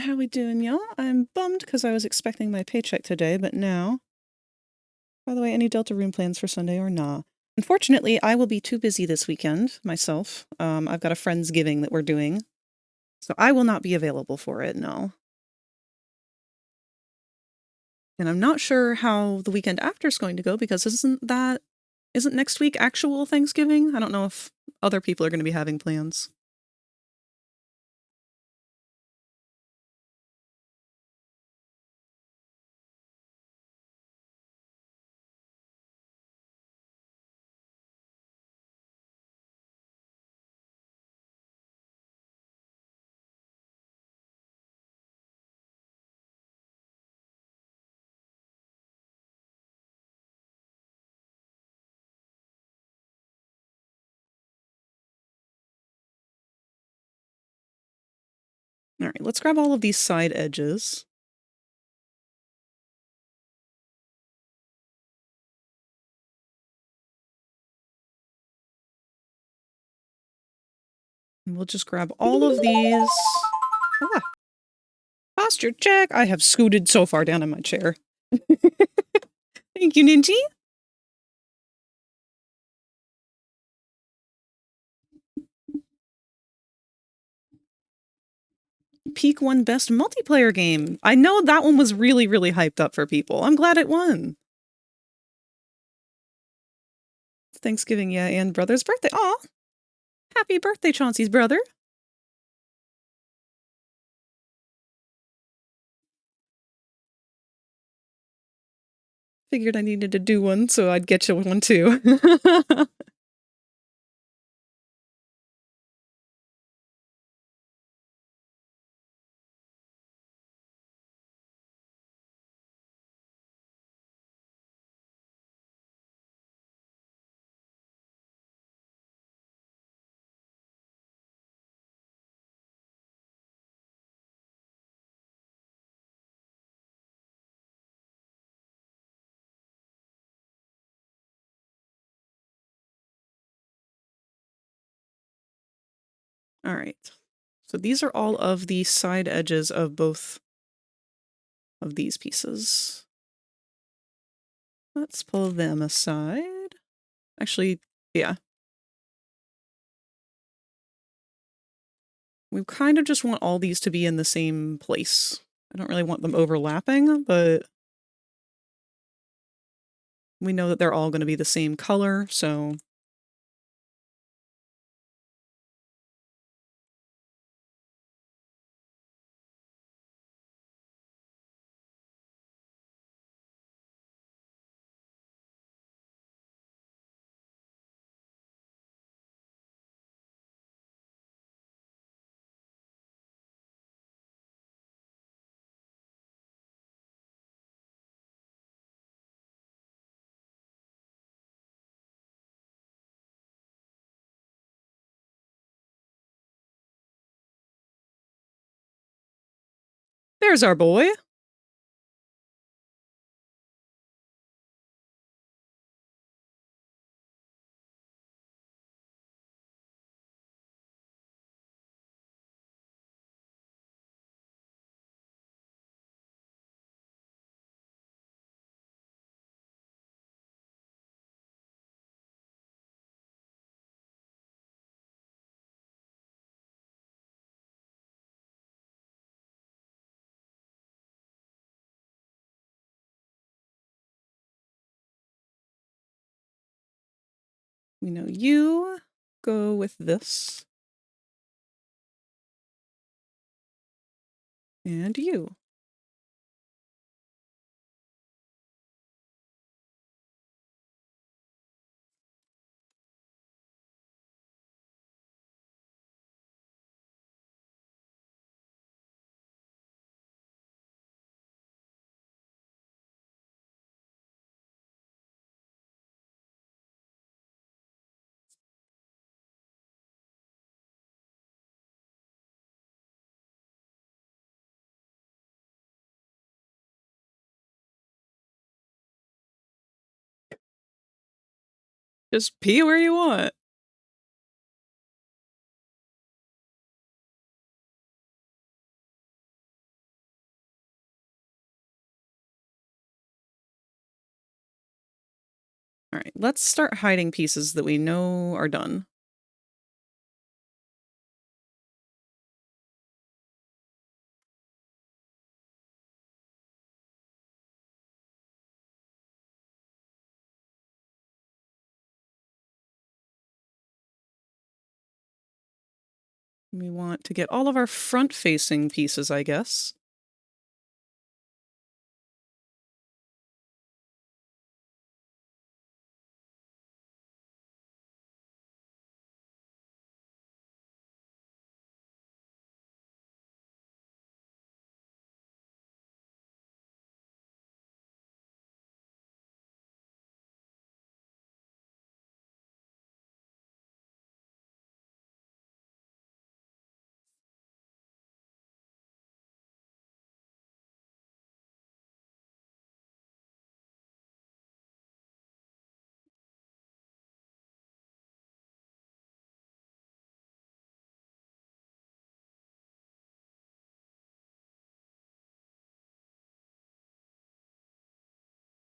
How we doing, y'all? I'm bummed because I was expecting my paycheck today, but now... By the way, any Delta room plans for Sunday or nah? Unfortunately, I will be too busy this weekend, myself. I've got a Friendsgiving that we're doing, so I will not be available for it, no. And I'm not sure how the weekend after is going to go because isn't next week actual Thanksgiving? I don't know if other people are going to be having plans. All right, let's grab all of these side edges. And we'll just grab all of these. Ah, posture check. I have scooted so far down in my chair. Thank you, Ninji. Peak won best multiplayer game. I know that one was really, really hyped up for people. I'm glad it won. Thanksgiving, yeah, and brother's birthday. Aw! Happy birthday, Chauncey's brother. Figured I needed to do one, so I'd get you one too. All right. So these are all of the side edges of both of these pieces. Let's pull them aside. Actually, yeah. We kind of just want all these to be in the same place. I don't really want them overlapping, but we know that they're all going to be the same color, so... There's our boy! We know you go with this. And you. Just pee where you want. All right, let's start hiding pieces that we know are done. We want to get all of our front-facing pieces, I guess.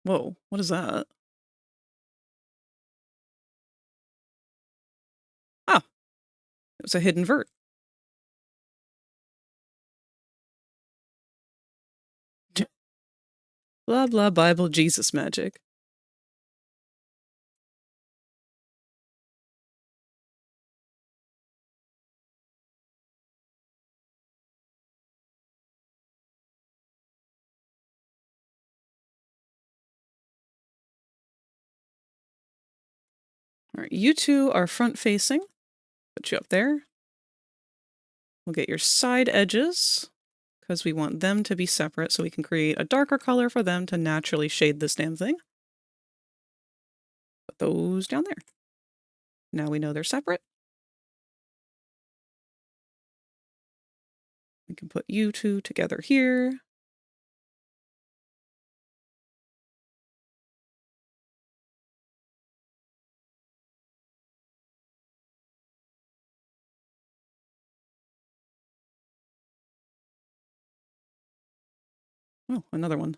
Whoa, what is that? Ah, it was a hidden vert. Blah, blah, Bible, Jesus magic. All right, you two are front-facing. Put you up there. We'll get your side edges, because we want them to be separate so we can create a darker color for them to naturally shade this damn thing. Put those down there. Now we know they're separate. We can put you two together here. Oh, another one.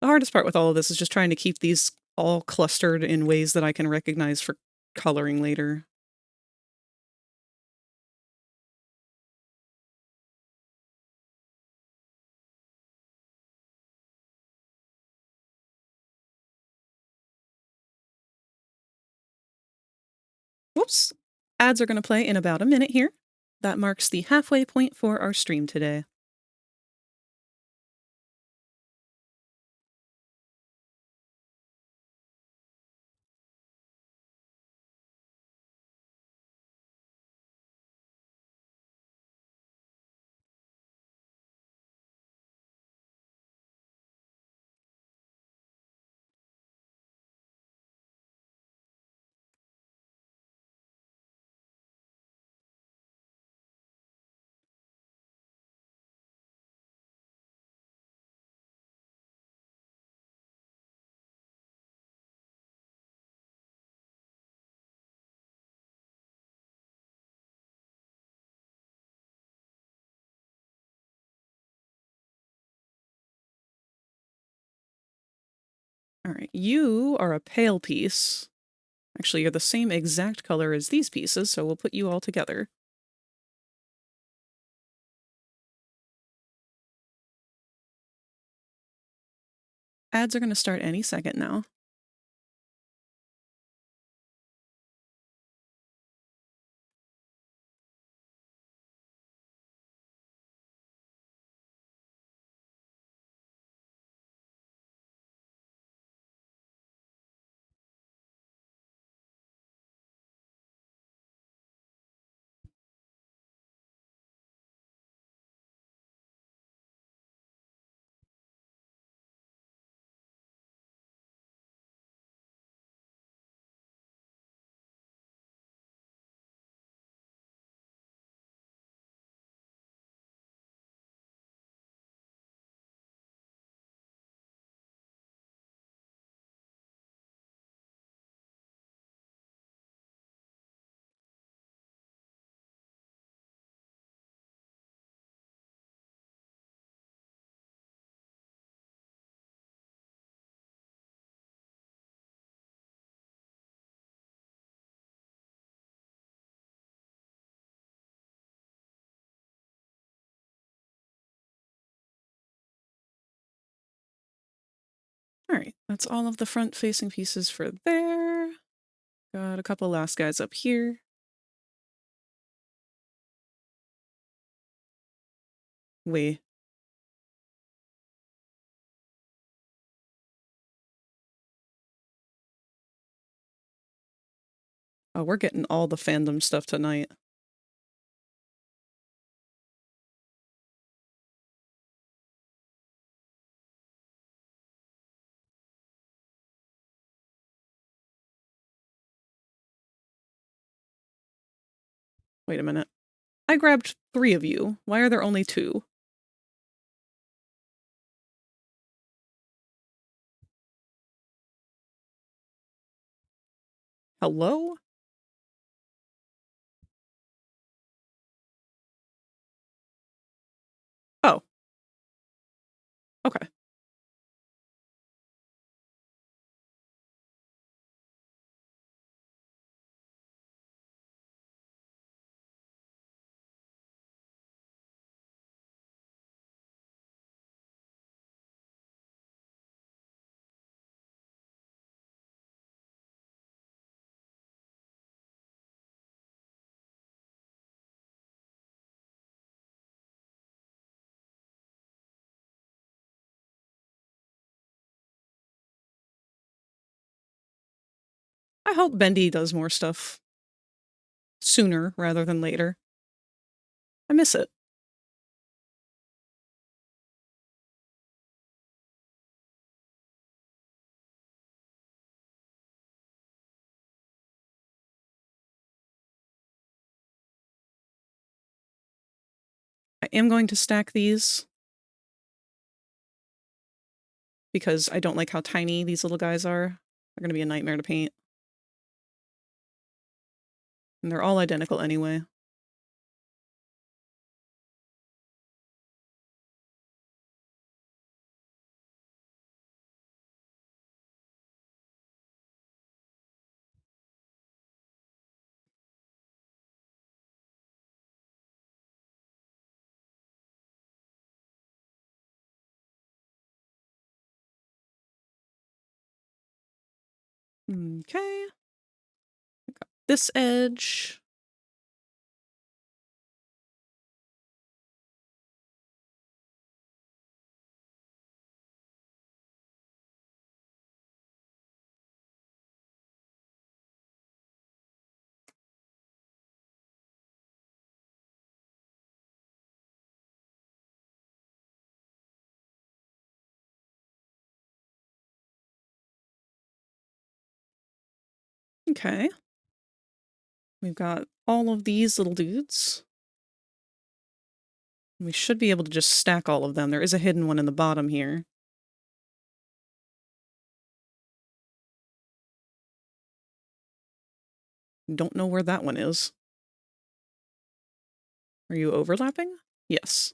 The hardest part with all of this is just trying to keep these all clustered in ways that I can recognize for coloring later. Whoops. Ads are going to play in about a minute here. That marks the halfway point for our stream today. All right, you are a pale piece. Actually, you're the same exact color as these pieces, so we'll put you all together. Ads are going to start any second now. All right, that's all of the front-facing pieces for there. Got a couple last guys up here. Wait. Oh, we're getting all the fandom stuff tonight. Wait a minute. I grabbed 3 of you. Why are there only 2? Hello? Oh. Okay. I hope Bendy does more stuff sooner rather than later. I miss it. I am going to stack these because I don't like how tiny these little guys are. They're going to be a nightmare to paint. And they're all identical anyway. Okay. Got this edge. Okay. We've got all of these little dudes. We should be able to just stack all of them. There is a hidden one in the bottom here. Don't know where that one is. Are you overlapping? Yes.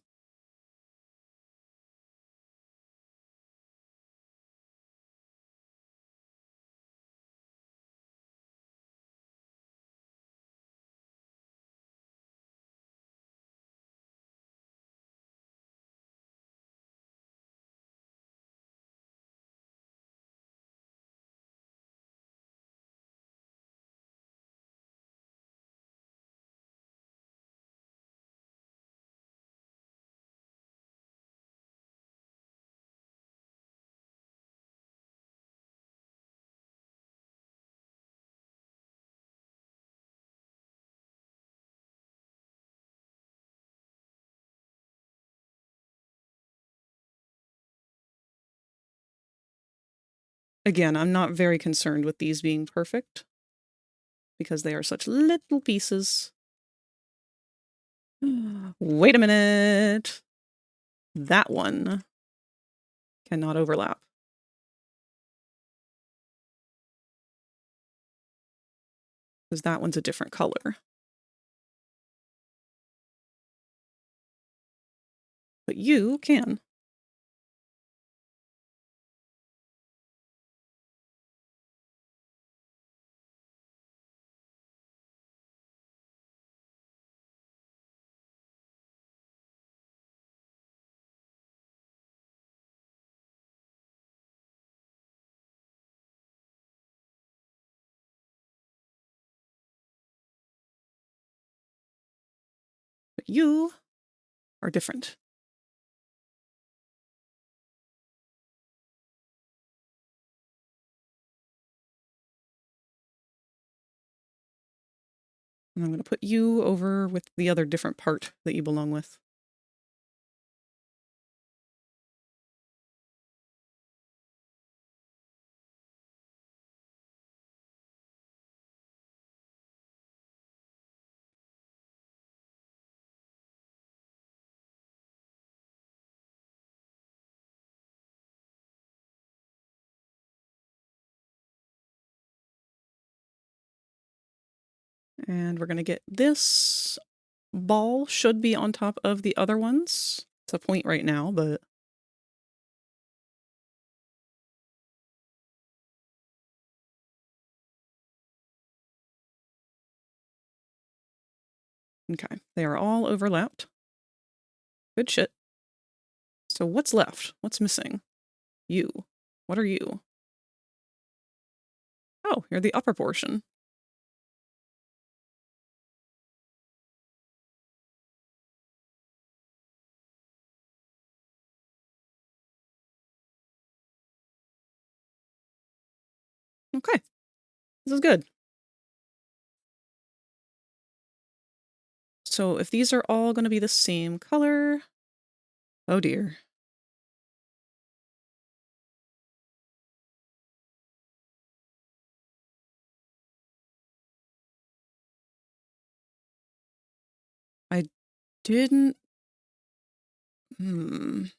Again, I'm not very concerned with these being perfect because they are such little pieces. Wait a minute. That one cannot overlap. Because that one's a different color. But you can. you are different. And I'm going to put you over with the other different part that you belong with. And we're going to get this ball should be on top of the other ones. It's a point right now, but okay. They are all overlapped. Good shit. So what's left? What's missing? You. What are you? Oh, you're the upper portion. Okay. This is good. So if these are all going to be the same color... Oh dear. I didn't... Didn't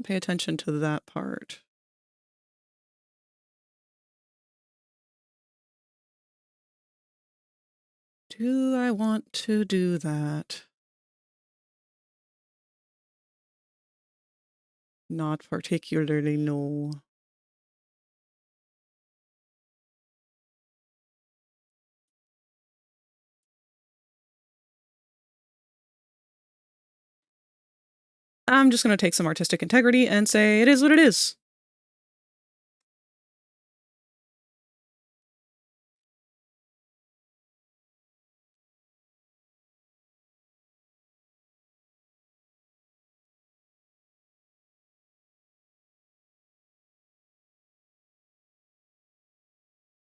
pay attention to that part. Do I want to do that? Not particularly, no. I'm just going to take some artistic integrity and say it is what it is.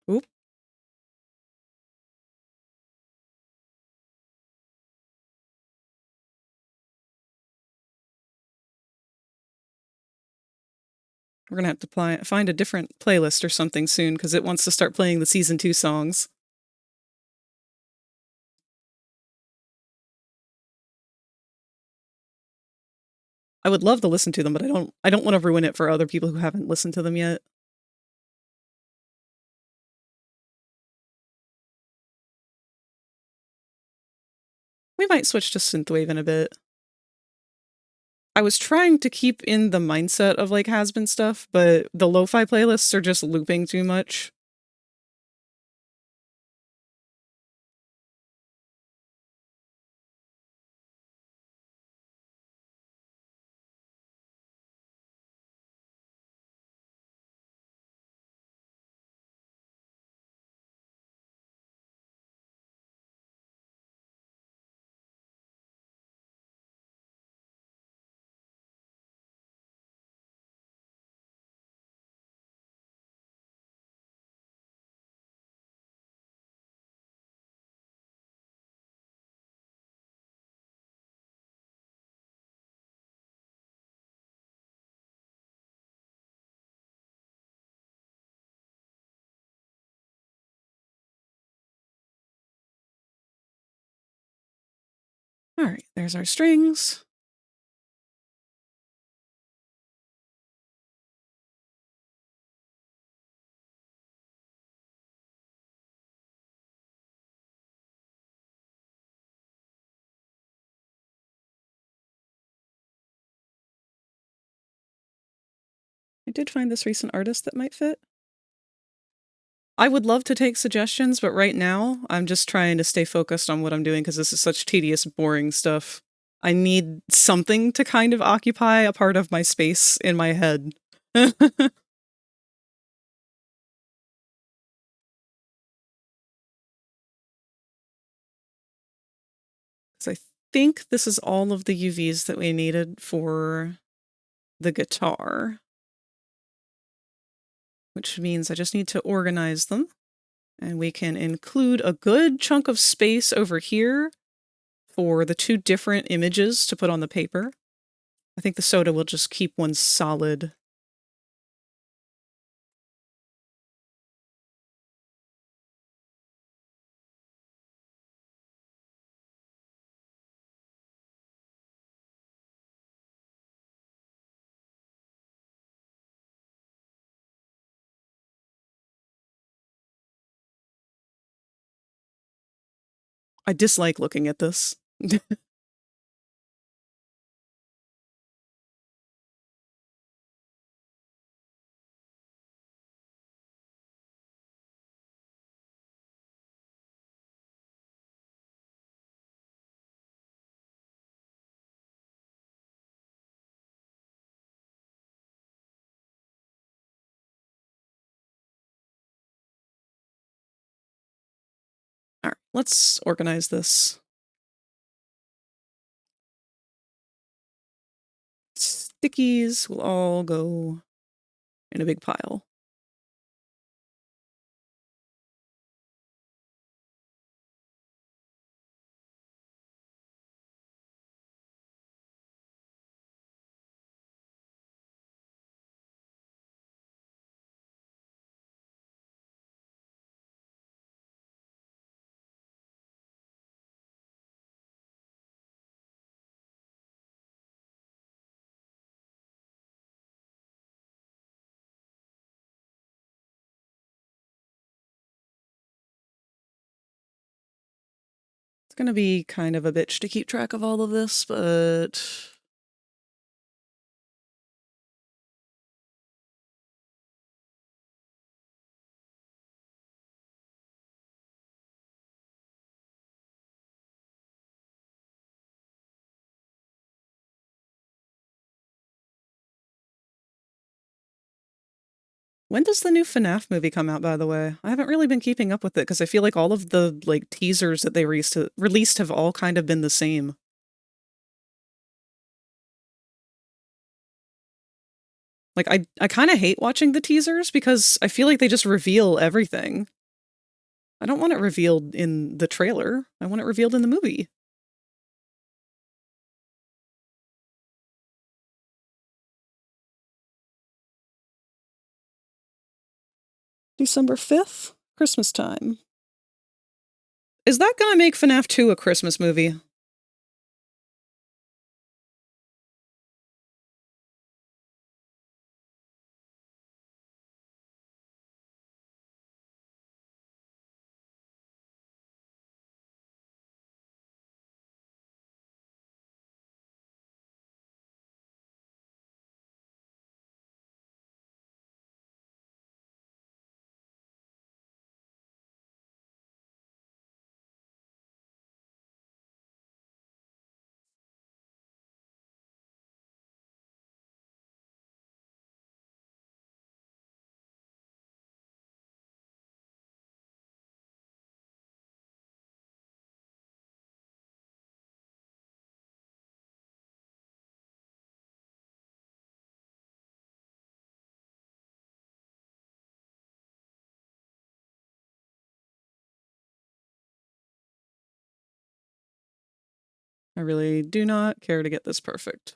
Oop. We're going to have to find a different playlist or something soon because it wants to start playing the Season 2 songs. I would love to listen to them, but I don't want to ruin it for other people who haven't listened to them yet. We might switch to synthwave in a bit. I was trying to keep in the mindset of like Hazbin stuff, but the lo-fi playlists are just looping too much. All right, there's our strings. I did find this recent artist that might fit. I would love to take suggestions, but right now I'm just trying to stay focused on what I'm doing because this is such tedious, boring stuff. I need something to kind of occupy a part of my space in my head. So I think this is all of the UVs that we needed for the guitar, which means I just need to organize them, and we can include a good chunk of space over here for the two different images to put on the paper. I think the soda will just keep one solid. I dislike looking at this. All right, let's organize this. Stickies will all go in a big pile. It's gonna be kind of a bitch to keep track of all of this, but when does the new FNAF movie come out, by the way? I haven't really been keeping up with it because I feel like all of the like teasers that they released have all kind of been the same. Like I kind of hate watching the teasers because I feel like they just reveal everything. I don't want it revealed in the trailer. I want it revealed in the movie. December 5th, Christmas time. Is that gonna make FNAF 2 a Christmas movie? I really do not care to get this perfect.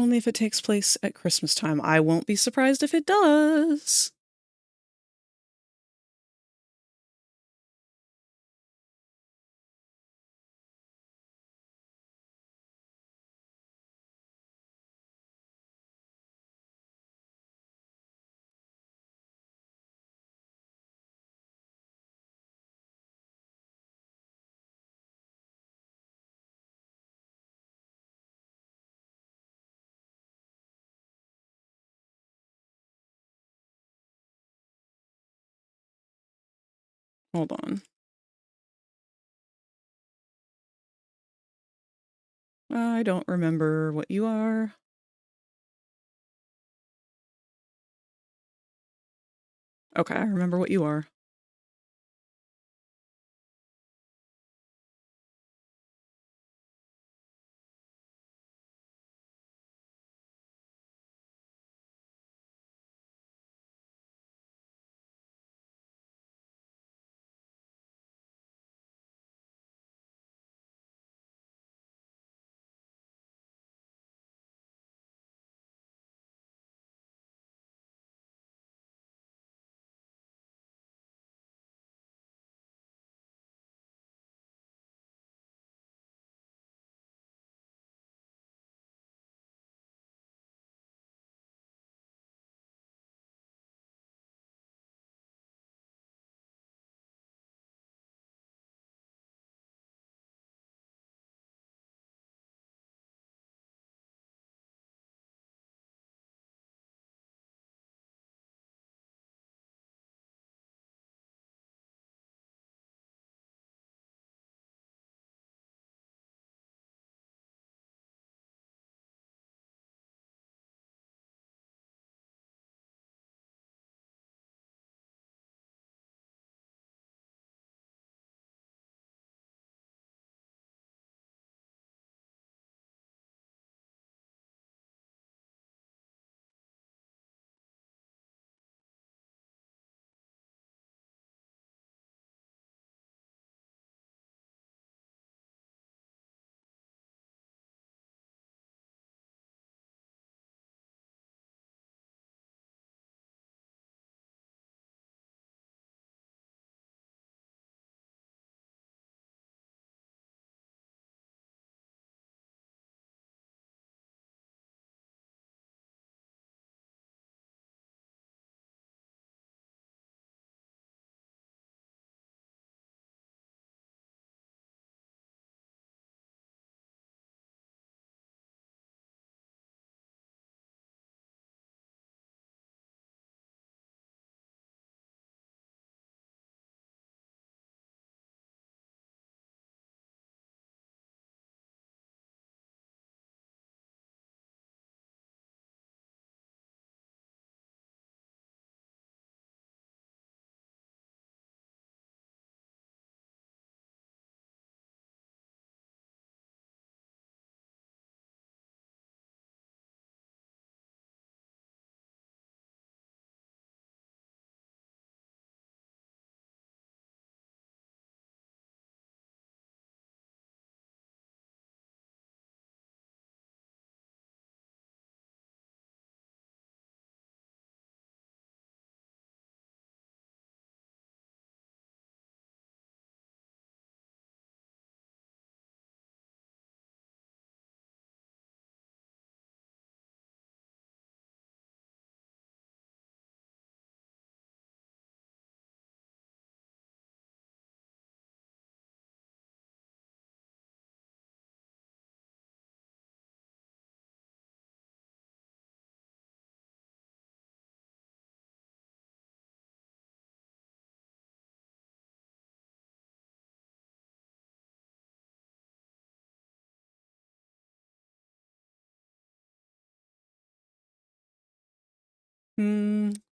Only if it takes place at Christmas time. I won't be surprised if it does. Hold on. I don't remember what you are. Okay, I remember what you are.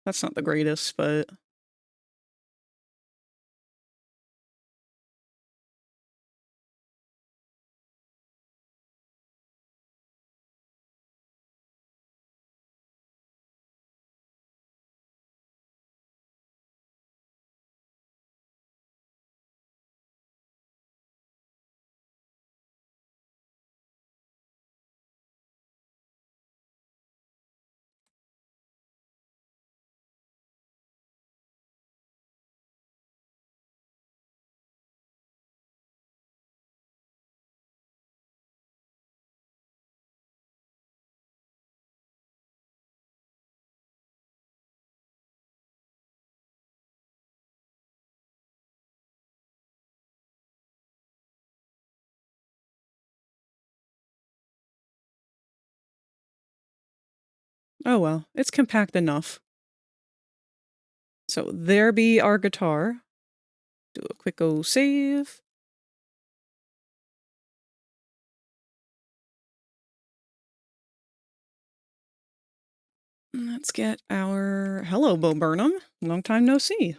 That's not the greatest, but Oh well, it's compact enough. So there be our guitar. Do a quick save. Let's get our... Hello, Bo Burnham. Long time no see.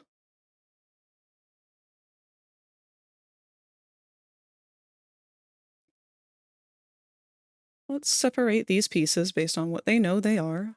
Let's separate these pieces based on what they know they are.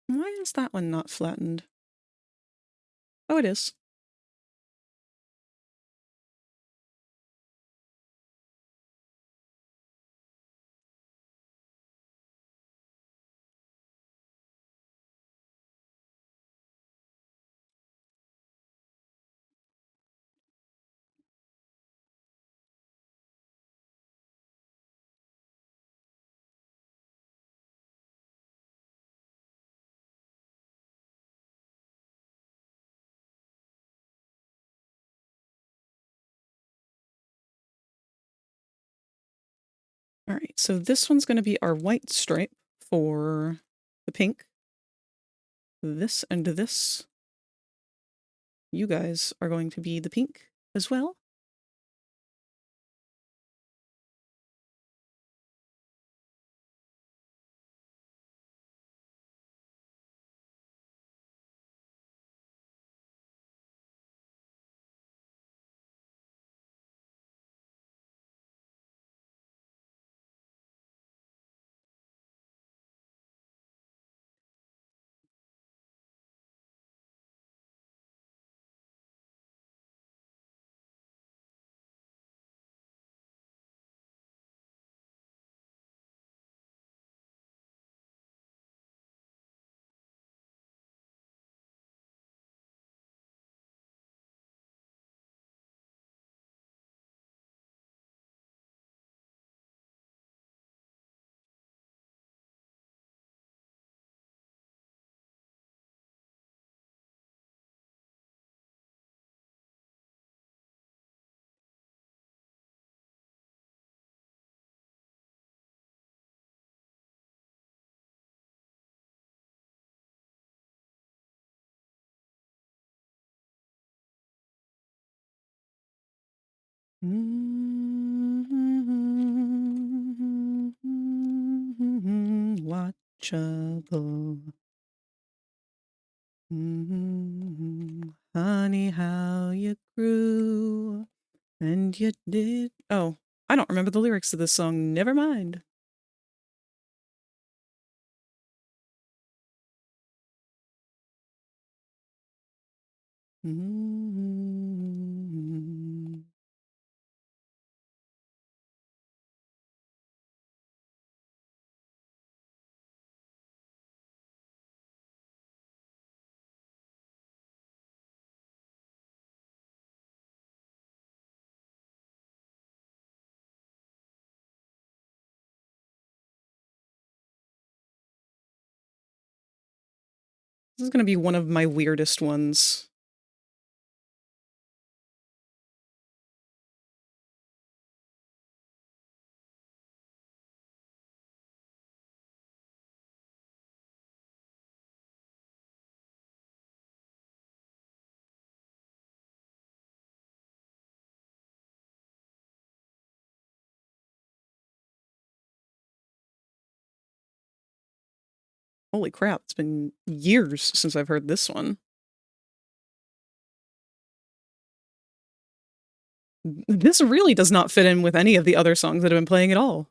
Why is that one not flattened? Oh, it is. All right, so this one's going to be our white stripe for the pink. This and this. You guys are going to be the pink as well. Watchable. Honey, how you grew. And you did. Oh, I don't remember the lyrics to this song. Never mind. This is going to be one of my weirdest ones. Holy crap, it's been years since I've heard this one. This really does not fit in with any of the other songs that have been playing at all.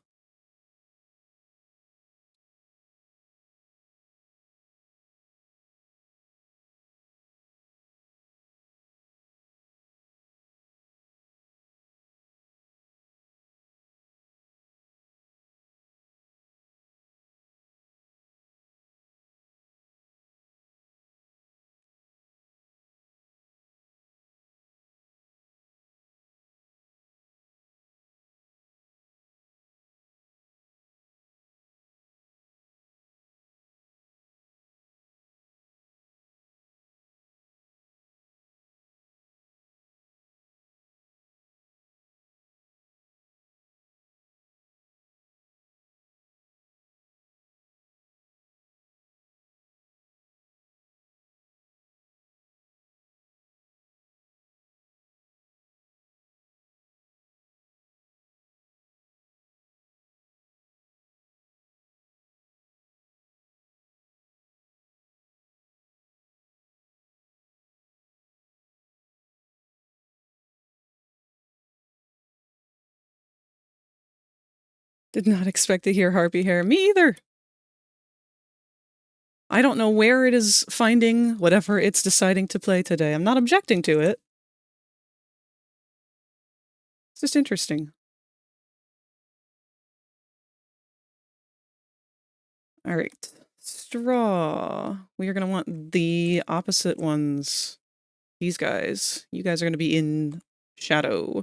Did not expect to hear Harpy Hair. Me either. I don't know where it is finding whatever it's deciding to play today. I'm not objecting to it. It's just interesting. All right. Straw. We are going to want the opposite ones. These guys. You guys are going to be in shadow.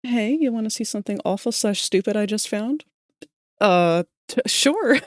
Hey, you want to see something awful / stupid I just found? Sure.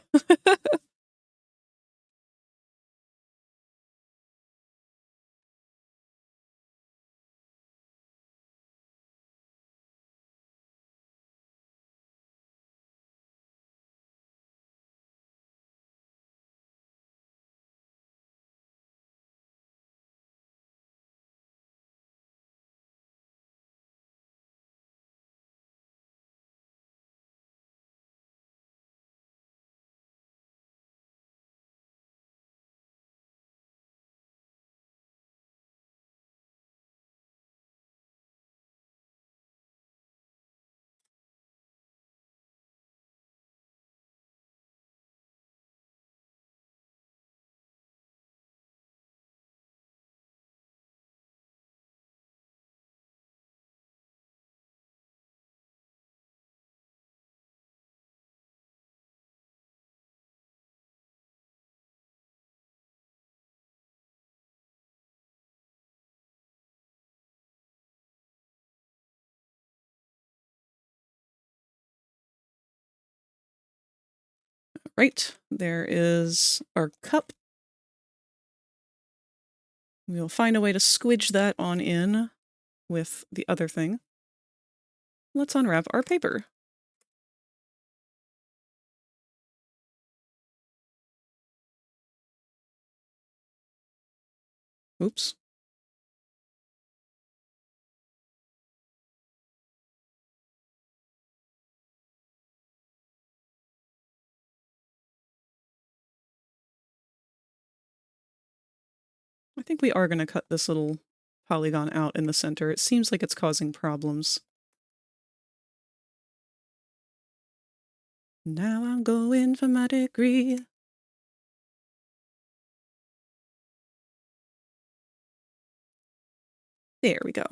Right, there is our cup. We'll find a way to squidge that on in with the other thing. Let's unwrap our paper. Oops. I think we are going to cut this little polygon out in the center. It seems like it's causing problems. Now I'm going for my degree. There we go.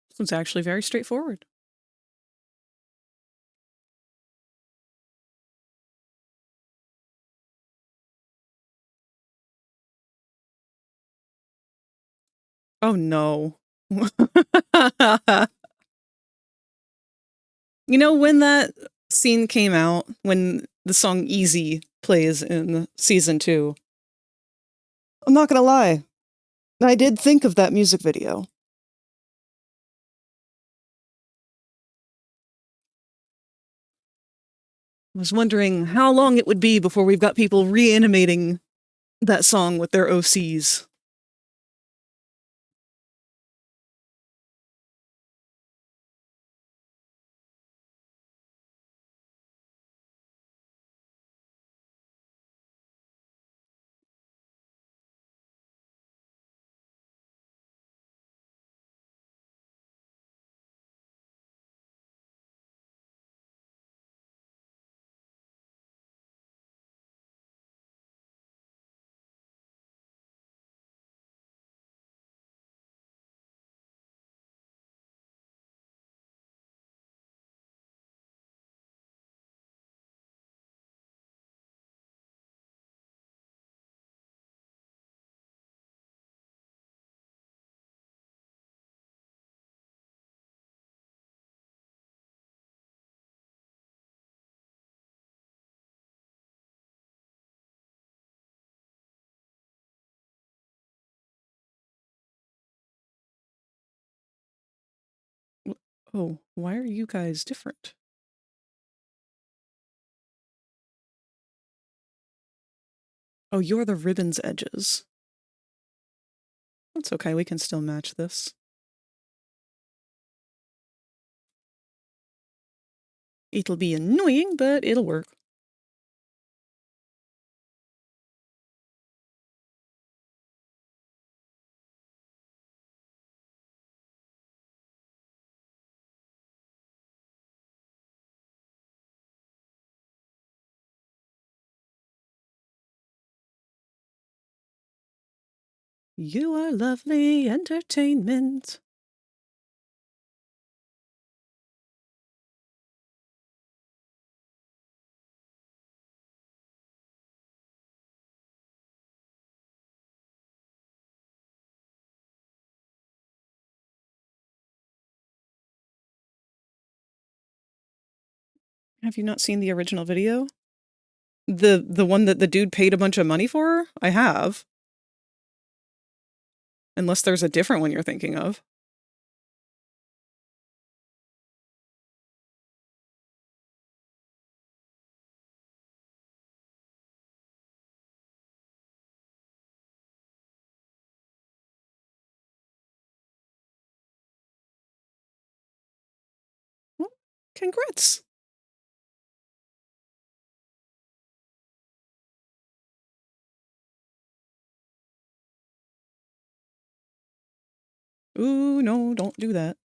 This one's actually very straightforward. Oh no. You know, when that scene came out, when the song Easy plays in season 2, I'm not gonna lie, I did think of that music video. I was wondering how long it would be before we've got people reanimating that song with their OCs. Oh, why are you guys different? Oh, you're the ribbon's edges. That's okay, we can still match this. It'll be annoying, but it'll work. You are lovely entertainment. Have you not seen the original video? The one that the dude paid a bunch of money for? I have. Unless there's a different one you're thinking of. Well, congrats. Ooh, no, don't do that.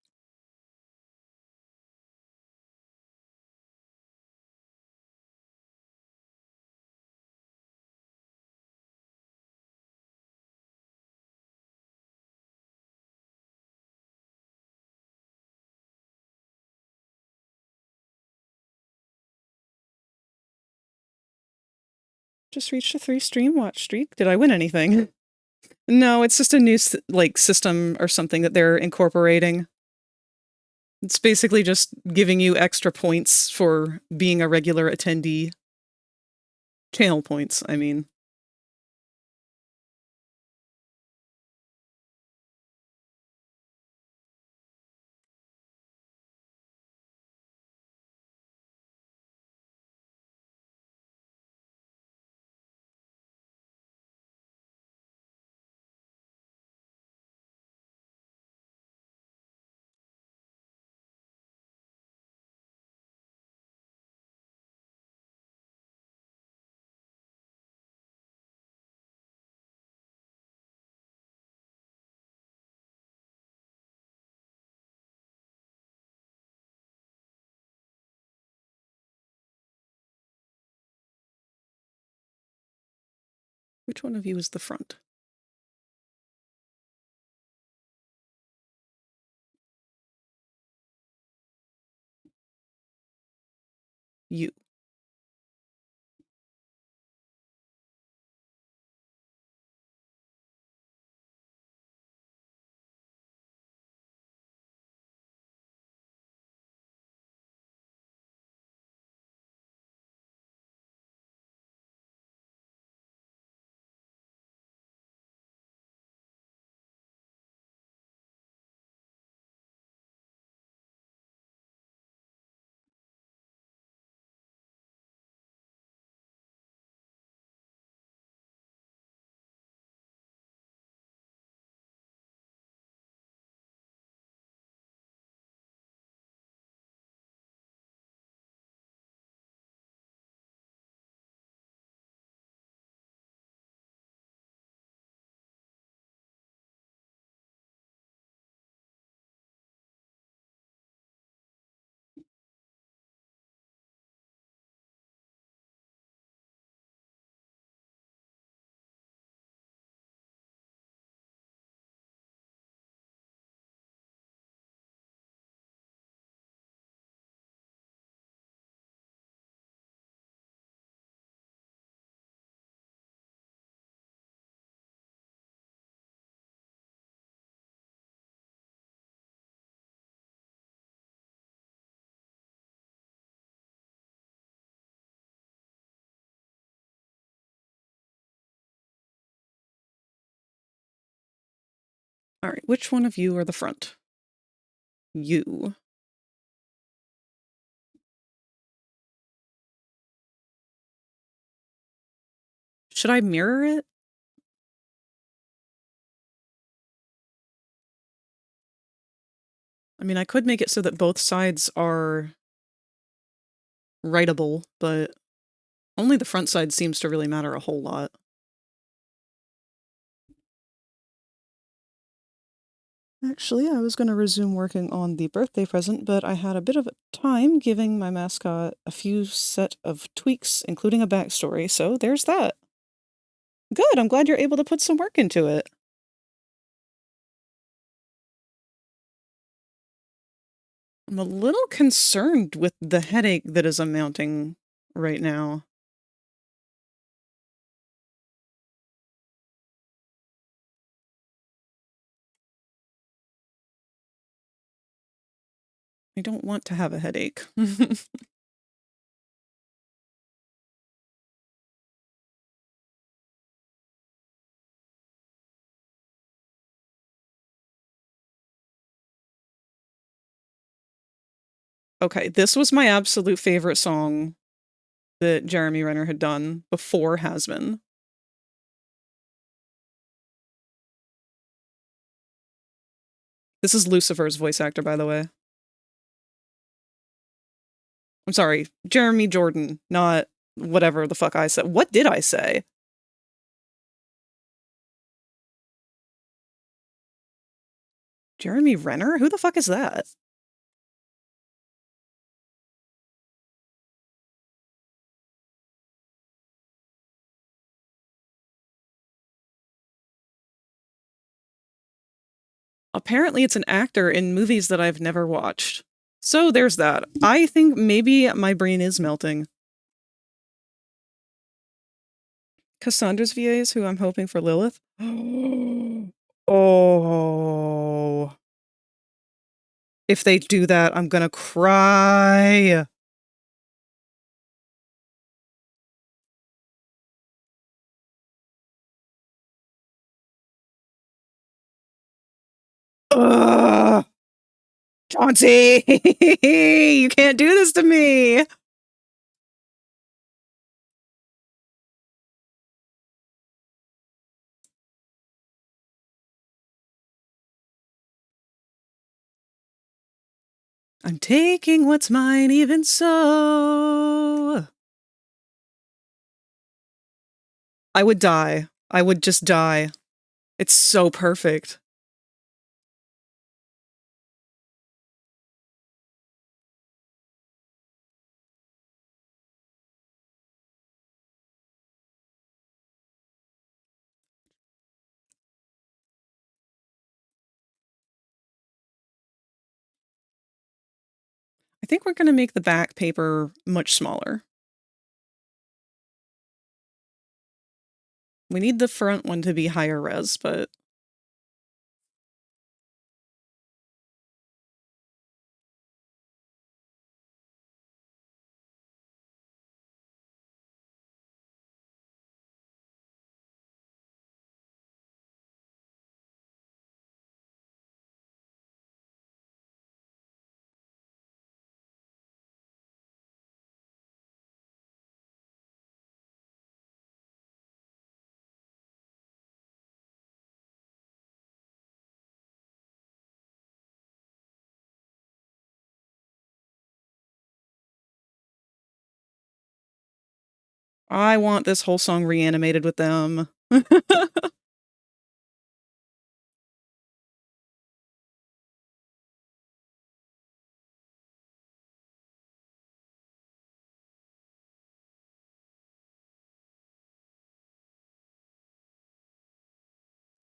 Just reached a 3 stream watch streak. Did I win anything? No, it's just a new system or something that they're incorporating. It's basically just giving you extra points for being a regular attendee. Channel points, I mean. Which one of you is the front? You. All right, which one of you are the front? You. Should I mirror it? I mean, I could make it so that both sides are writable, but only the front side seems to really matter a whole lot. Actually, I was going to resume working on the birthday present, but I had a bit of time giving my mascot a few set of tweaks, including a backstory, so there's that. Good, I'm glad you're able to put some work into it. I'm a little concerned with the headache that is amounting right now. I don't want to have a headache. Okay, this was my absolute favorite song that Jeremy Renner had done before Hazbin. This is Lucifer's voice actor, by the way. I'm sorry, Jeremy Jordan, not whatever the fuck I said. What did I say? Jeremy Renner? Who the fuck is that? Apparently it's an actor in movies that I've never watched. So there's that. I think maybe my brain is melting. Cassandra's VAs, who I'm hoping for Lilith. Oh. If they do that, I'm gonna cry. Ugh. Chauncey! You can't do this to me! I'm taking what's mine even so. I would die. I would just die. It's so perfect. think we're going to make the back paper much smaller. We need the front one to be higher res, but... I want this whole song reanimated with them.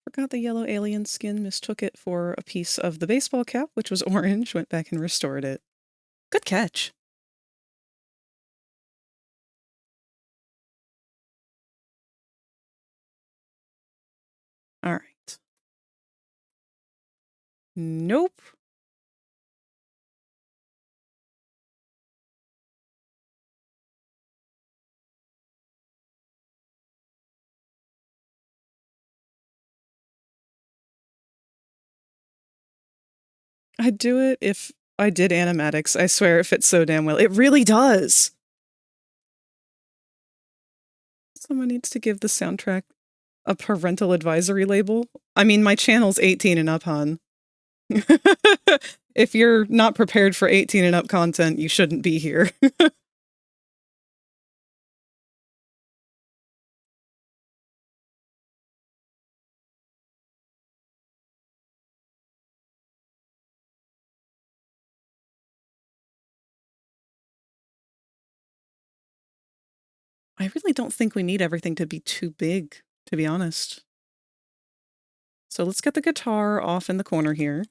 Forgot the yellow alien skin, mistook it for a piece of the baseball cap, which was orange, went back and restored it. Good catch. All right. Nope. I'd do it if I did animatics. I swear it fits so damn well. It really does! Someone needs to give the soundtrack a parental advisory label. I mean, my channel's 18 and up, hon. If you're not prepared for 18 and up content, you shouldn't be here. I really don't think we need everything to be too big, to be honest. So let's get the guitar off in the corner here.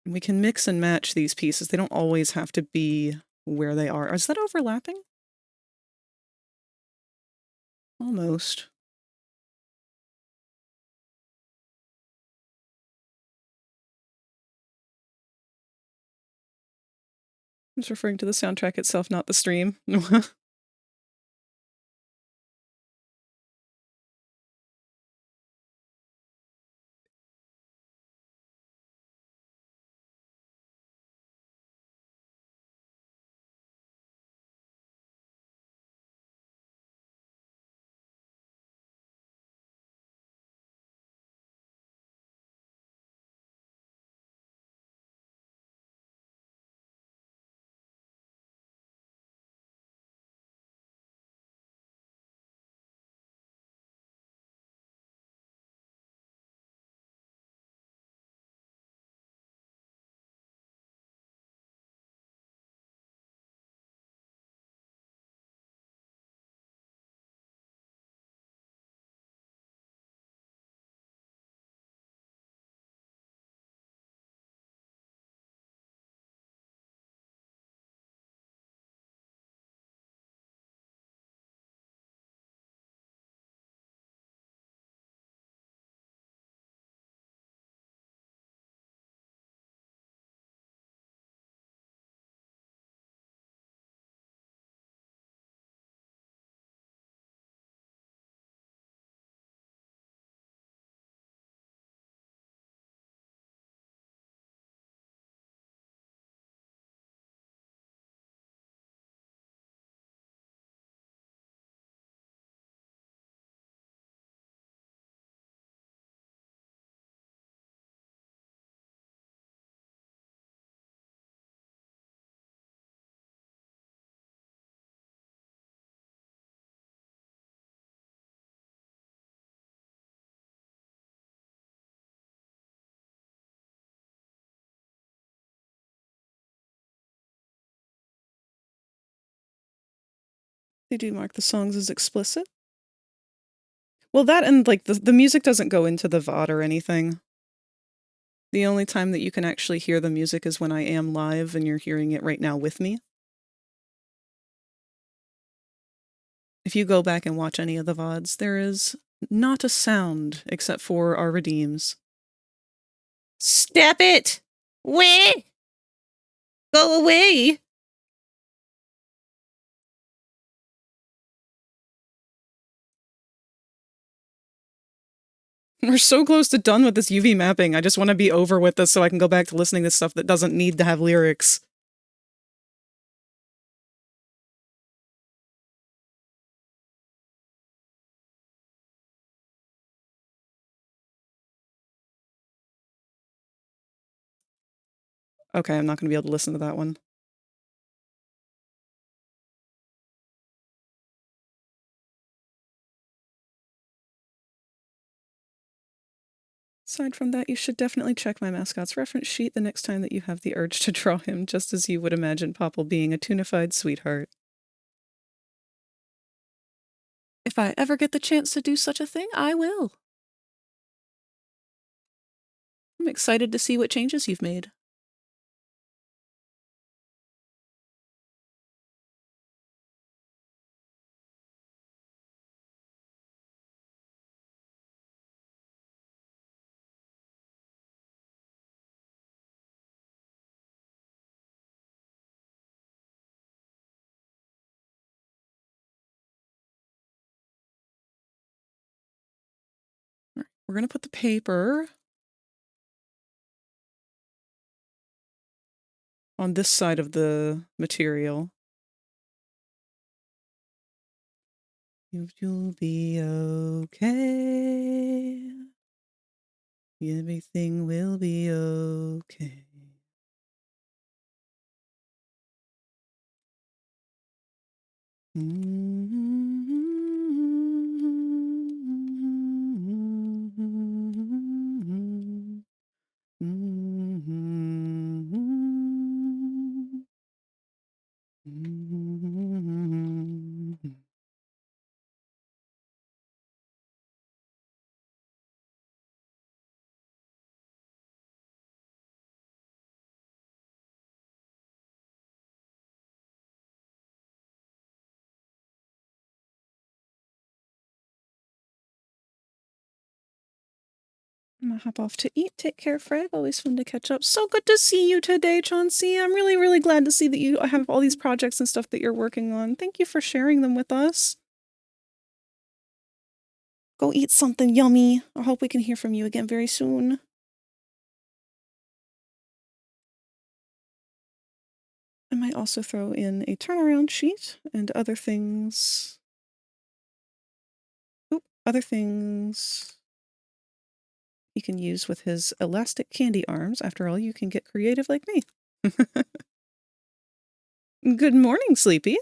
We can mix and match these pieces. They don't always have to be where they are. Is that overlapping? Almost. I'm just referring to the soundtrack itself, not the stream. They do mark the songs as explicit. Well, that and like the music doesn't go into the VOD or anything. The only time that you can actually hear the music is when I am live and you're hearing it right now with me. If you go back and watch any of the VODs, there is not a sound except for our redeems. Stop it! Where? Go away! We're so close to done with this UV mapping. I just want to be over with this so I can go back to listening to stuff that doesn't need to have lyrics. Okay, I'm not going to be able to listen to that one. Aside from that, you should definitely check my mascot's reference sheet the next time that you have the urge to draw him, just as you would imagine Popple being a tunified sweetheart. If I ever get the chance to do such a thing, I will. I'm excited to see what changes you've made. We're going to put the paper on this side of the material. You'll be okay. Everything will be okay. I'm gonna hop off to eat. Take care, Frag. Always fun to catch up. So good to see you today, Chauncey. I'm really, really glad to see that you have all these projects and stuff that you're working on. Thank you for sharing them with us. Go eat something yummy. I hope we can hear from you again very soon. I might also throw in a turnaround sheet and other things. Other things you can use with his elastic candy arms. After all, you can get creative like me. Good morning, Sleepy.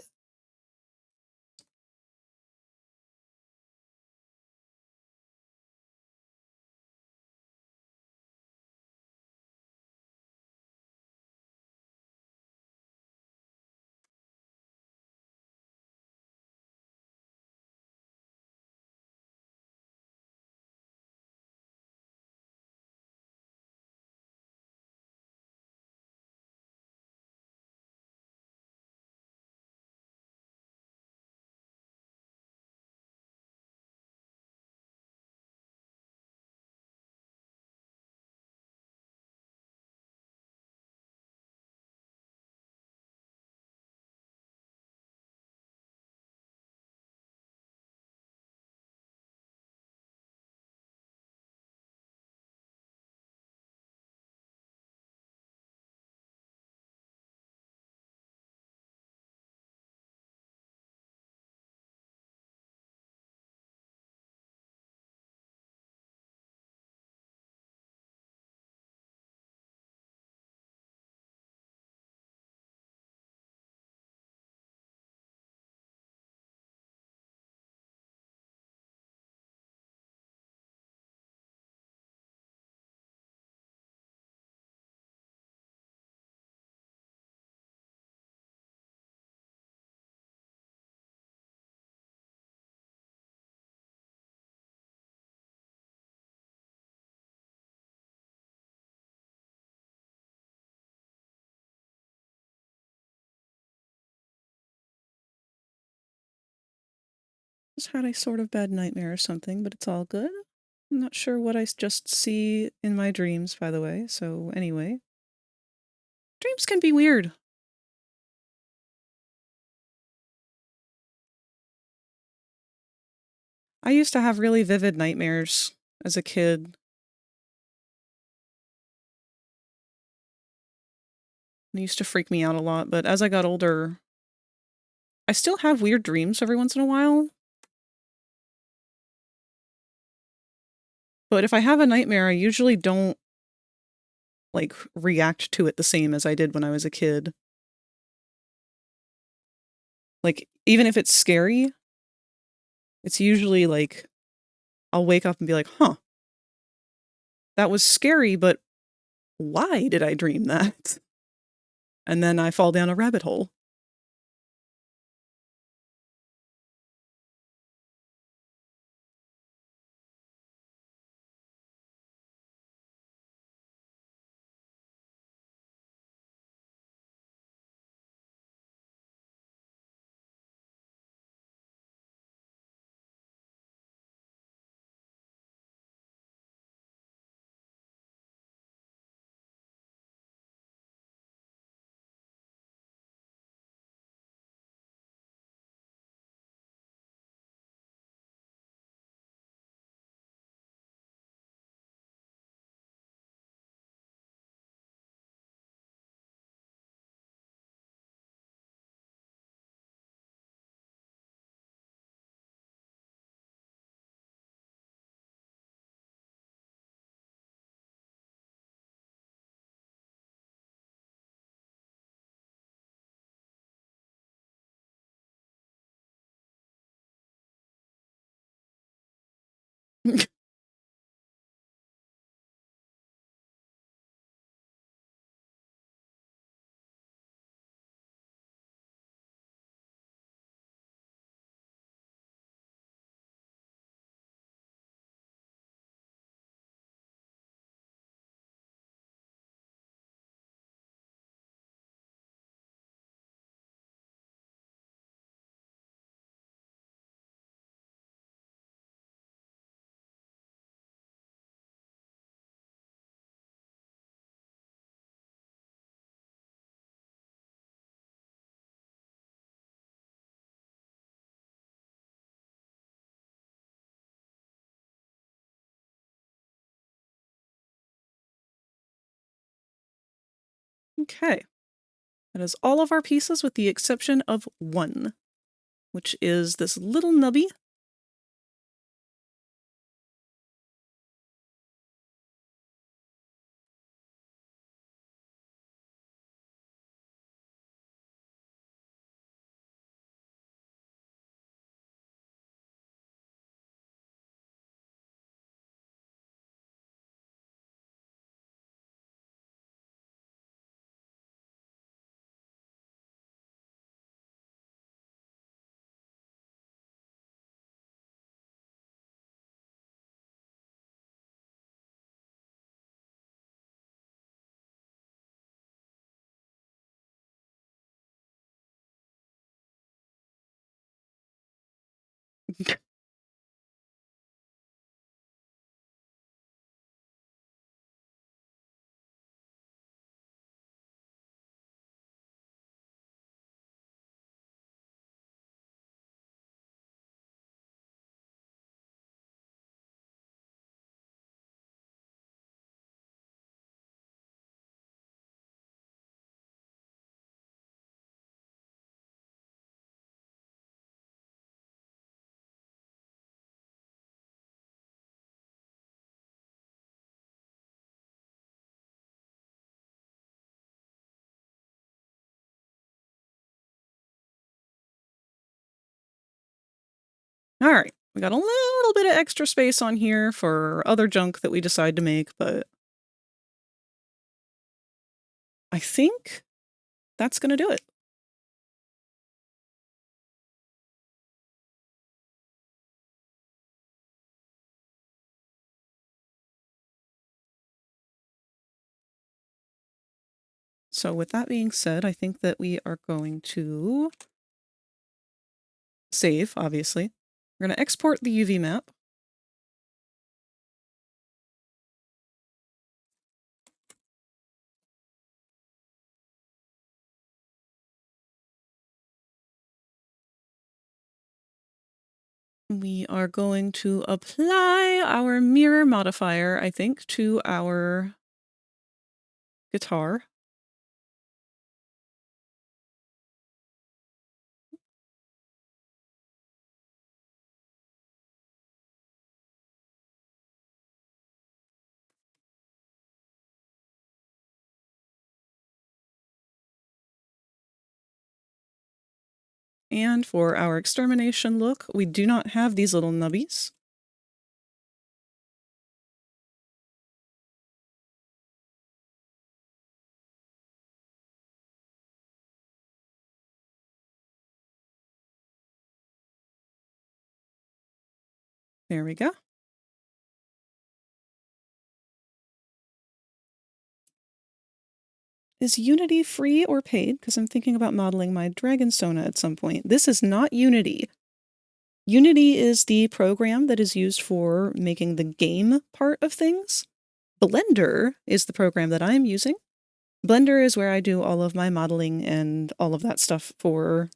Just had a sort of bad nightmare or something, but it's all good. I'm not sure what I just see in my dreams, by the way, so anyway. Dreams can be weird. I used to have really vivid nightmares as a kid. It used to freak me out a lot, but as I got older, I still have weird dreams every once in a while. But if I have a nightmare, I usually don't, like, react to it the same as I did when I was a kid. Like, even if it's scary, it's usually like, I'll wake up and be like, huh, that was scary, but why did I dream that? And then I fall down a rabbit hole. Okay. That is all of our pieces with the exception of one, which is this little nubby. All right, we got a little bit of extra space on here for other junk that we decide to make, but I think that's going to do it. So with that being said, I think that we are going to save, obviously. We're going to export the UV map. We are going to apply our mirror modifier, I think, to our guitar. And for our extermination look, we do not have these little nubbies. There we go. Is Unity free or paid? Because I'm thinking about modeling my Dragon Sona at some point. This is not Unity. Unity is the program that is used for making the game part of things. Blender is the program that I'm using. Blender is where I do all of my modeling and all of that stuff for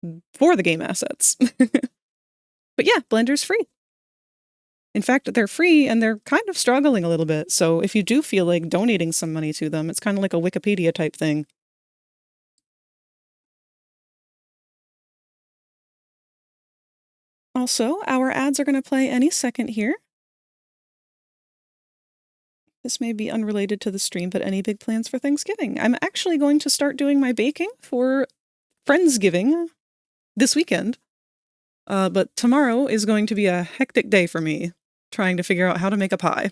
the game assets. But yeah, Blender's free. In fact, they're free and they're kind of struggling a little bit. So if you do feel like donating some money to them, it's kind of like a Wikipedia type thing. Also, our ads are going to play any second here. This may be unrelated to the stream, but any big plans for Thanksgiving? I'm actually going to start doing my baking for Friendsgiving this weekend. But tomorrow is going to be a hectic day for me, trying to figure out how to make a pie.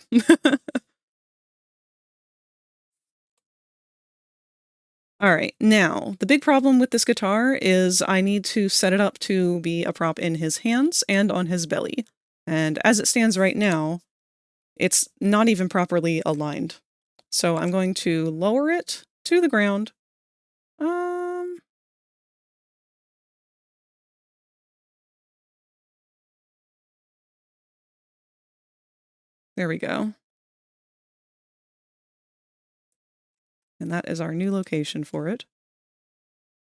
All right, now, the big problem with this guitar is I need to set it up to be a prop in his hands and on his belly. And as it stands right now, it's not even properly aligned. So I'm going to lower it to the ground. There we go. And that is our new location for it.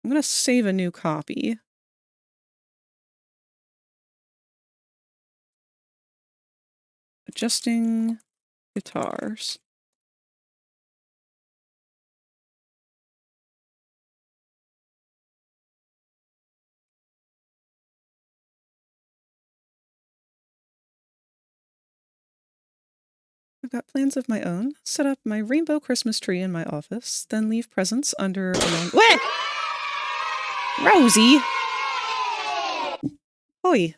I'm going to save a new copy. Adjusting guitars. I've got plans of my own. Set up my rainbow Christmas tree in my office, then leave presents under a long... What? Rosie! Oi.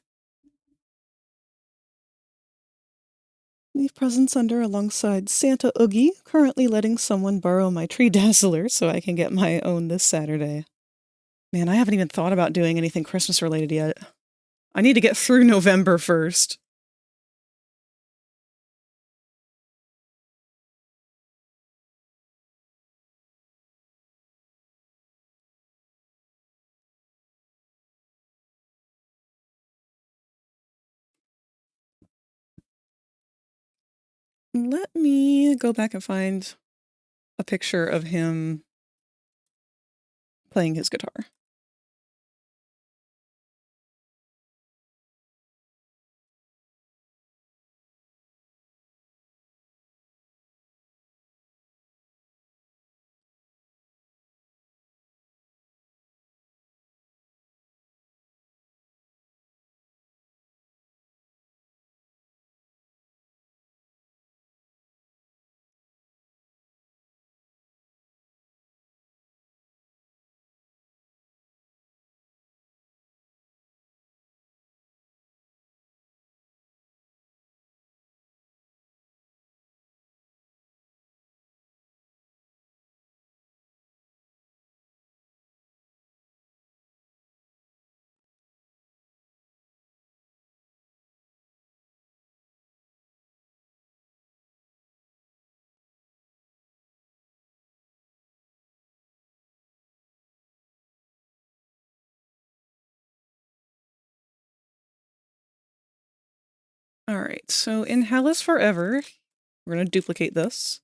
Leave presents under alongside Santa Oogie, currently letting someone borrow my tree dazzler so I can get my own this Saturday. Man, I haven't even thought about doing anything Christmas related yet. I need to get through November first. Let me go back and find a picture of him playing his guitar. Alright, so in Hell is Forever, we're going to duplicate this.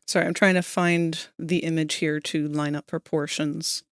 Sorry, I'm trying to find the image here to line up proportions.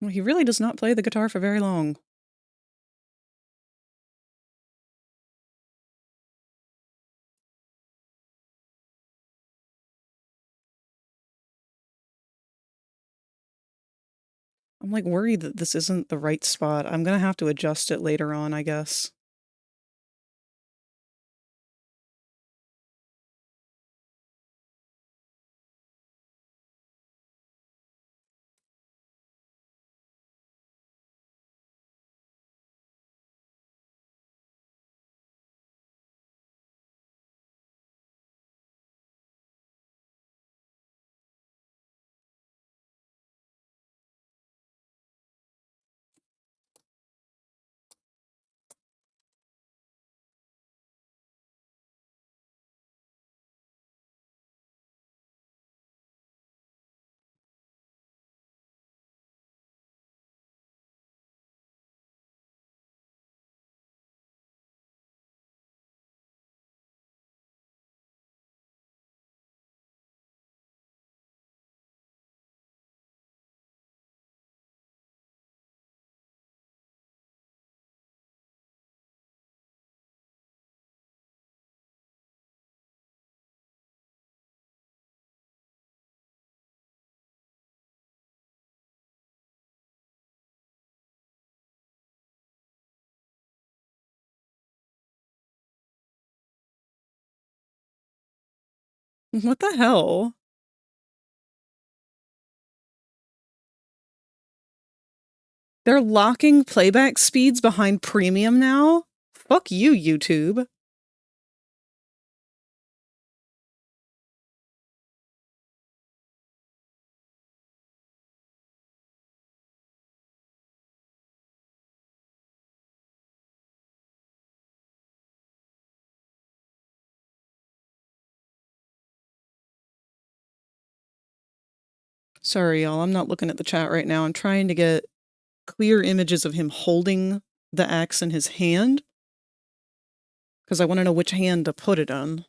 Well, he really does not play the guitar for very long. I'm like worried that this isn't the right spot. I'm gonna have to adjust it later on, I guess. What the hell? They're locking playback speeds behind premium now? Fuck you, YouTube. Sorry, y'all. I'm not looking at the chat right now. I'm trying to get clear images of him holding the axe in his hand, because I want to know which hand to put it on.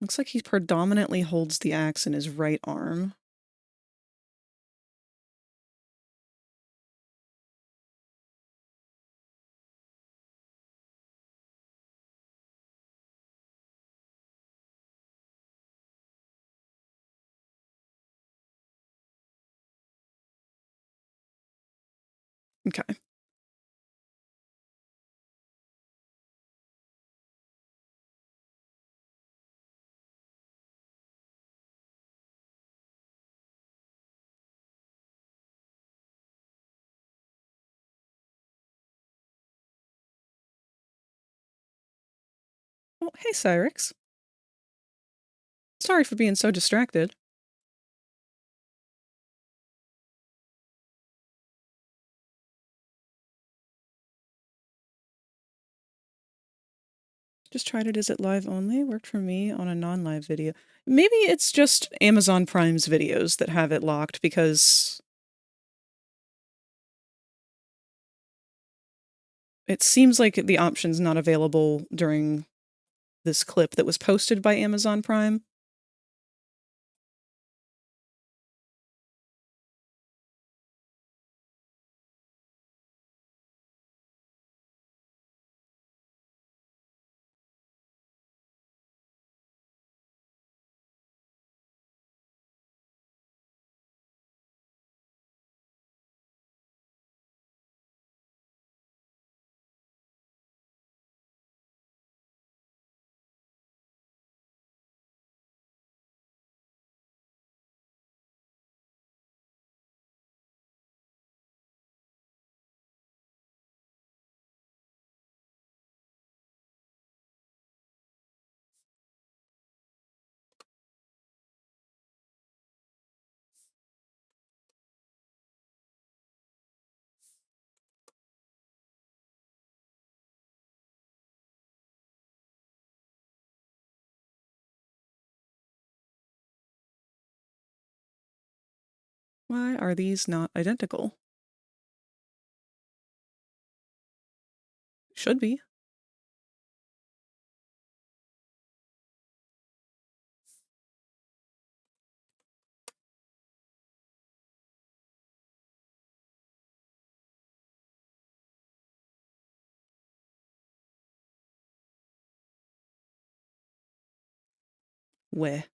Looks like he predominantly holds the axe in his right arm. Okay. Oh, hey, Cyrix. Sorry for being so distracted. Just tried it. Is it live only? Worked for me on a non-live video. Maybe it's just Amazon Prime's videos that have it locked, because it seems like the option's not available during this clip that was posted by Amazon Prime. Why are these not identical? Should be. Where?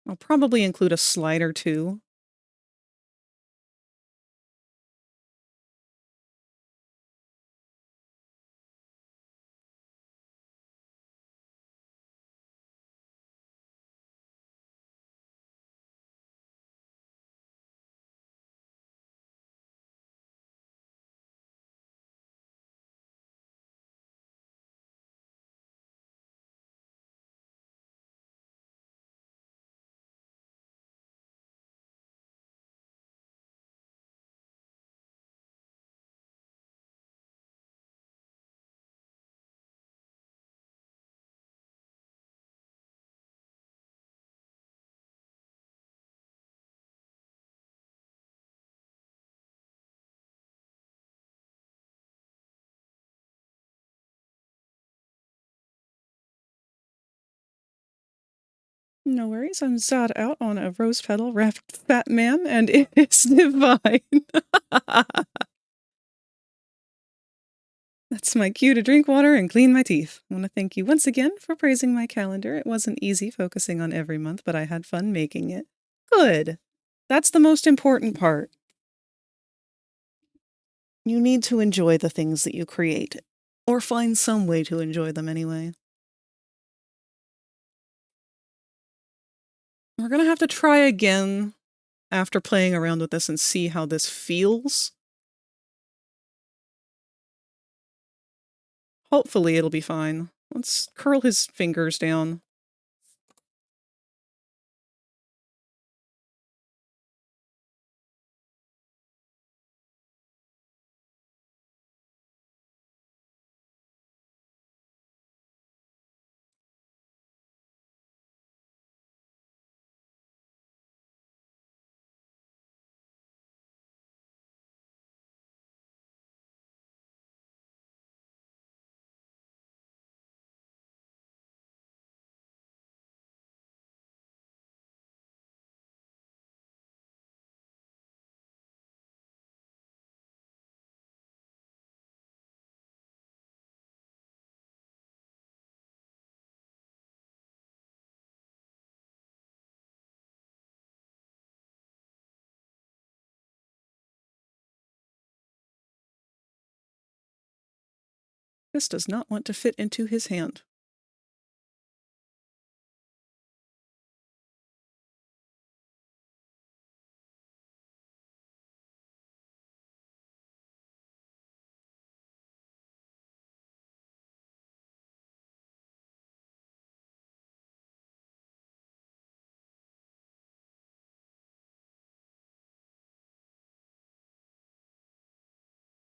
I'll probably include a slider too. No worries, I'm zod out on a rose petal wrapped fat man, and it is divine. That's my cue to drink water and clean my teeth. I want to thank you once again for praising my calendar. It wasn't easy focusing on every month, but I had fun making it. Good. That's the most important part. You need to enjoy the things that you create, or find some way to enjoy them anyway. We're gonna have to try again after playing around with this and see how this feels. Hopefully it'll be fine. Let's curl his fingers down. This does not want to fit into his hand.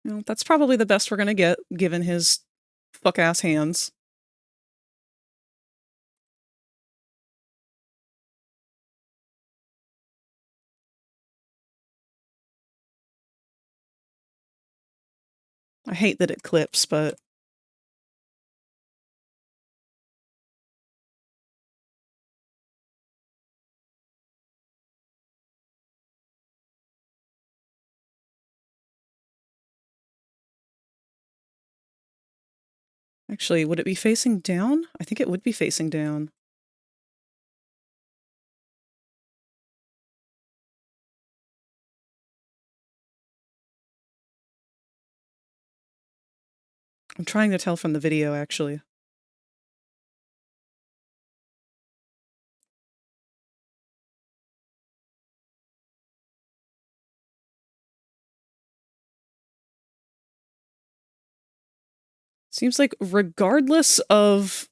Well, that's probably the best we're gonna get, given his fuck-ass hands. I hate that it clips, but... Actually, would it be facing down? I think it would be facing down. I'm trying to tell from the video, actually. Seems like regardless of...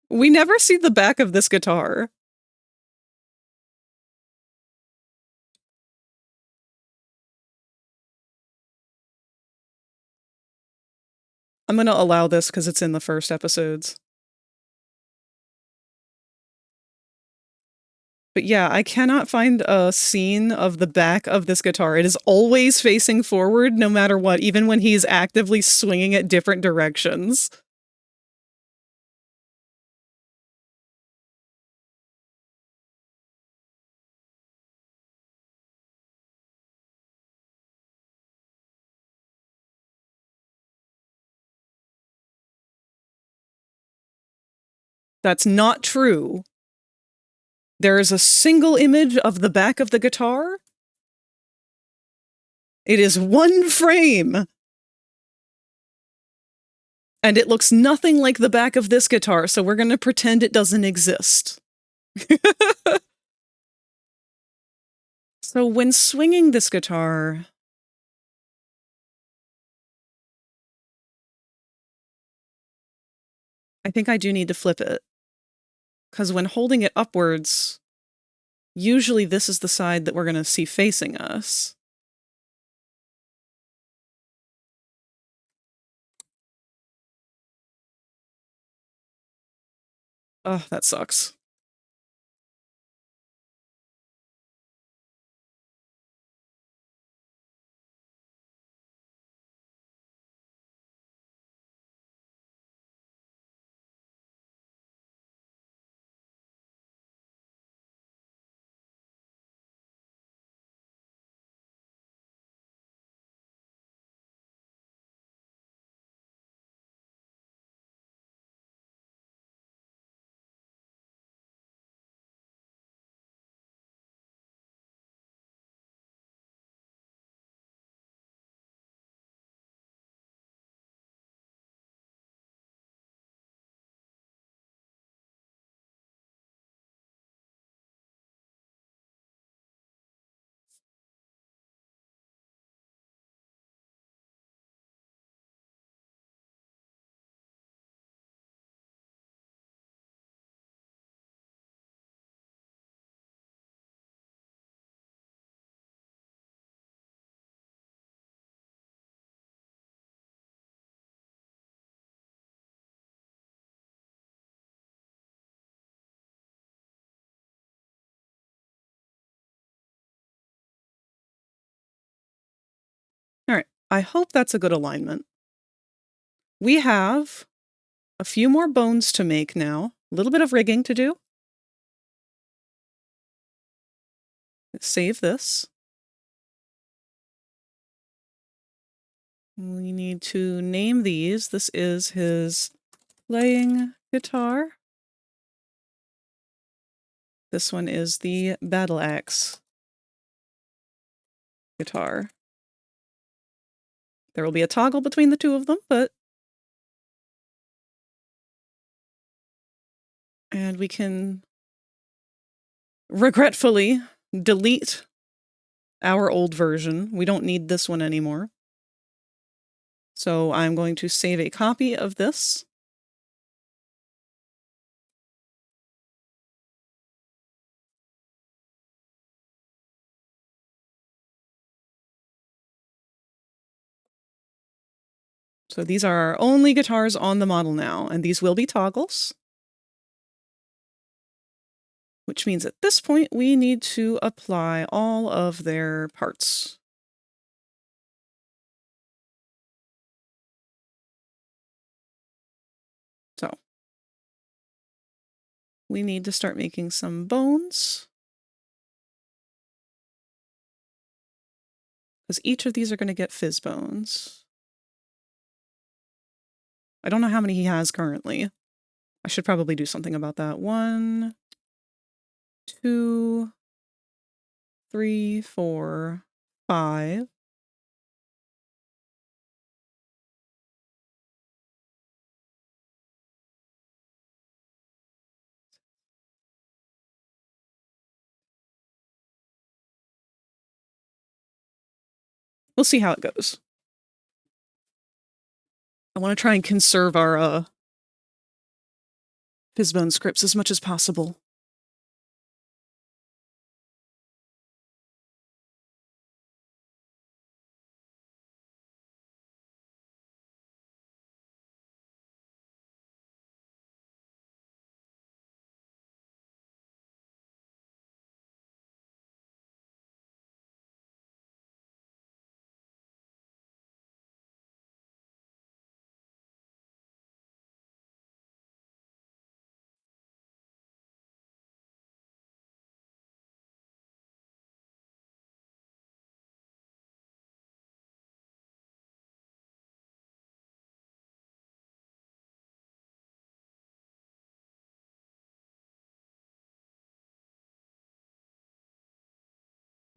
We never see the back of this guitar. I'm gonna allow this because it's in the first episodes. But yeah, I cannot find a scene of the back of this guitar. It is always facing forward, no matter what, even when he's actively swinging it different directions. That's not true. There is a single image of the back of the guitar. It is one frame. And it looks nothing like the back of this guitar, so we're gonna pretend it doesn't exist. So when swinging this guitar... I think I do need to flip it. Because when holding it upwards, usually this is the side that we're gonna see facing us. Oh, that sucks. I hope that's a good alignment. We have a few more bones to make now. A little bit of rigging to do. Save this. We need to name these. This is his playing guitar. This one is the battle axe guitar. There will be a toggle between the two of them, but... And we can regretfully delete our old version. We don't need this one anymore. So I'm going to save a copy of this. So these are our only guitars on the model now, and these will be toggles. Which means at this point we need to apply all of their parts. So we need to start making some bones. Because each of these are going to get fizz bones. I don't know how many he has currently. I should probably do something about that. 1, 2, 3, 4, 5. We'll see how it goes. I want to try and conserve our Fizzbone scripts as much as possible.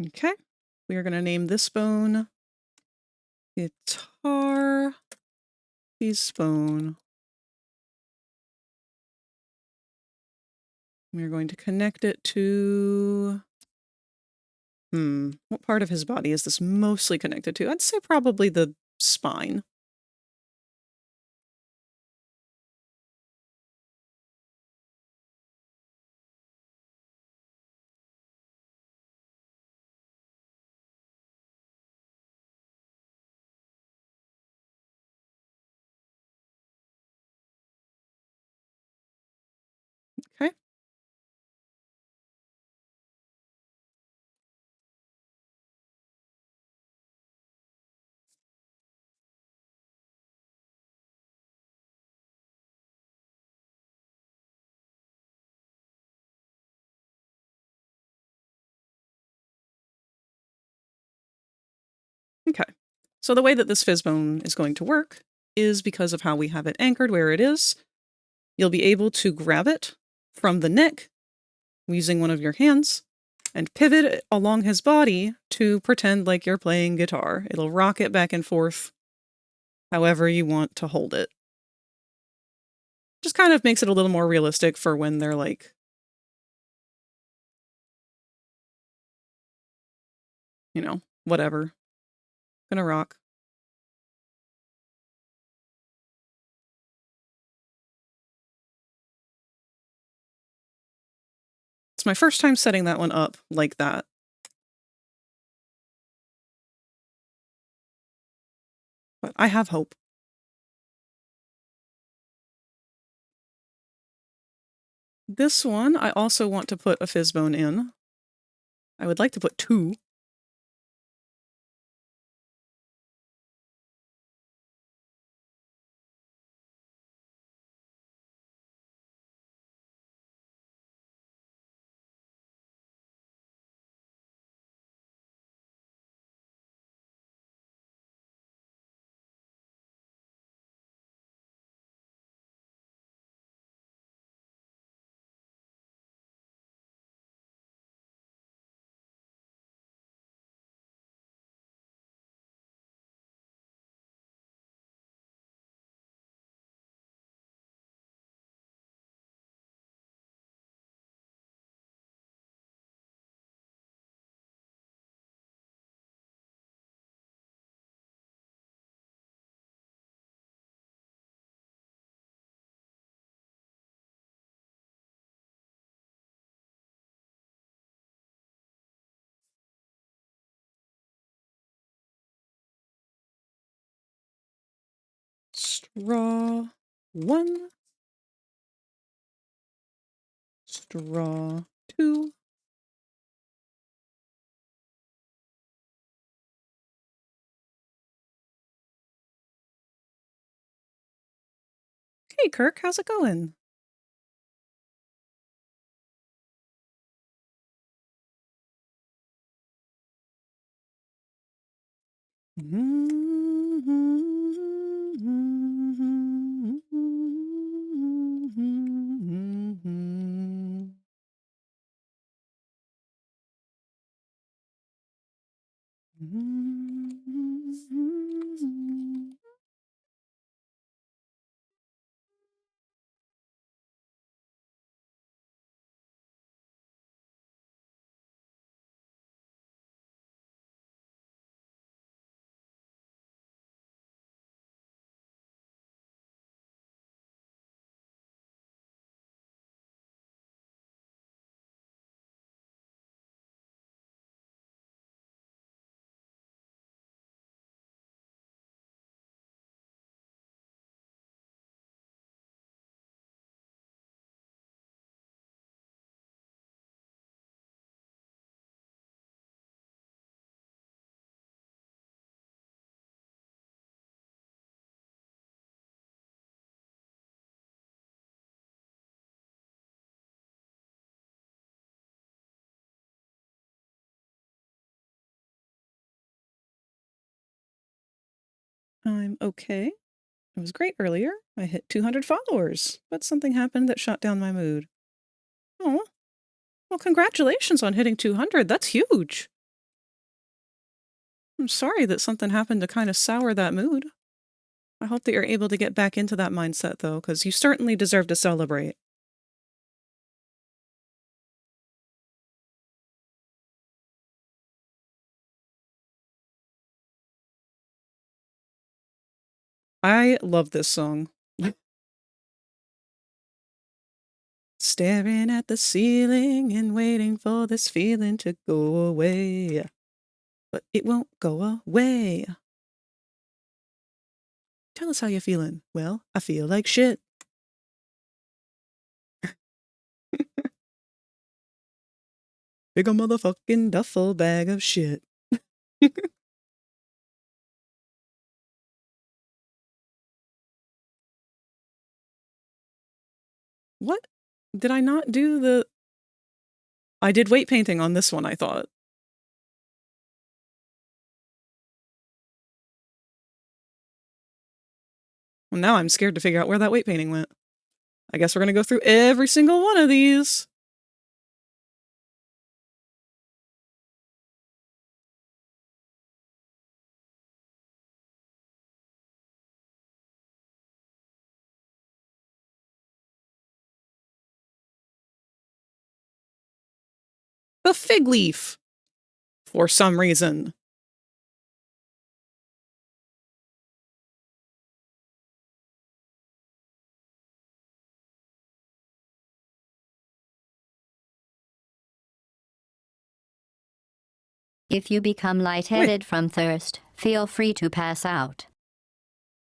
Okay, we are going to name this bone Guitar Fizzbone. We're going to connect it to... what part of his body is this mostly connected to? I'd say probably the spine. Okay. Okay. So the way that this Fizzbone is going to work is because of how we have it anchored where it is. You'll be able to grab it from the neck using one of your hands and pivot it along his body to pretend like you're playing guitar. It'll rock it back and forth however you want to hold it. Just kind of makes it a little more realistic for when they're like, you know, whatever. Gonna rock. It's my first time setting that one up like that. But I have hope. This one, I also want to put a Fizzbone in. I would like to put 2. Straw 1. Straw 2. Hey, Kirk, how's it going? I'm okay. It was great earlier. I hit 200 followers, but something happened that shot down my mood. Oh, well, congratulations on hitting 200. That's huge. I'm sorry that something happened to kind of sour that mood. I hope that you're able to get back into that mindset, though, because you certainly deserve to celebrate. I love this song. Staring at the ceiling and waiting for this feeling to go away. But it won't go away. Tell us how you're feeling. Well, I feel like shit. Big a motherfucking duffel bag of shit. What? Did I not do the... I did weight painting on this one, I thought. Well, now I'm scared to figure out where that weight painting went. I guess we're gonna go through every single one of these. The fig leaf. For some reason. If you become lightheaded from thirst, feel free to pass out.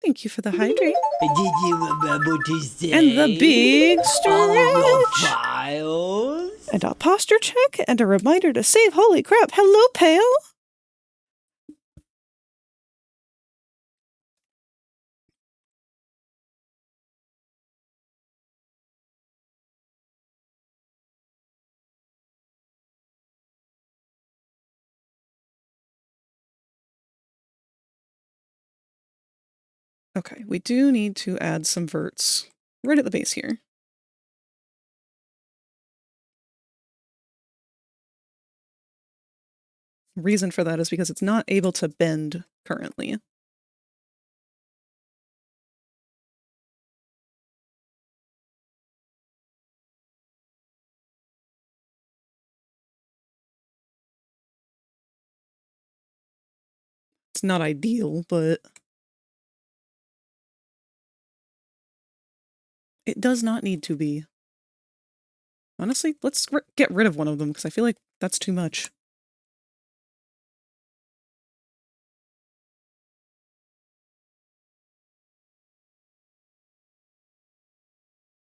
Thank you for the hydrate. Did you remember to save And the big all of your stretch. files? And a posture check and a reminder to save. Holy crap. Hello, Pale. Okay, we do need to add some verts right at the base here. Reason for that is because it's not able to bend currently. It's not ideal, but it does not need to be. Honestly, let's get rid of one of them because I feel like that's too much.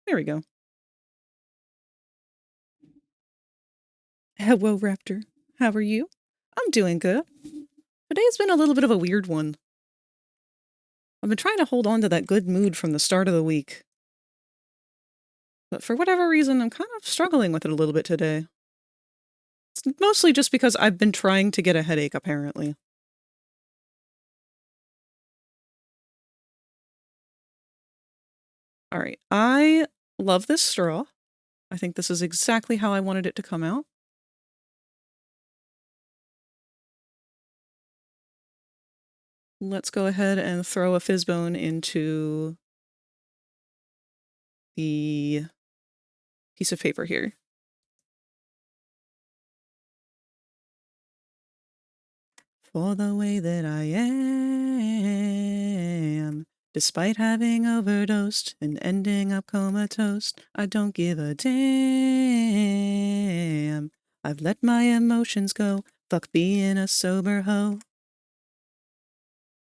There we go. Hello, Raptor. How are you? I'm doing good. Today's been a little bit of a weird one. I've been trying to hold on to that good mood from the start of the week. But for whatever reason, I'm kind of struggling with it a little bit today. It's mostly just because I've been trying to get a headache, apparently. All right, I love this straw. I think this is exactly how I wanted it to come out. Let's go ahead and throw a fizzbone into the piece of paper here. For the way that I am, despite having overdosed and ending up comatose, I don't give a damn. I've let my emotions go, fuck being a sober hoe.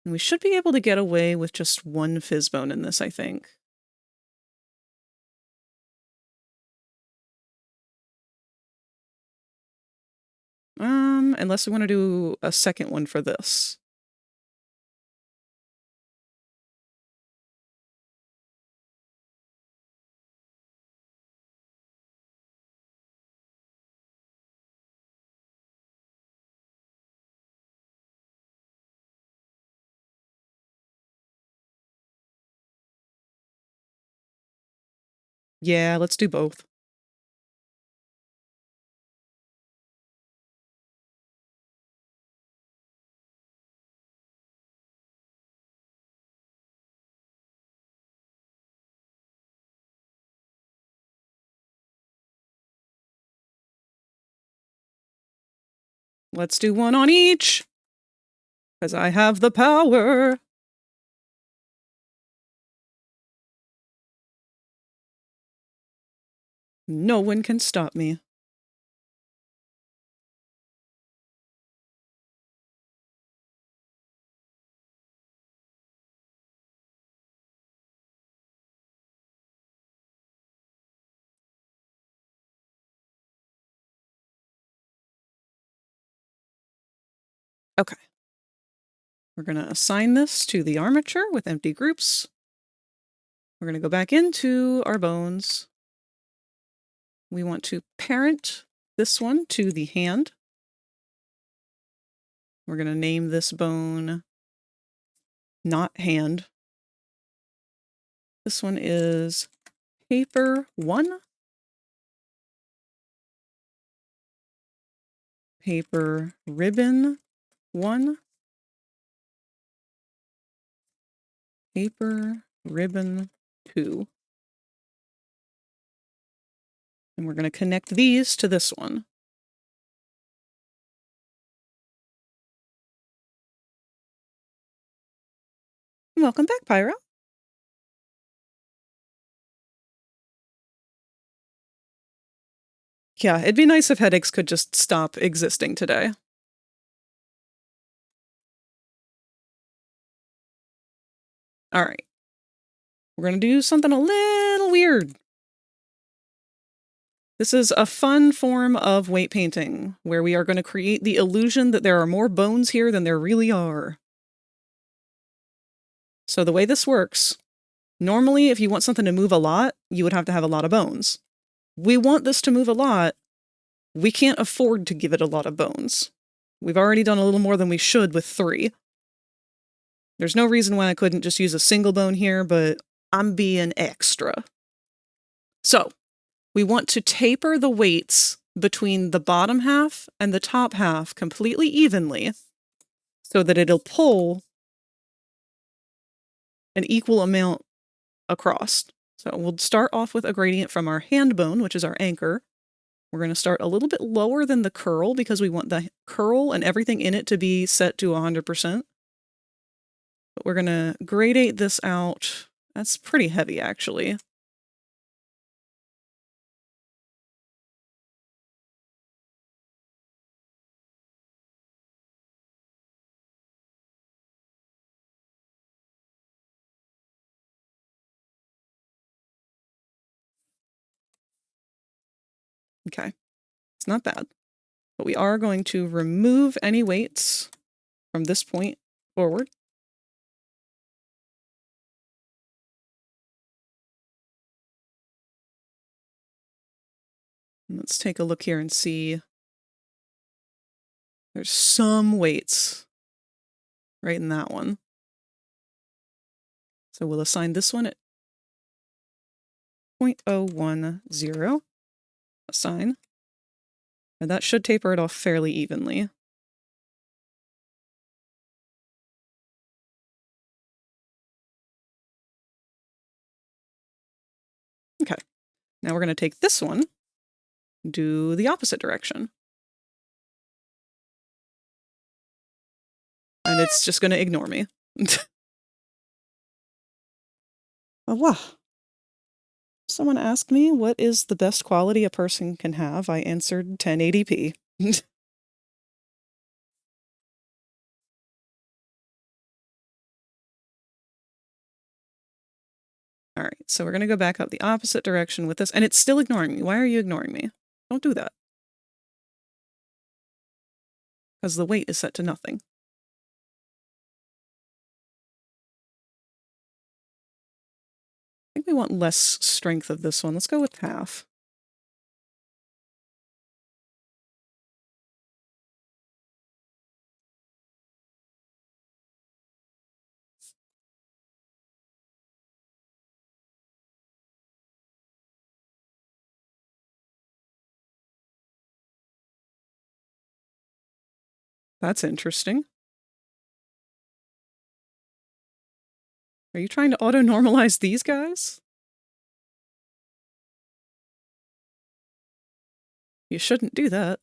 And we should be able to get away with just one fizzbone in this, I think. Unless we want to do a second one for this. Yeah, let's do both. Let's do one on each. Because I have the power. No one can stop me. Okay. We're going to assign this to the armature with empty groups. We're going to go back into our bones. We want to parent this one to the hand. We're going to name this bone not hand. This one is paper 1. Paper ribbon 1. Paper ribbon 2. And we're going to connect these to this one. Welcome back, Pyro. Yeah, it'd be nice if headaches could just stop existing today. All right. We're going to do something a little weird. This is a fun form of weight painting, where we are going to create the illusion that there are more bones here than there really are. So the way this works, normally if you want something to move a lot, you would have to have a lot of bones. We want this to move a lot. We can't afford to give it a lot of bones. We've already done a little more than we should with 3. There's no reason why I couldn't just use a single bone here, but I'm being extra. So, we want to taper the weights between the bottom half and the top half completely evenly so that it'll pull an equal amount across. So we'll start off with a gradient from our hand bone, which is our anchor. We're going to start a little bit lower than the curl because we want the curl and everything in it to be set to 100%. But we're going to gradate this out. That's pretty heavy, actually. Okay, it's not bad. But we are going to remove any weights from this point forward. Let's take a look here and see. There's some weights right in that one. So we'll assign this one at 0.010. Assign. And that should taper it off fairly evenly. Okay. Now we're going to take this one, do the opposite direction. And it's just going to ignore me. Oh, wow. Someone asked me, what is the best quality a person can have? I answered 1080p. All right, so we're going to go back up the opposite direction with this, and it's still ignoring me. Why are you ignoring me? Don't do that. Because the weight is set to nothing. I think we want less strength of this one. Let's go with half. That's interesting. Are you trying to auto-normalize these guys? You shouldn't do that.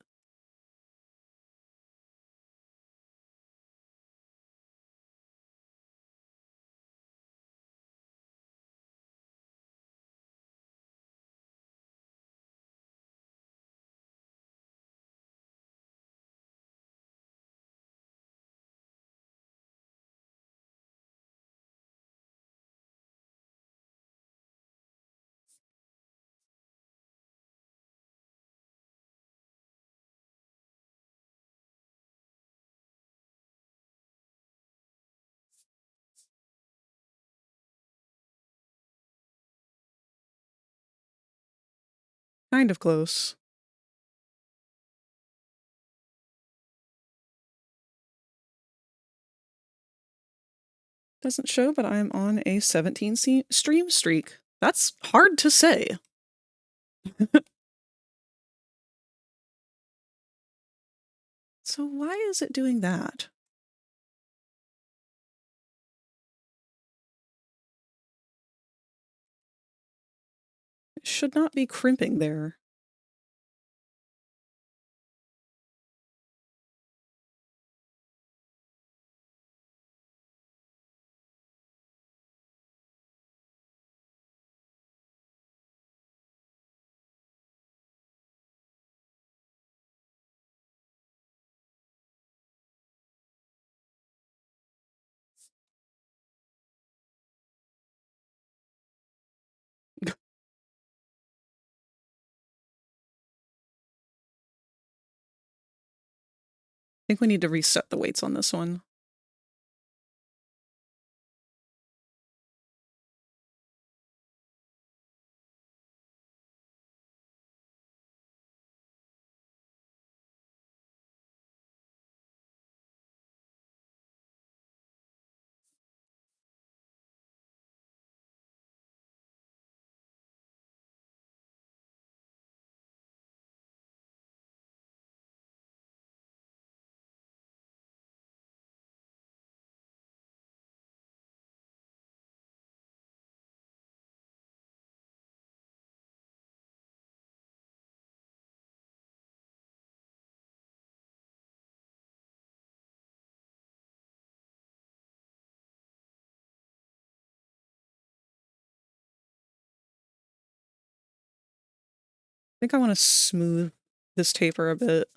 Kind of close. Doesn't show, but I'm on a 17 stream streak. That's hard to say. So why is it doing that? It should not be crimping there. I think we need to reset the weights on this one. I think I want to smooth this taper a bit.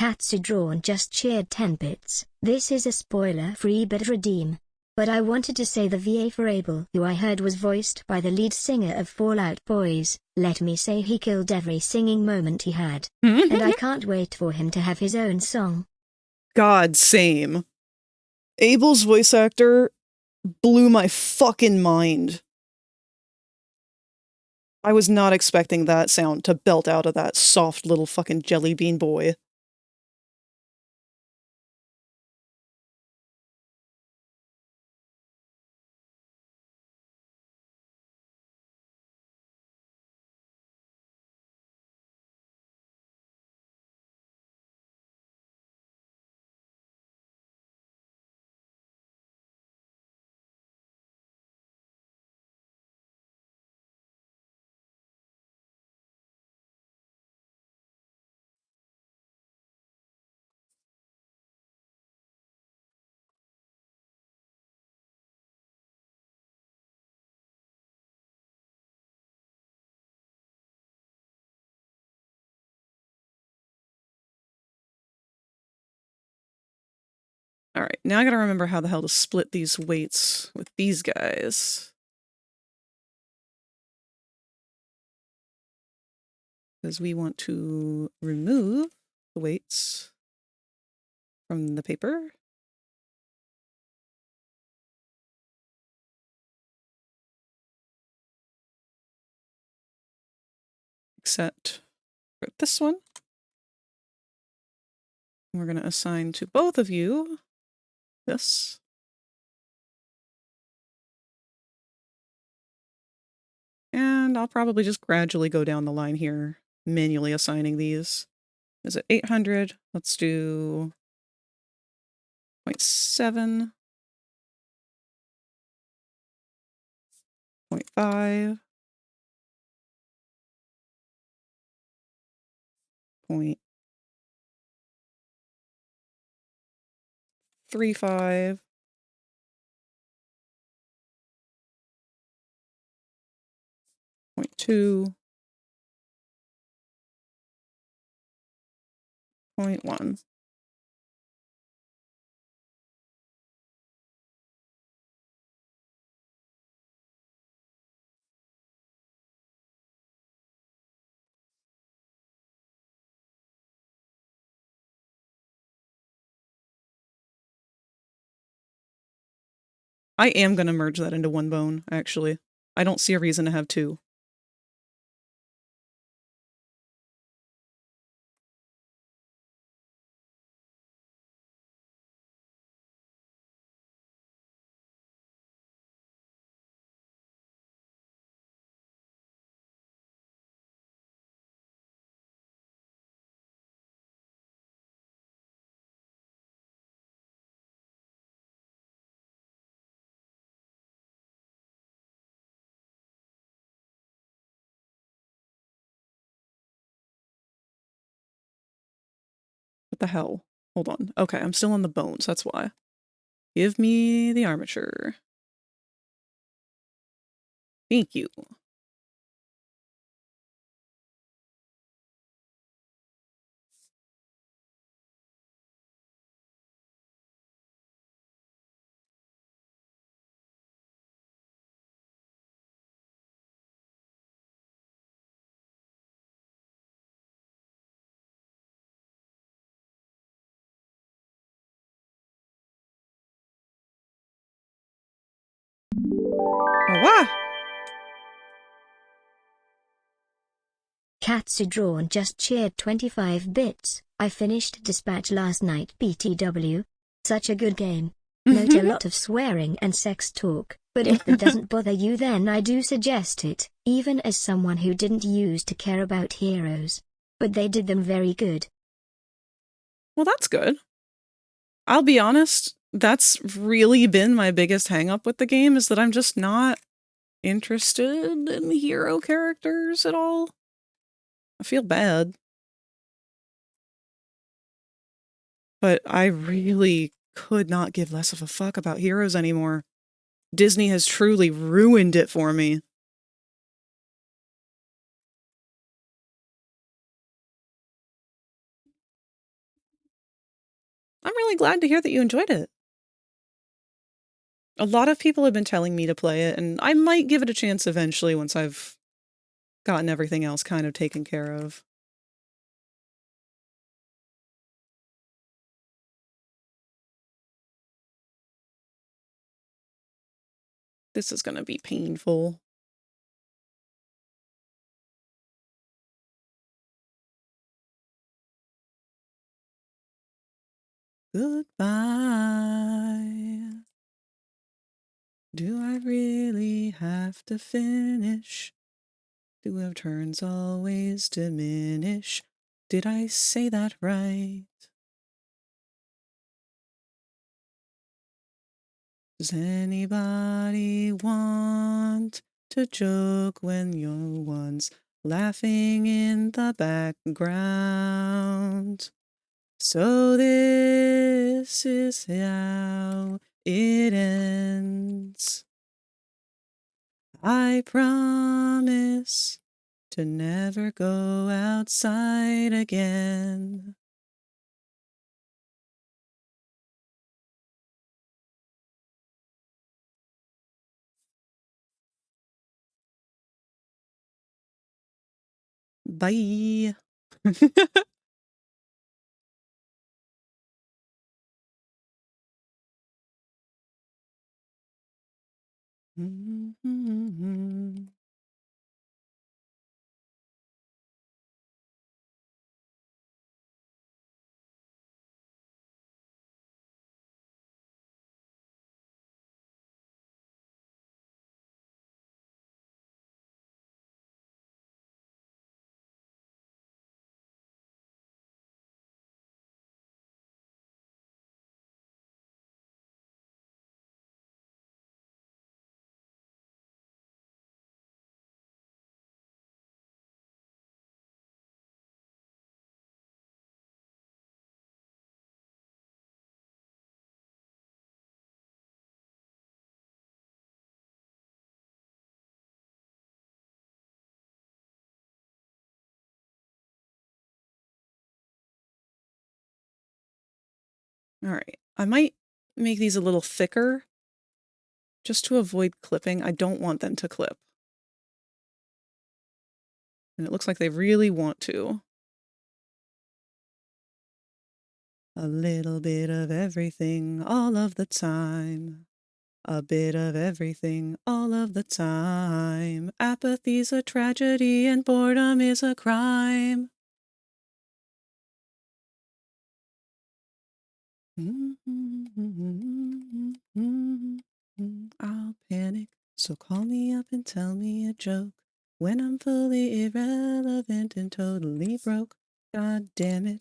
Katsu Drawn just cheered 10 bits. This is a spoiler-free bit redeem. But I wanted to say the VA for Abel, who I heard was voiced by the lead singer of Fall Out Boys. Let me say he killed every singing moment he had. And I can't wait for him to have his own song. God, same. Abel's voice actor blew my fucking mind. I was not expecting that sound to belt out of that soft little fucking jelly bean boy. Alright, now I gotta remember how the hell to split these weights with these guys. Because we want to remove the weights from the paper. Except for this one. We're going to assign to both of you this. And I'll probably just gradually go down the line here, manually assigning these. Is it 800? Let's do 0.7, 0.5, 0.35, 0.2, 0.1. I am going to merge that into one bone, actually. I don't see a reason to have two. What the hell? Hold on. Okay, I'm still on the bones, that's why. Give me the armature. Thank you. Oh, wow! Katsu Drawn just cheered 25 bits. I finished Dispatch last night BTW. Such a good game. Note a lot of swearing and sex talk, but if that doesn't bother you then I do suggest it, even as someone who didn't used to care about heroes. But they did them very good. Well, that's good. I'll be honest, that's really been my biggest hang-up with the game, is that I'm just not interested in hero characters at all. I feel bad. But I really could not give less of a fuck about heroes anymore. Disney has truly ruined it for me. really glad to hear that you enjoyed it. A lot of people have been telling me to play it, and I might give it a chance eventually once I've gotten everything else kind of taken care of. This is going to be painful. Goodbye. Do I really have to finish? Do our turns always diminish? Did I say that right? Does anybody want to joke when you're once laughing in the background? So this is how it ends. I promise to never go outside again. Bye. All right, I might make these a little thicker just to avoid clipping. I don't want them to clip. And it looks like they really want to. A little bit of everything all of the time. A bit of everything all of the time. Apathy's a tragedy and boredom is a crime. I'll panic, so call me up and tell me a joke. When I'm fully irrelevant and totally broke. God damn it,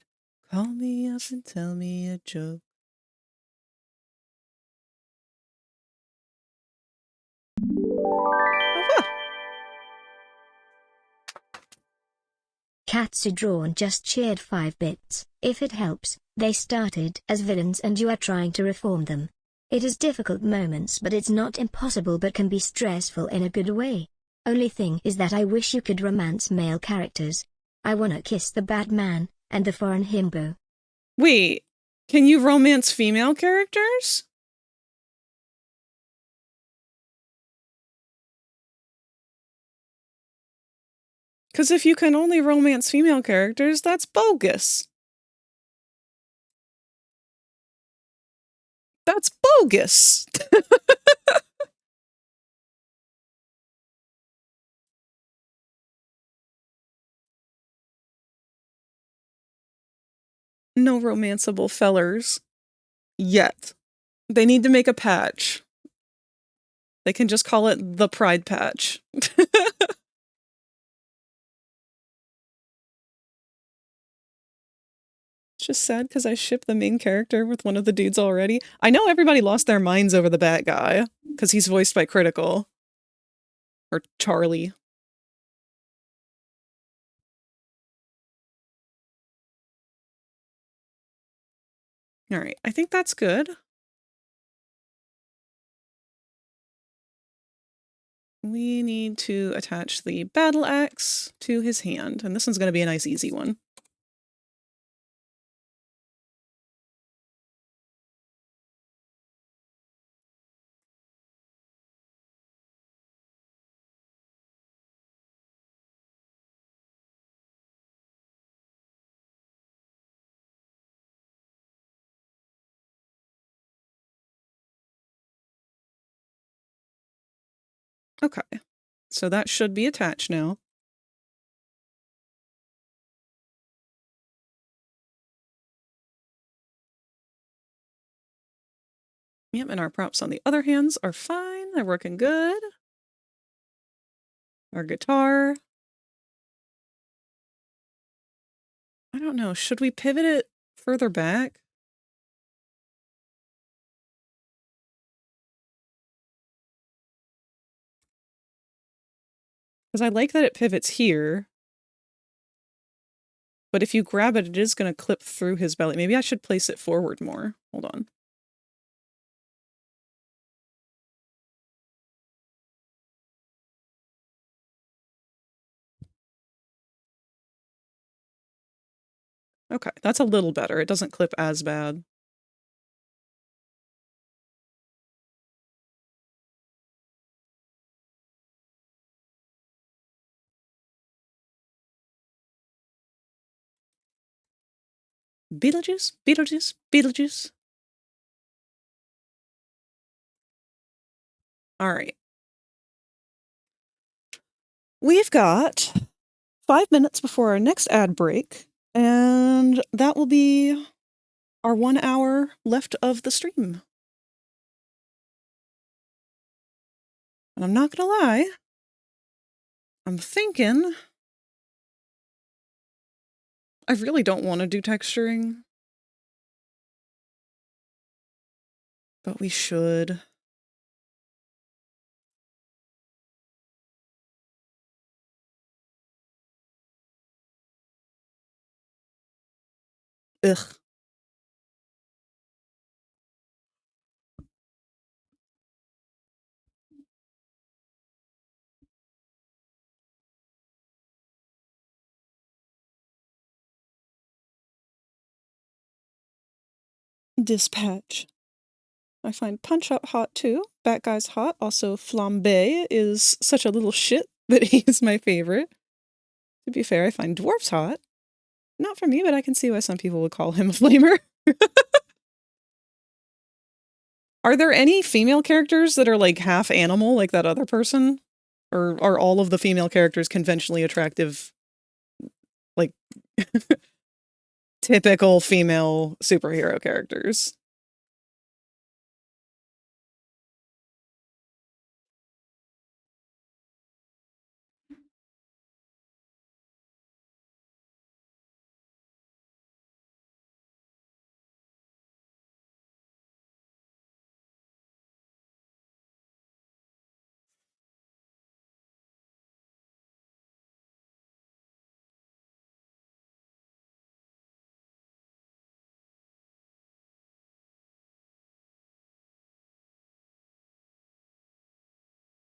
call me up and tell me a joke. Katsu Drawn just cheered 5 bits. If it helps, they started as villains and you are trying to reform them. It is difficult moments, but it's not impossible, but can be stressful in a good way. Only thing is that I wish you could romance male characters. I wanna kiss the Batman and the foreign himbo. Wait, can you romance female characters? Because if you can only romance female characters, that's bogus. That's bogus. No romanceable fellers. Yet. They need to make a patch. They can just call it the Pride Patch. It's just sad because I ship the main character with one of the dudes already. I know everybody lost their minds over the Bat guy, because he's voiced by Critical. Or Charlie. Alright, I think that's good. We need to attach the battle axe to his hand, and this one's going to be a nice easy one. Okay. So that should be attached now. Yep, and our props on the other hands are fine. They're working good. Our guitar. I don't know. Should we pivot it further back? Because I like that it pivots here. But if you grab it, it is going to clip through his belly. Maybe I should place it forward more. Hold on. Okay, that's a little better. It doesn't clip as bad. Beetlejuice, Beetlejuice, Beetlejuice. All right. We've got 5 minutes before our next ad break, and that will be our 1 hour left of the stream. And I'm not gonna lie, I'm thinking I really don't want to do texturing, but we should. Ugh. Dispatch. I find Punch Up hot too. Bat Guy's hot. Also, Flambe is such a little shit that he's my favorite. To be fair, I find Dwarf's hot. Not for me, but I can see why some people would call him a flamer. Are there any female characters that are like half animal like that other person? Or are all of the female characters conventionally attractive, like typical female superhero characters?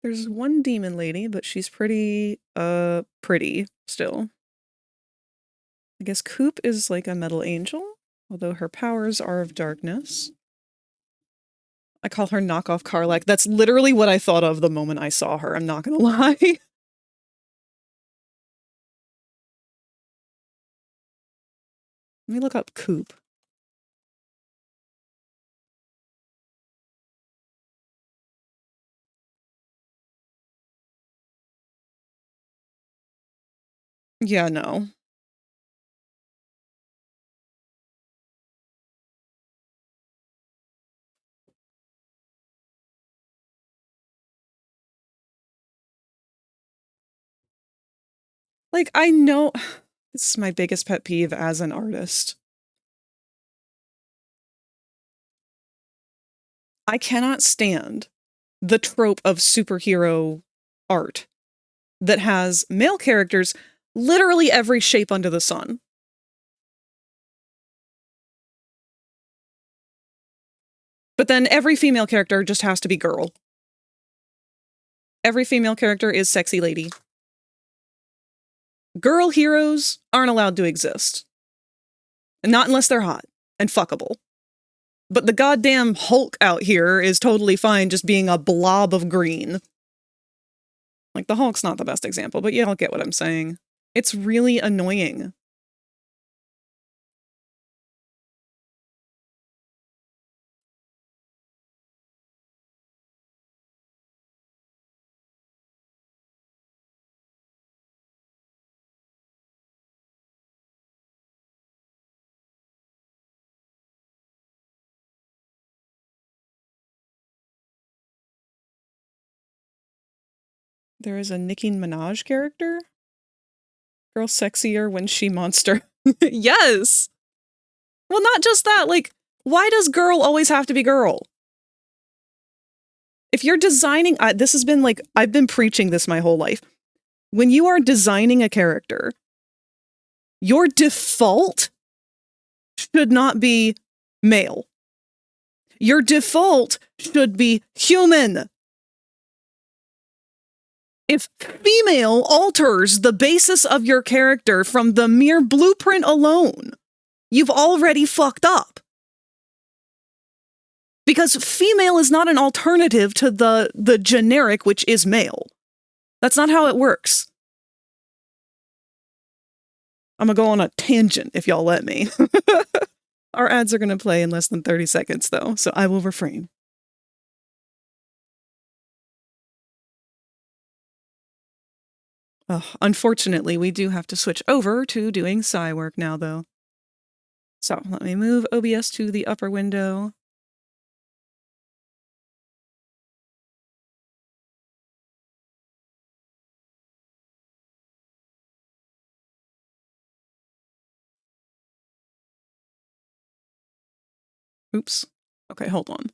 There's one demon lady, but she's pretty still. I guess Coop is like a metal angel, although her powers are of darkness. I call her knockoff Karlak. That's literally what I thought of the moment I saw her, I'm not gonna lie. Let me look up Coop. Yeah, no. Like, I know this is my biggest pet peeve as an artist. I cannot stand the trope of superhero art that has male characters literally every shape under the sun. But then every female character just has to be girl. Every female character is sexy lady. Girl heroes aren't allowed to exist. Not unless they're hot and fuckable. But the goddamn Hulk out here is totally fine just being a blob of green. Like, the Hulk's not the best example, but y'all get what I'm saying. It's really annoying. There is a Nicki Minaj character. Girl sexier when she monster. Yes! Well, not just that, like, why does girl always have to be girl? If you're designing, this has been like, I've been preaching this my whole life. When you are designing a character, your default should not be male. Your default should be human. If female alters the basis of your character from the mere blueprint alone, you've already fucked up. Because female is not an alternative to the generic, which is male. That's not how it works. I'm gonna go on a tangent if y'all let me. Our ads are gonna play in less than 30 seconds though, so I will refrain. Unfortunately, we do have to switch over to doing Psy work now though. So let me move OBS to the upper window. Oops. Okay, hold on.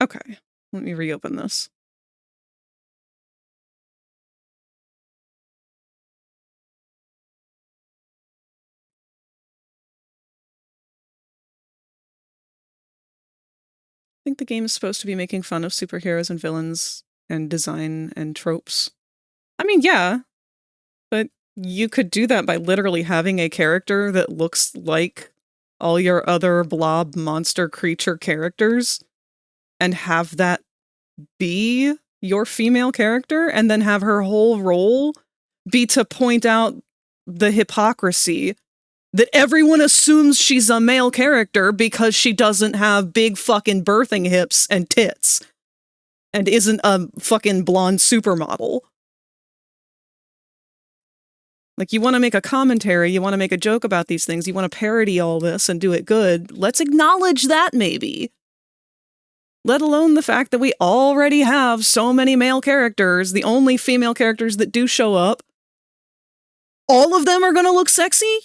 Okay, let me reopen this. I think the game is supposed to be making fun of superheroes and villains and design and tropes. I mean, yeah, but you could do that by literally having a character that looks like all your other blob monster creature characters and have that be your female character and then have her whole role be to point out the hypocrisy that everyone assumes she's a male character because she doesn't have big fucking birthing hips and tits and isn't a fucking blonde supermodel. Like, you want to make a commentary, you want to make a joke about these things, you want to parody all this and do it good. Let's acknowledge that, maybe. Let alone the fact that we already have so many male characters, the only female characters that do show up. All of them are gonna look sexy?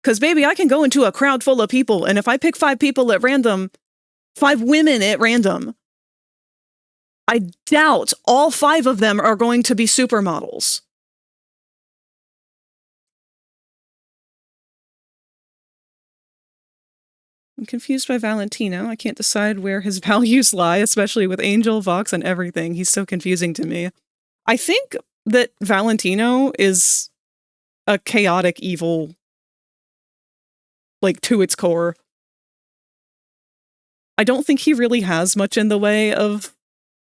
Because, baby, I can go into a crowd full of people, and if I pick 5 people at random, 5 women at random, I doubt all 5 of them are going to be supermodels. I'm confused by Valentino. I can't decide where his values lie, especially with Angel, Vox, and everything. He's so confusing to me. I think that Valentino is a chaotic evil, like, to its core. I don't think he really has much in the way of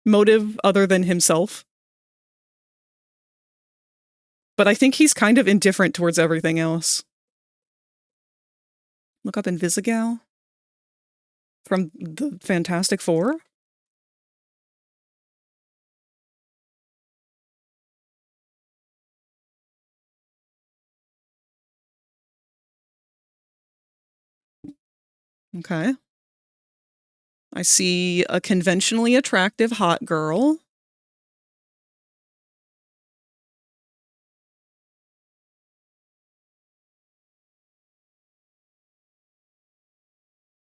motive other than himself. But I think he's kind of indifferent towards everything else. Look up Invisigal from the Fantastic Four. Okay. I see a conventionally attractive hot girl.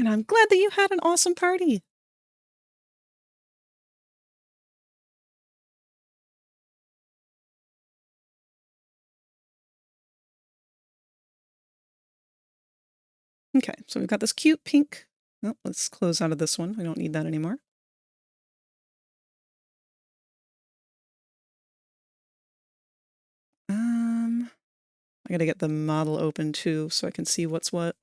And I'm glad that you had an awesome party. Okay, so we've got this cute pink. Oh, let's close out of this one. We don't need that anymore. I gotta get the model open too so I can see what's what.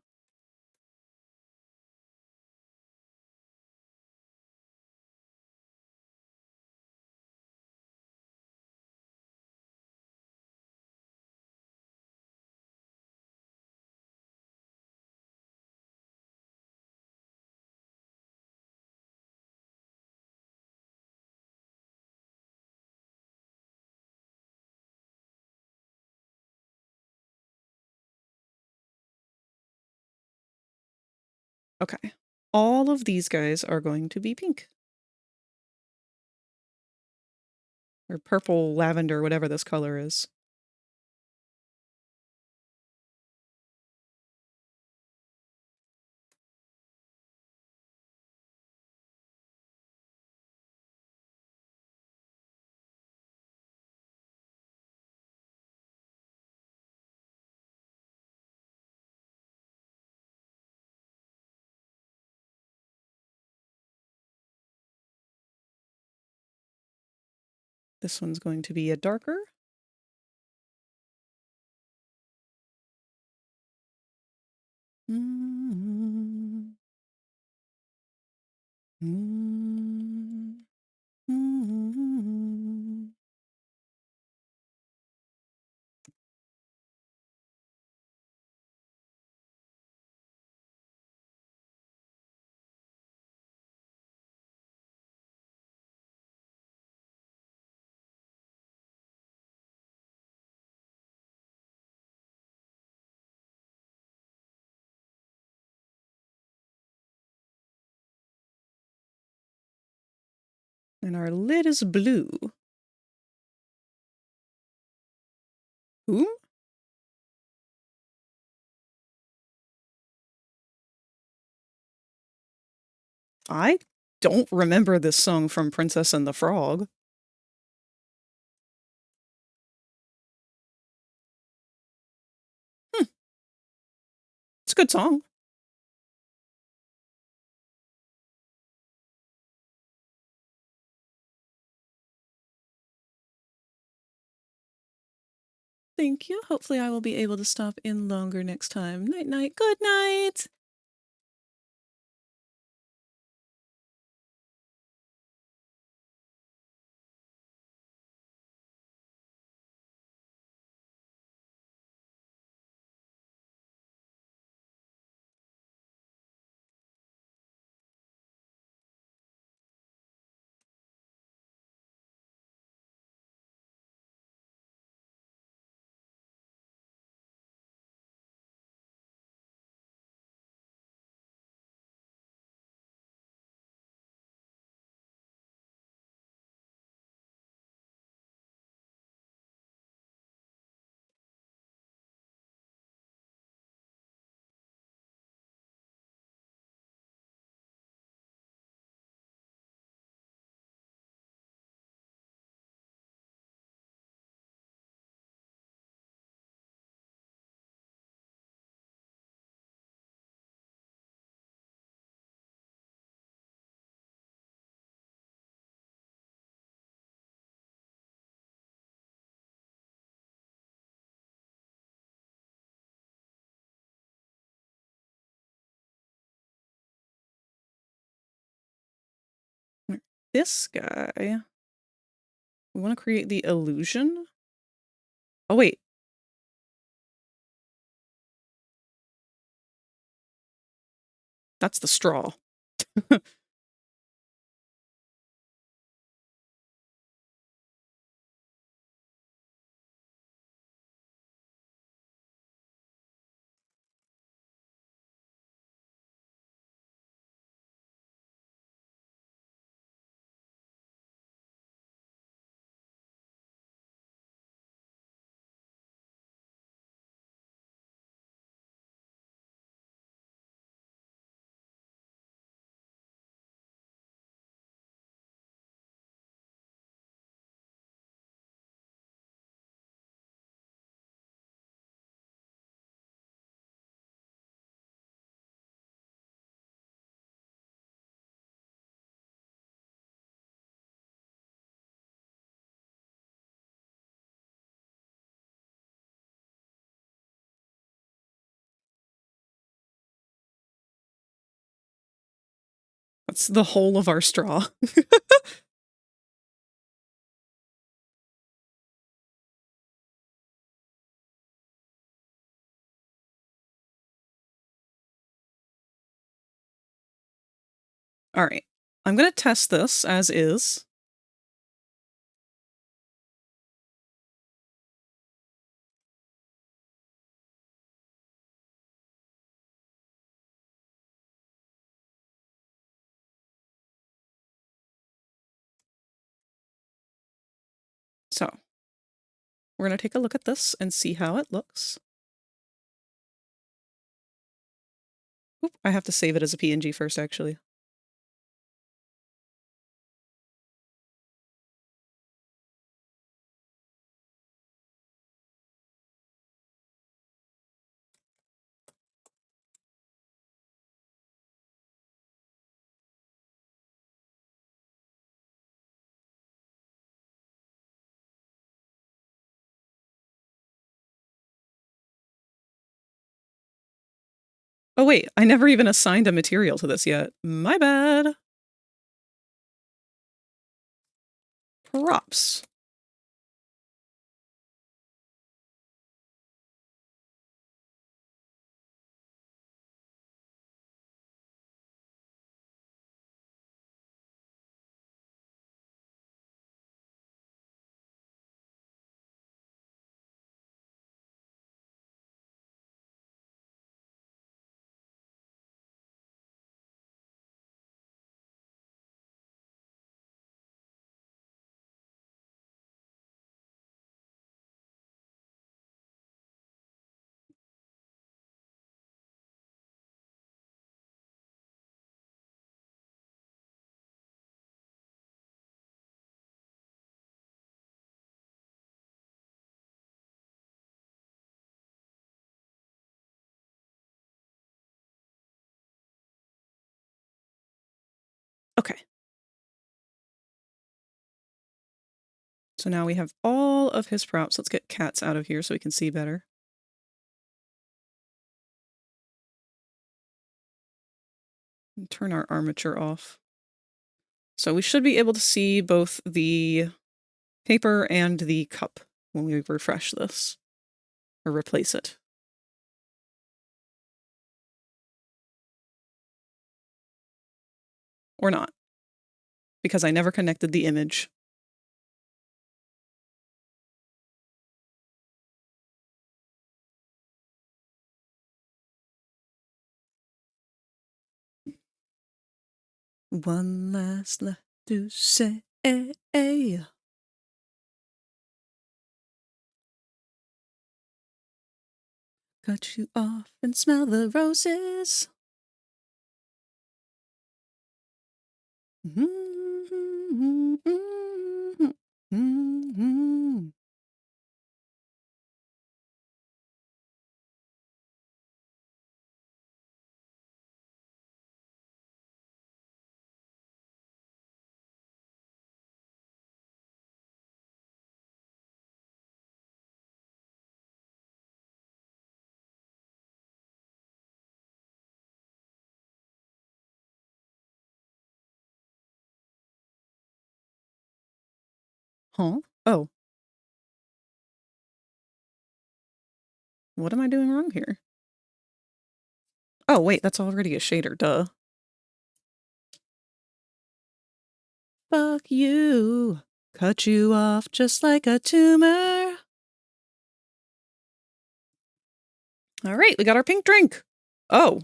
Okay, all of these guys are going to be pink. Or purple, lavender, whatever this color is. This one's going to be a darker. Mm-hmm. Mm-hmm. Mm-hmm. And our lid is blue. Whom? I don't remember this song from Princess and the Frog. It's a good song. Thank you. Hopefully I will be able to stop in longer next time. Night night. Good night. This guy. We want to create the illusion. Oh, wait. That's the straw. That's the whole of our straw. All right. I'm going to test this as is. So we're going to take a look at this and see how it looks. Oop, I have to save it as a PNG first, actually. Oh wait, I never even assigned a material to this yet. My bad. Props. Okay. So now we have all of his props. Let's get cats out of here so we can see better. And turn our armature off. So we should be able to see both the paper and the cup when we refresh this or replace it. Or not, because I never connected the image. One last left to say. Cut you off and smell the roses. Huh? Oh. What am I doing wrong here? Oh, wait, that's already a shader, duh. Fuck you. Cut you off just like a tumor. All right, we got our pink drink. Oh.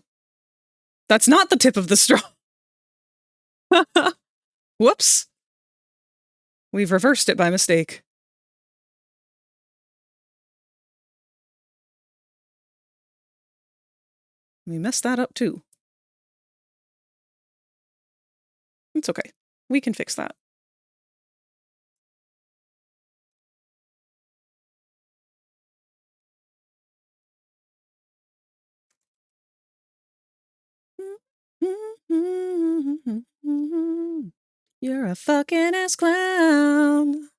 That's not the tip of the straw. Whoops. We've reversed it by mistake. We messed that up too. It's okay. We can fix that. You're a fucking ass clown.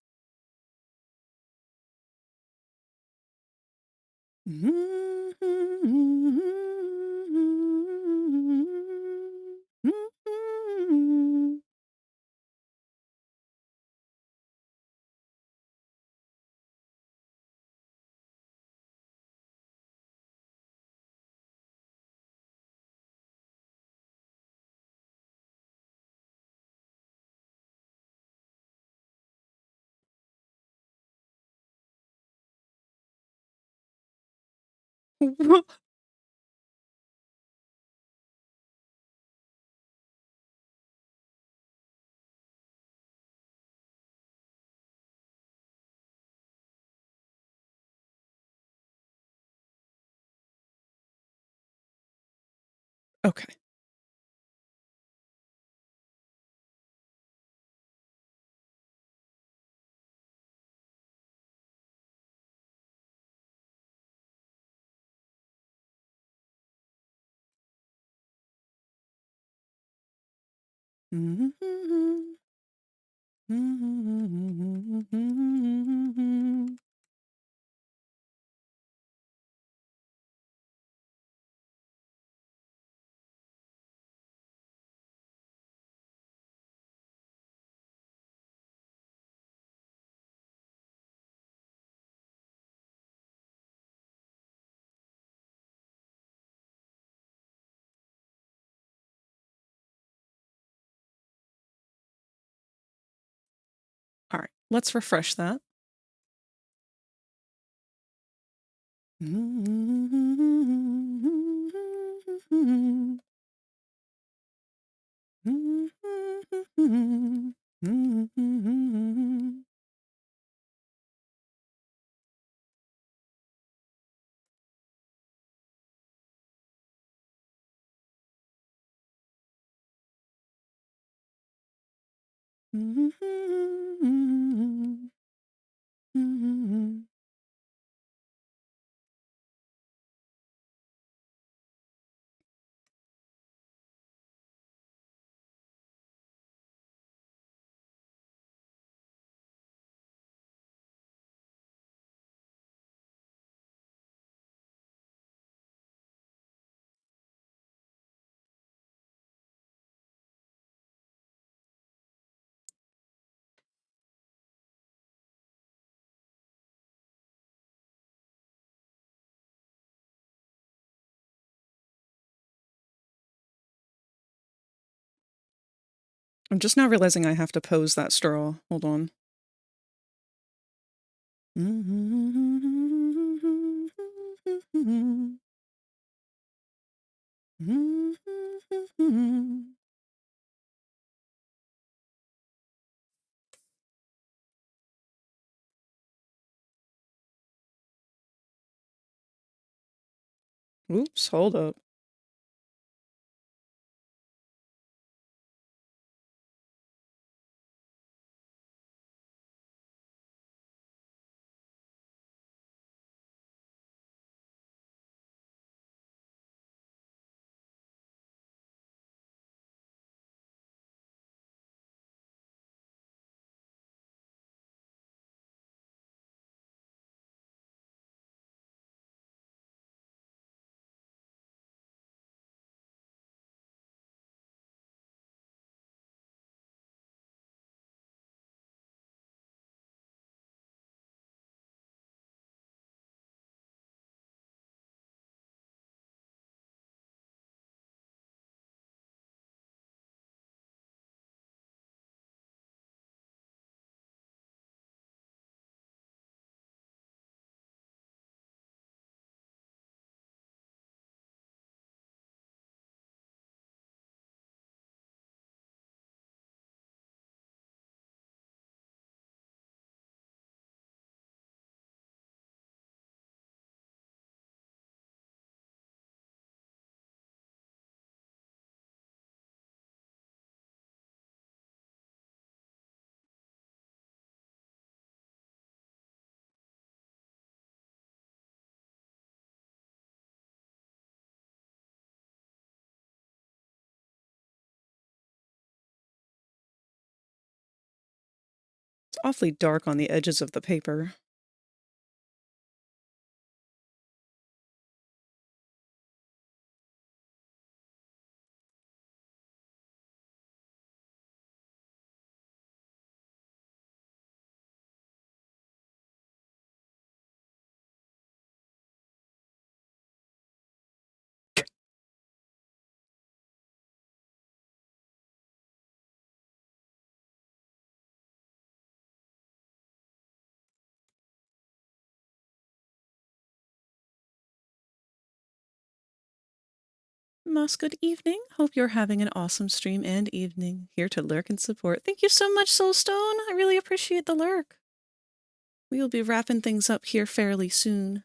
Okay. All right, let's refresh that. I'm just now realizing I have to pose that straw. Hold on. Oops, hold up. It's awfully dark on the edges of the paper. Moss, good evening. Hope you're having an awesome stream and evening. Here to lurk and support. Thank you so much, Soulstone. I really appreciate the lurk. We will be wrapping things up here fairly soon.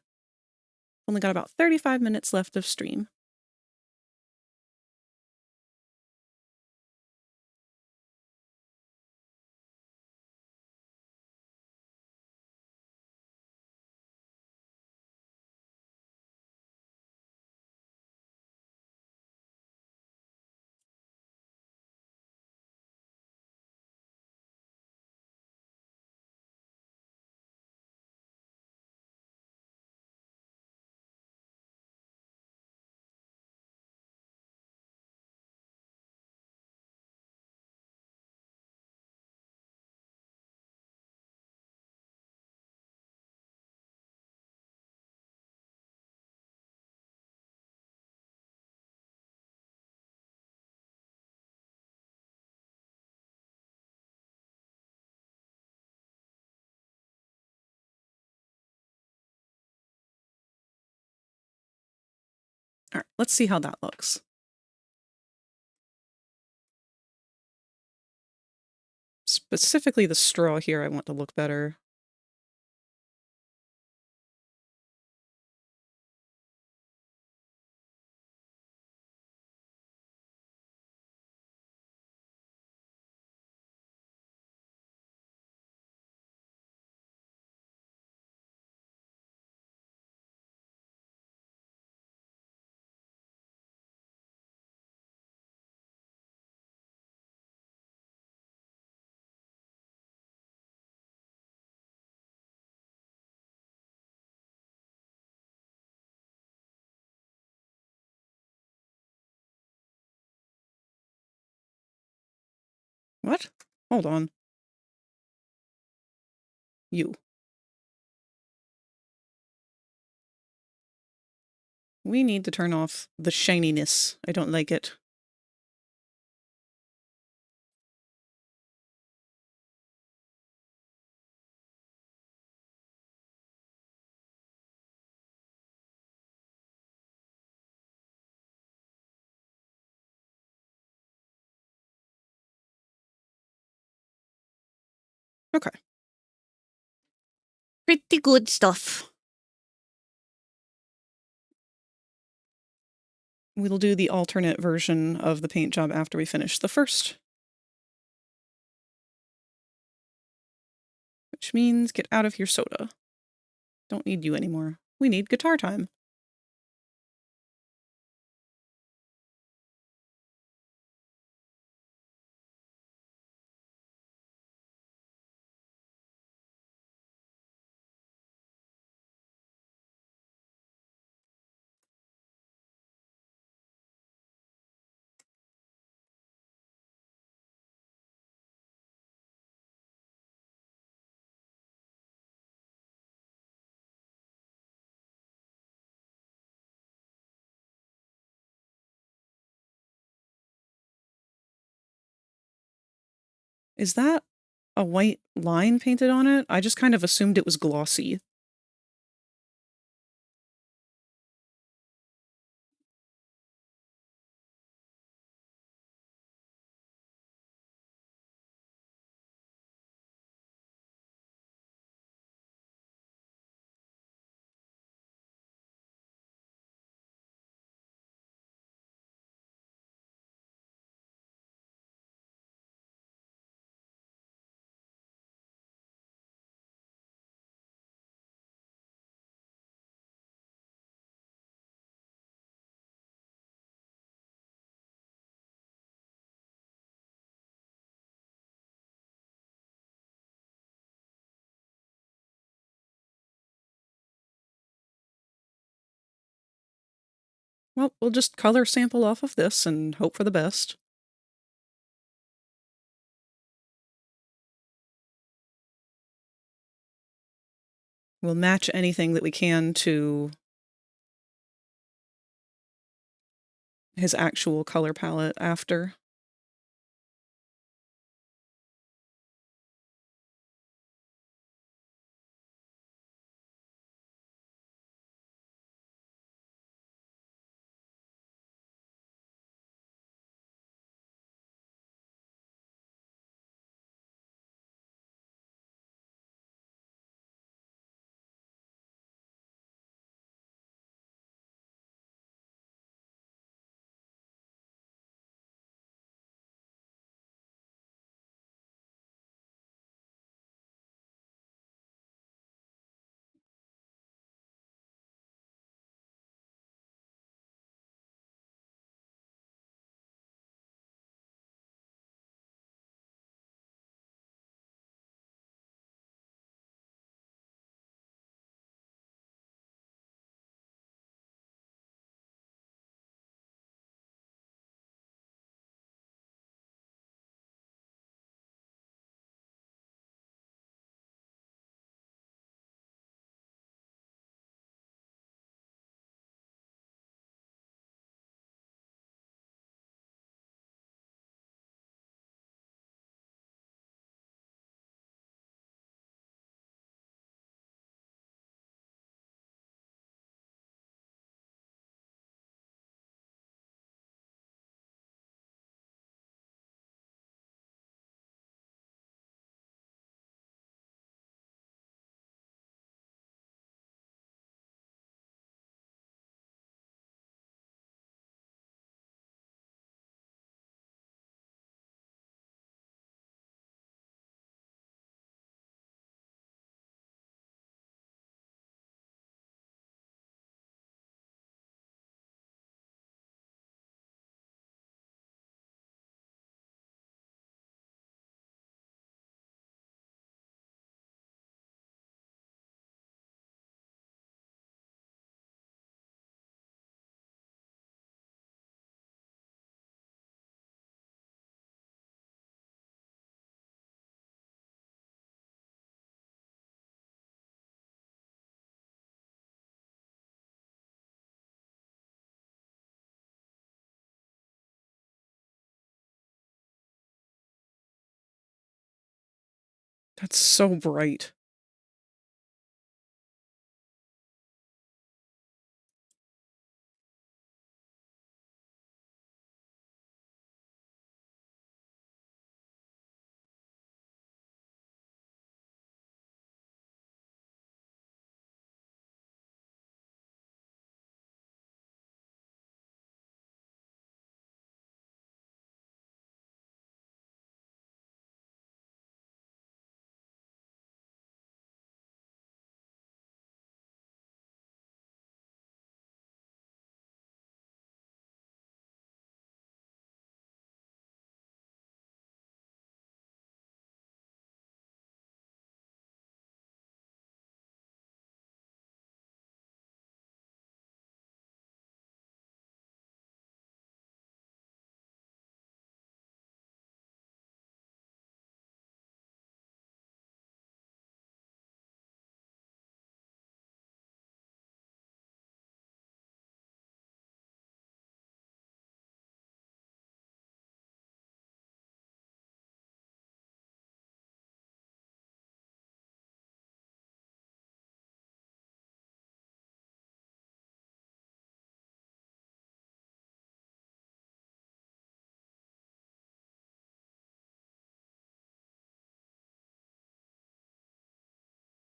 Only got about 35 minutes left of stream. All right, let's see how that looks. Specifically the straw here I want to look better. What? Hold on. You. We need to turn off the shininess. I don't like it. Okay. Pretty good stuff. We'll do the alternate version of the paint job after we finish the first. Which means get out of here, soda. Don't need you anymore. We need guitar time. Is that a white line painted on it? I just kind of assumed it was glossy. Well, we'll just color sample off of this and hope for the best. We'll match anything that we can to his actual color palette after. That's so bright.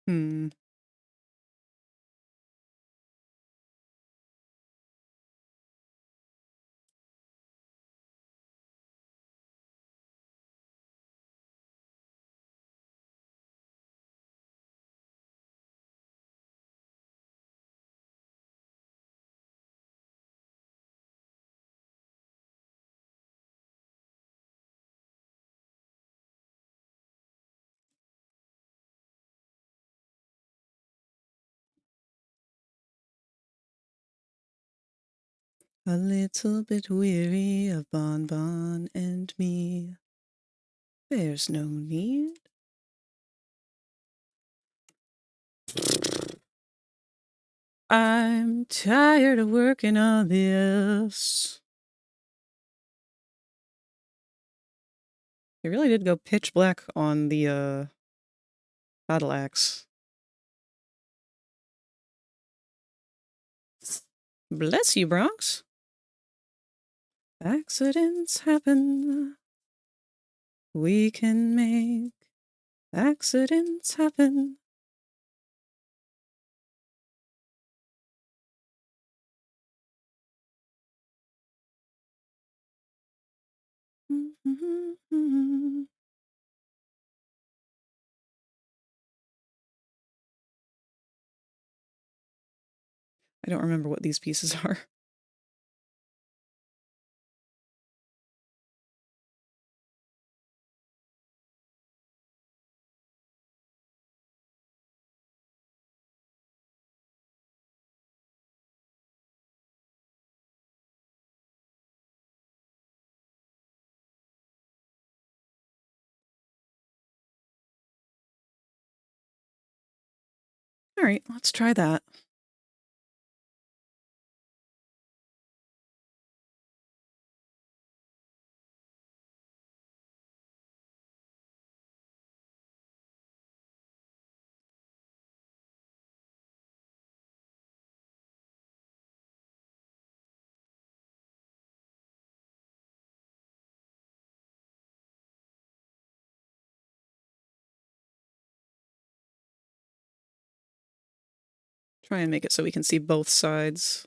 Hmm. A little bit weary of Bon Bon and me. There's no need. I'm tired of working on this. It really did go pitch black on the battle axe. Bless you, Bronx. Accidents happen. We can make accidents happen. I don't remember what these pieces are. All right, let's try that. Try and make it so we can see both sides.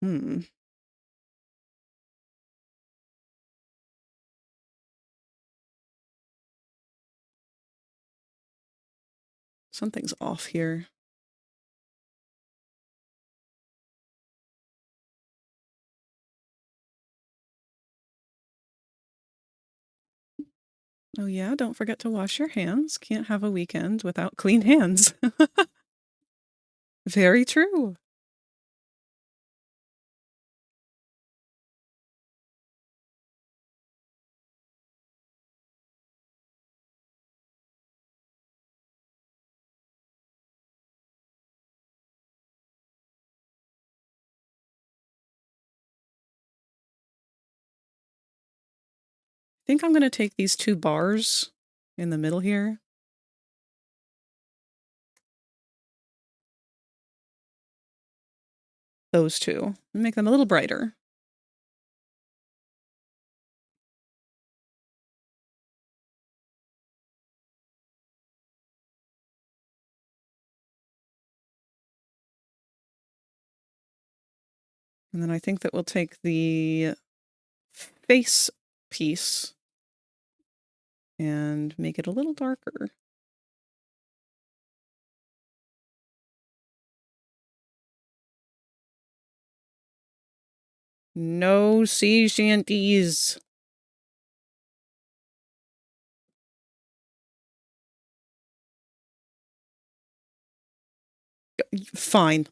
Hmm. Something's off here. Oh yeah, don't forget to wash your hands. Can't have a weekend without clean hands. Very true. think I'm going to take these 2 bars in the middle here. Those 2. Make them a little brighter. And then I think that we'll take the face piece and make it a little darker. No sea shanties. Fine.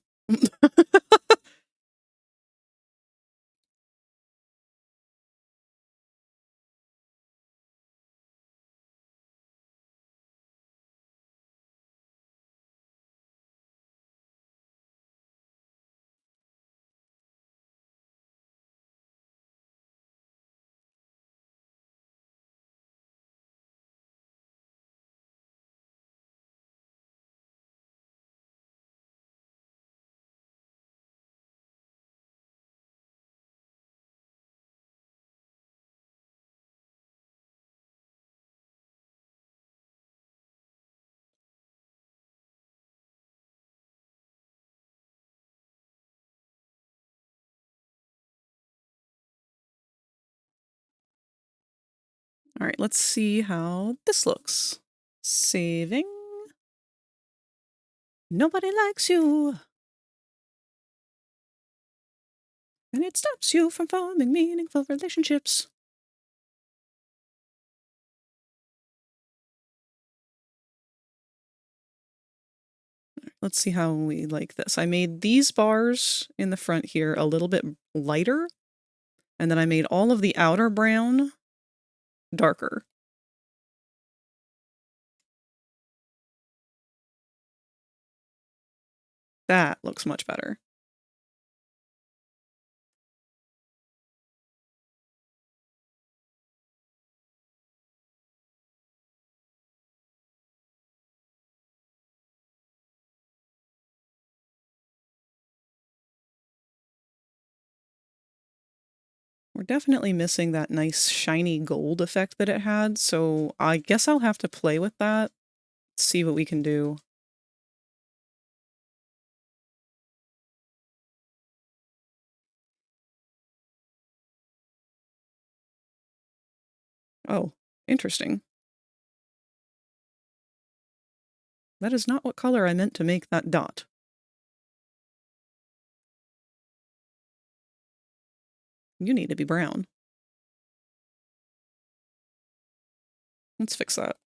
All right, let's see how this looks. Saving. Nobody likes you. And it stops you from forming meaningful relationships. Let's see how we like this. I made these bars in the front here a little bit lighter. And then I made all of the outer brown darker. That looks much better. We're definitely missing that nice shiny gold effect that it had, so I guess I'll have to play with that, see what we can do. Oh, interesting. That is not what color I meant to make that dot. You need to be brown. Let's fix that.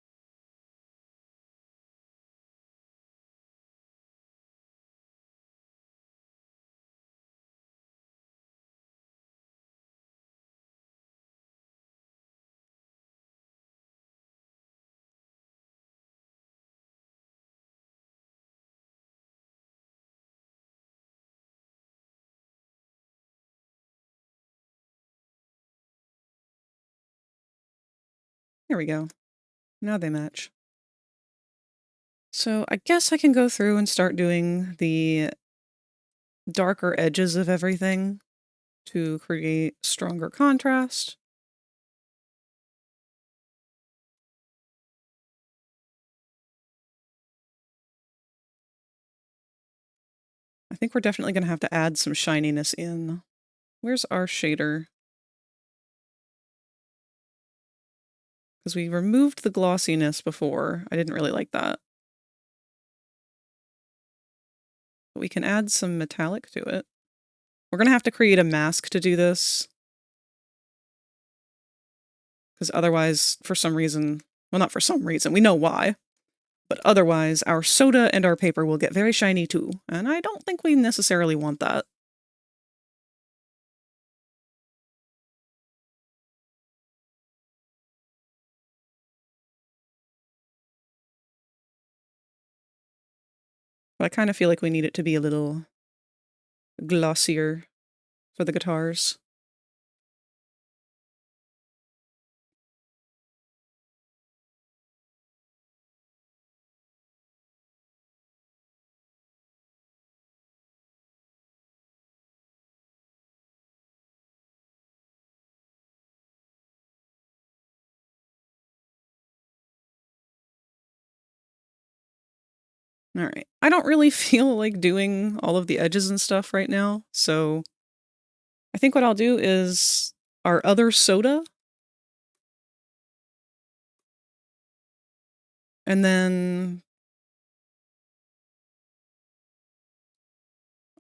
Here we go. Now they match. So I guess I can go through and start doing the darker edges of everything to create stronger contrast. I think we're definitely going to have to add some shininess in. Where's our shader? Because we removed the glossiness before. I didn't really like that. But we can add some metallic to it. We're going to have to create a mask to do this. Because otherwise, for some reason, well, not for some reason, we know why. But otherwise, our soda and our paper will get very shiny too. And I don't think we necessarily want that. But I kind of feel like we need it to be a little glossier for the guitars. All right. I don't really feel like doing all of the edges and stuff right now, so I think what I'll do is our other soda. And then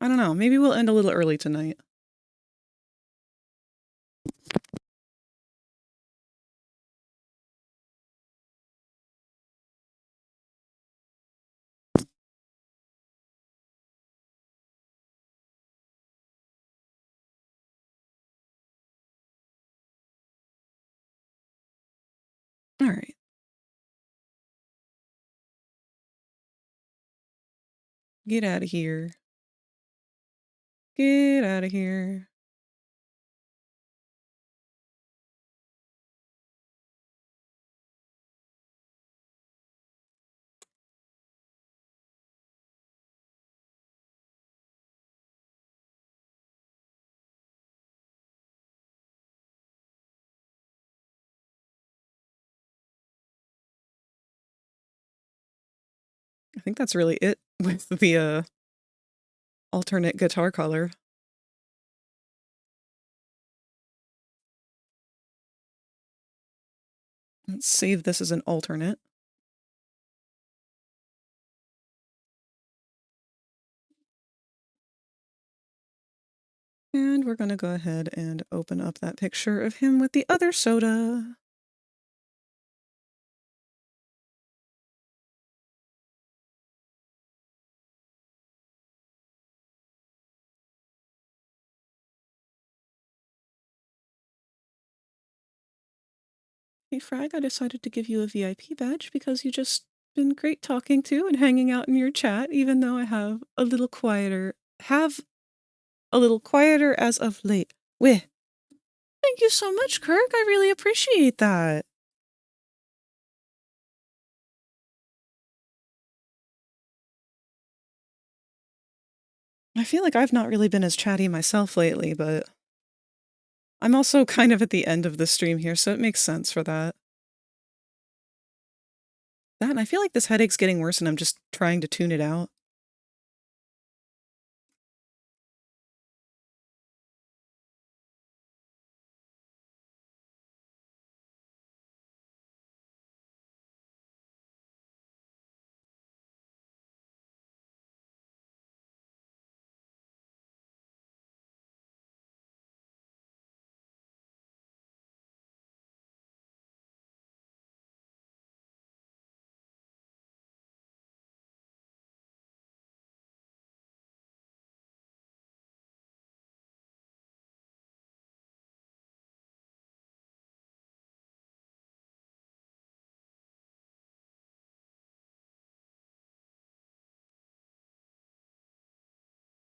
I don't know, maybe we'll end a little early tonight. All right. Get out of here. Get out of here. I think that's really it with the alternate guitar color. Let's save this as an alternate. And we're going to go ahead and open up that picture of him with the other soda. Hey, Frag, I decided to give you a VIP badge because you just been great talking to and hanging out in your chat, even though I have a little quieter as of late. Weh. Thank you so much, Kirk. I really appreciate that. I feel like I've not really been as chatty myself lately, but I'm also kind of at the end of the stream here, so it makes sense for that. That, and I feel like this headache's getting worse and I'm just trying to tune it out.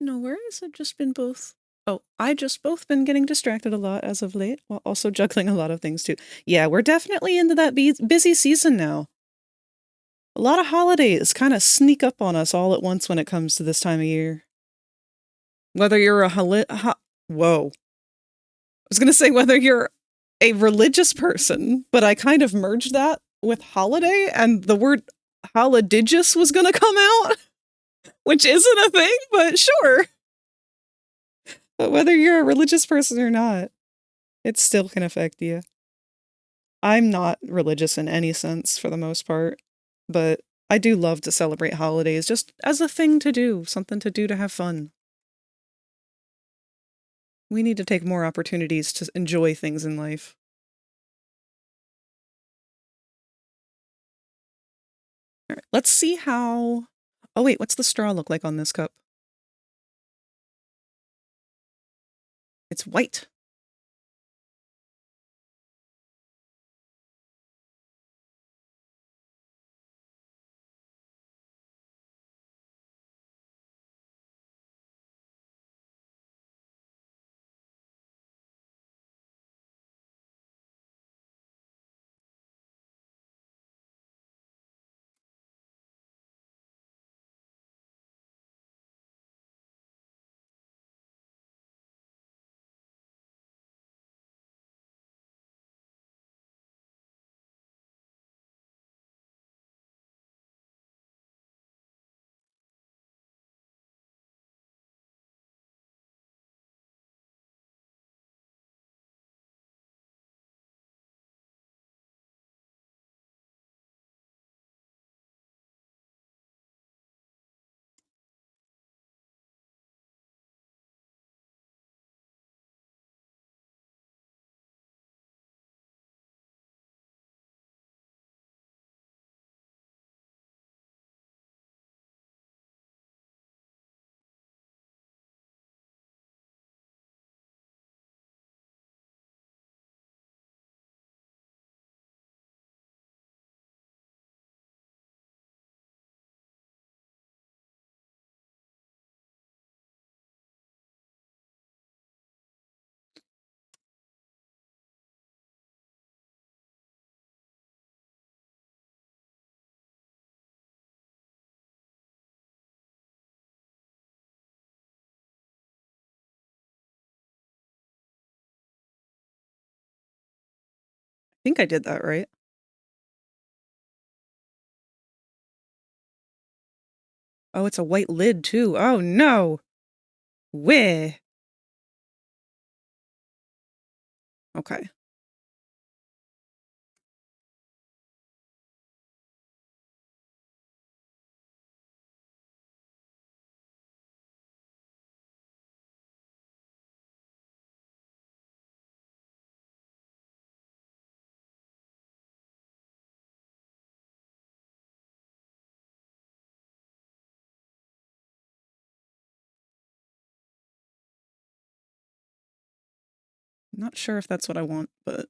No worries, I've just been both been getting distracted a lot as of late, while also juggling a lot of things too. Yeah, we're definitely into that busy season now. A lot of holidays kind of sneak up on us all at once when it comes to this time of year. Whether you're whoa. I was gonna say whether you're a religious person, but I kind of merged that with holiday, and the word holidigious was gonna come out, which isn't a thing, but sure. But whether you're a religious person or not, it still can affect you. I'm not religious in any sense for the most part, but I do love to celebrate holidays just as a thing to do, something to do to have fun. We need to take more opportunities to enjoy things in life. All right, let's see how... Oh wait, what's the straw look like on this cup? It's white. think I did that right. Oh, it's a white lid too. Oh no! Where? Okay. Not sure if that's what I want, but...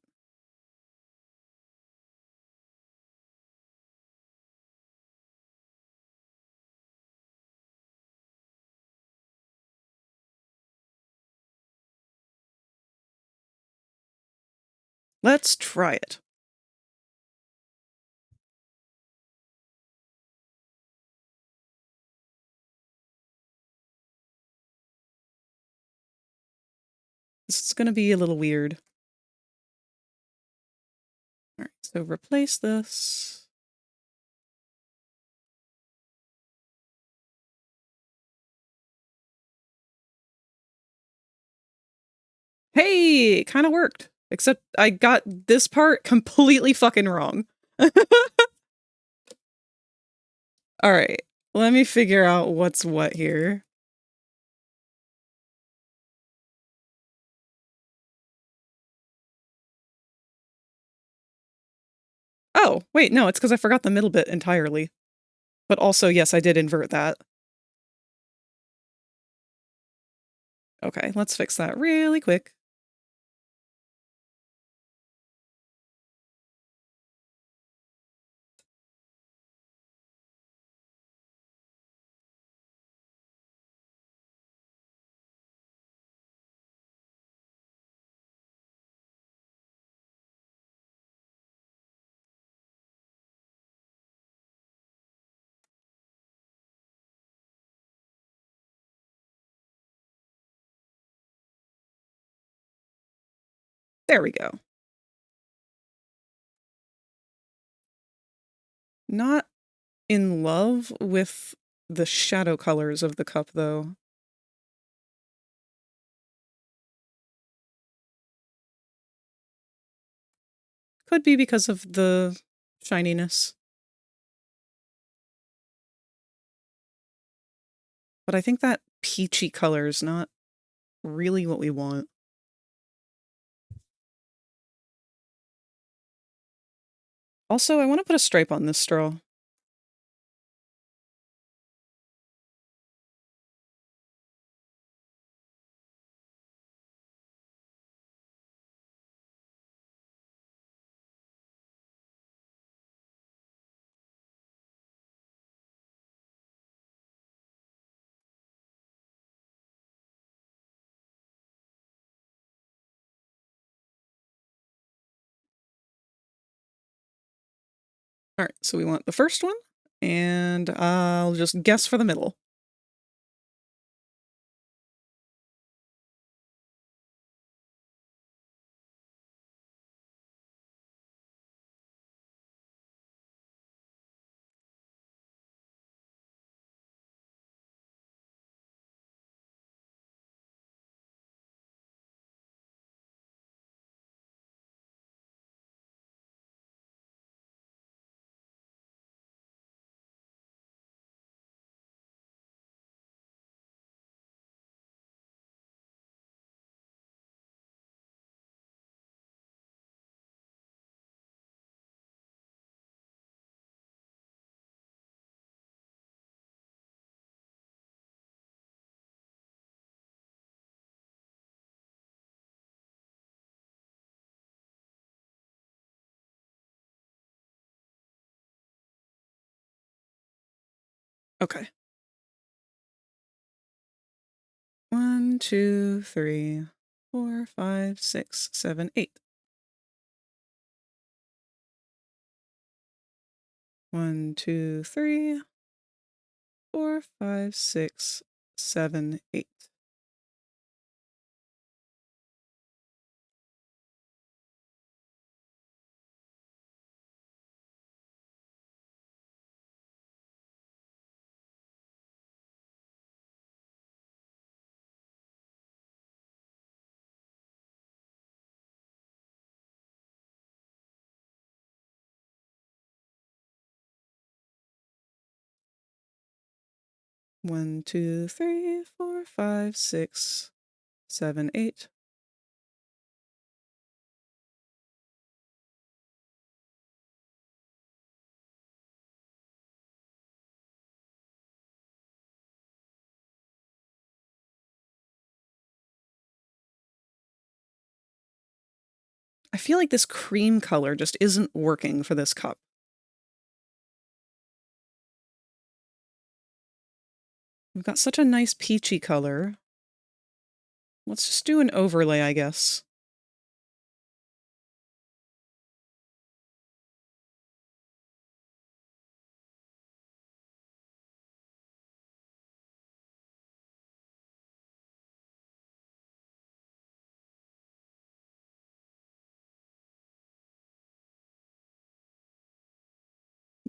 let's try it. This is gonna be a little weird. Alright, so replace this. Hey! It kinda worked. Except I got this part completely fucking wrong. Alright, let me figure out what's what here. Oh, wait, no, it's because I forgot the middle bit entirely. But also, yes, I did invert that. Okay, let's fix that really quick. There we go. Not in love with the shadow colors of the cup, though. Could be because of the shininess. But I think that peachy color is not really what we want. Also, I want to put a stripe on this straw. Alright, so we want the first one, and I'll just guess for the middle. Okay. 1, 2, 3, 4, 5, 6, 7, 8. 1, 2, 3, 4, 5, 6, 7, 8. 1, 2, 3, 4, 5, 6, 7, 8. I feel like this cream color just isn't working for this cup. We've got such a nice peachy color. Let's just do an overlay, I guess.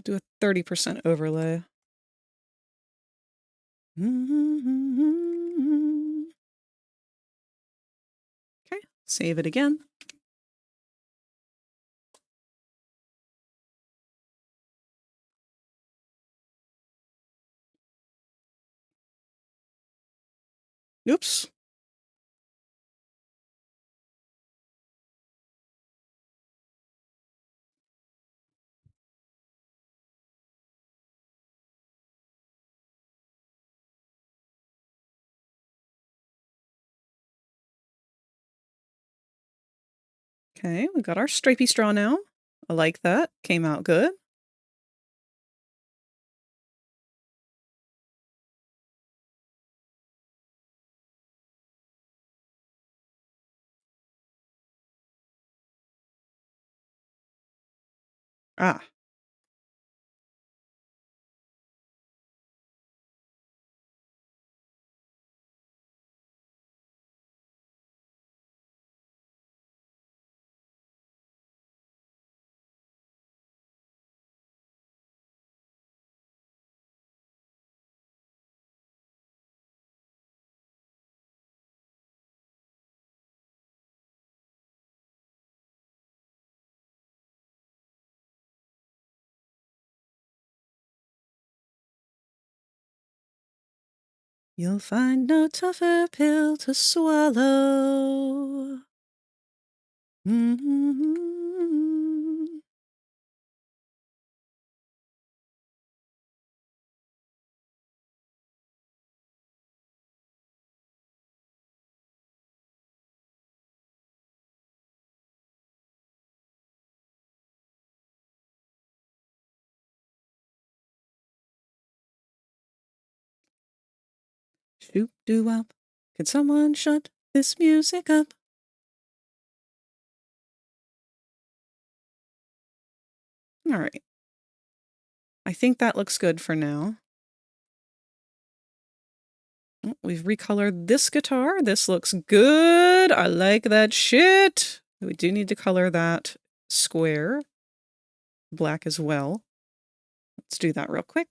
Do a 30% overlay. Okay, save it again. Oops. Okay, we got our stripy straw now. I like that. Came out good. Ah. You'll find no tougher pill to swallow. Shoop doo wop. Can someone shut this music up? All right. I think that looks good for now. Oh, we've recolored this guitar. This looks good. I like that shit. We do need to color that square black as well. Let's do that real quick.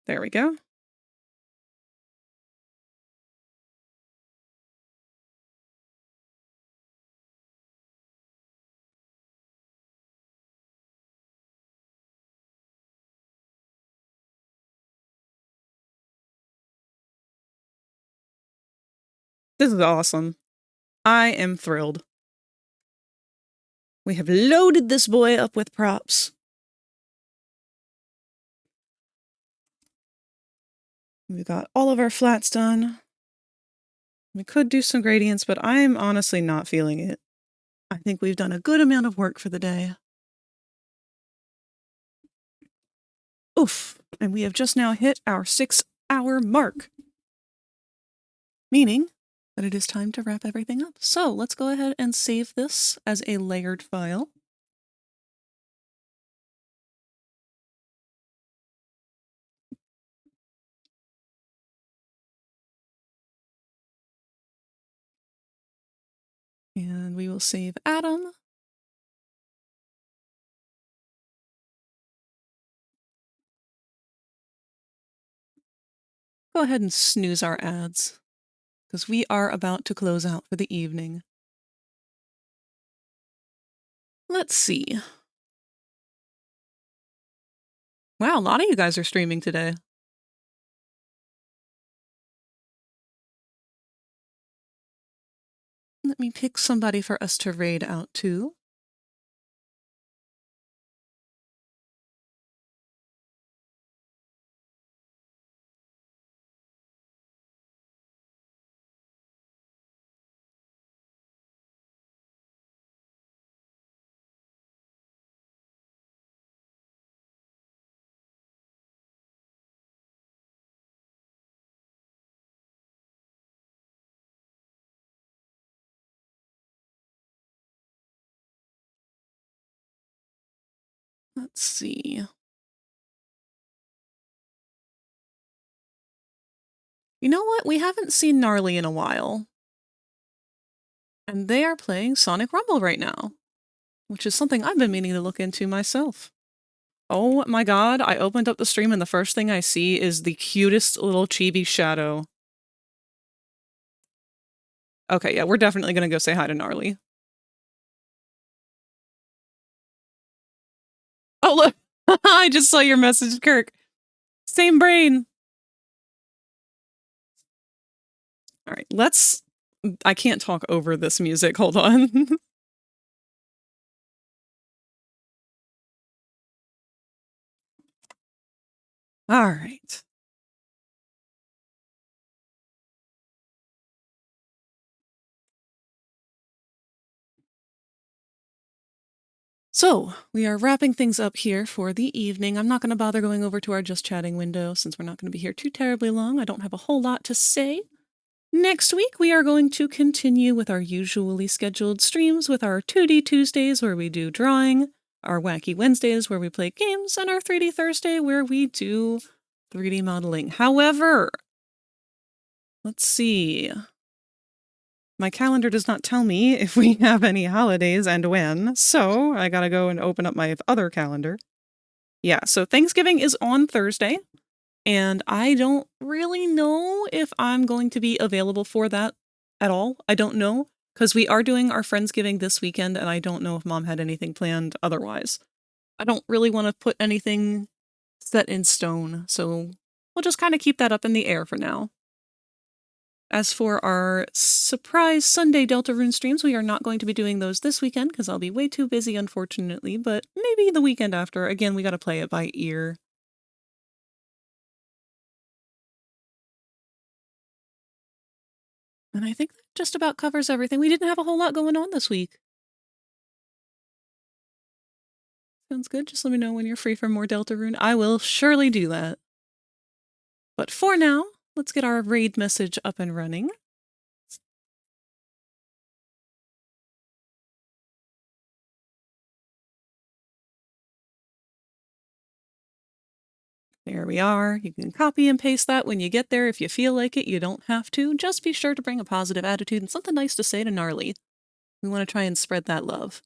There we go. This is awesome. I am thrilled. We have loaded this boy up with props. We got all of our flats done. We could do some gradients, but I'm honestly not feeling it. I think we've done a good amount of work for the day. Oof. And we have just now hit our 6-hour mark. Meaning that it is time to wrap everything up. So let's go ahead and save this as a layered file. And we will save Adam. Go ahead and snooze our ads, because we are about to close out for the evening. Let's see. Wow, a lot of you guys are streaming today. Let me pick somebody for us to raid out to. Let's see. You know what? We haven't seen Gnarly in a while. And they are playing Sonic Rumble right now, which is something I've been meaning to look into myself. Oh my god, I opened up the stream and the first thing I see is the cutest little chibi shadow. Okay, yeah, we're definitely gonna go say hi to Gnarly. Oh, look! I just saw your message, Kirk. Same brain. All right, let's... I can't talk over this music. Hold on. All right. So, we are wrapping things up here for the evening. I'm not going to bother going over to our Just Chatting window since we're not going to be here too terribly long. I don't have a whole lot to say. Next week, we are going to continue with our usually scheduled streams with our 2D Tuesdays where we do drawing, our Wacky Wednesdays where we play games, and our 3D Thursday where we do 3D modeling. However, let's see. My calendar does not tell me if we have any holidays and when, so I gotta go and open up my other calendar. Yeah, so Thanksgiving is on Thursday, and I don't really know if I'm going to be available for that at all. I don't know, because we are doing our Friendsgiving this weekend, and I don't know if Mom had anything planned otherwise. I don't really want to put anything set in stone, so we'll just kind of keep that up in the air for now. As for our surprise Sunday Deltarune streams, we are not going to be doing those this weekend because I'll be way too busy, unfortunately, but maybe the weekend after. Again, we gotta play it by ear. And I think that just about covers everything. We didn't have a whole lot going on this week. Sounds good. Just let me know when you're free for more Deltarune. I will surely do that. But for now, let's get our raid message up and running. There we are. You can copy and paste that when you get there if you feel like it. You don't have to. Just be sure to bring a positive attitude and something nice to say to Gnarly. We want to try and spread that love.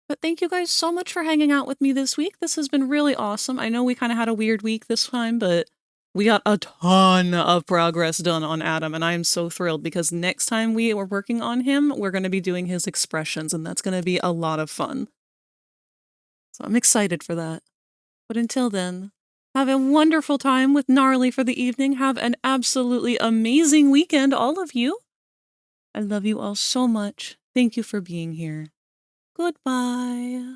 But thank you guys so much for hanging out with me this week. This has been really awesome. I know we kind of had a weird week this time, but we got a ton of progress done on Adam, and I am so thrilled because next time we are working on him, we're going to be doing his expressions, and that's going to be a lot of fun. So I'm excited for that. But until then, have a wonderful time with Gnarly for the evening. Have an absolutely amazing weekend, all of you. I love you all so much. Thank you for being here. Goodbye.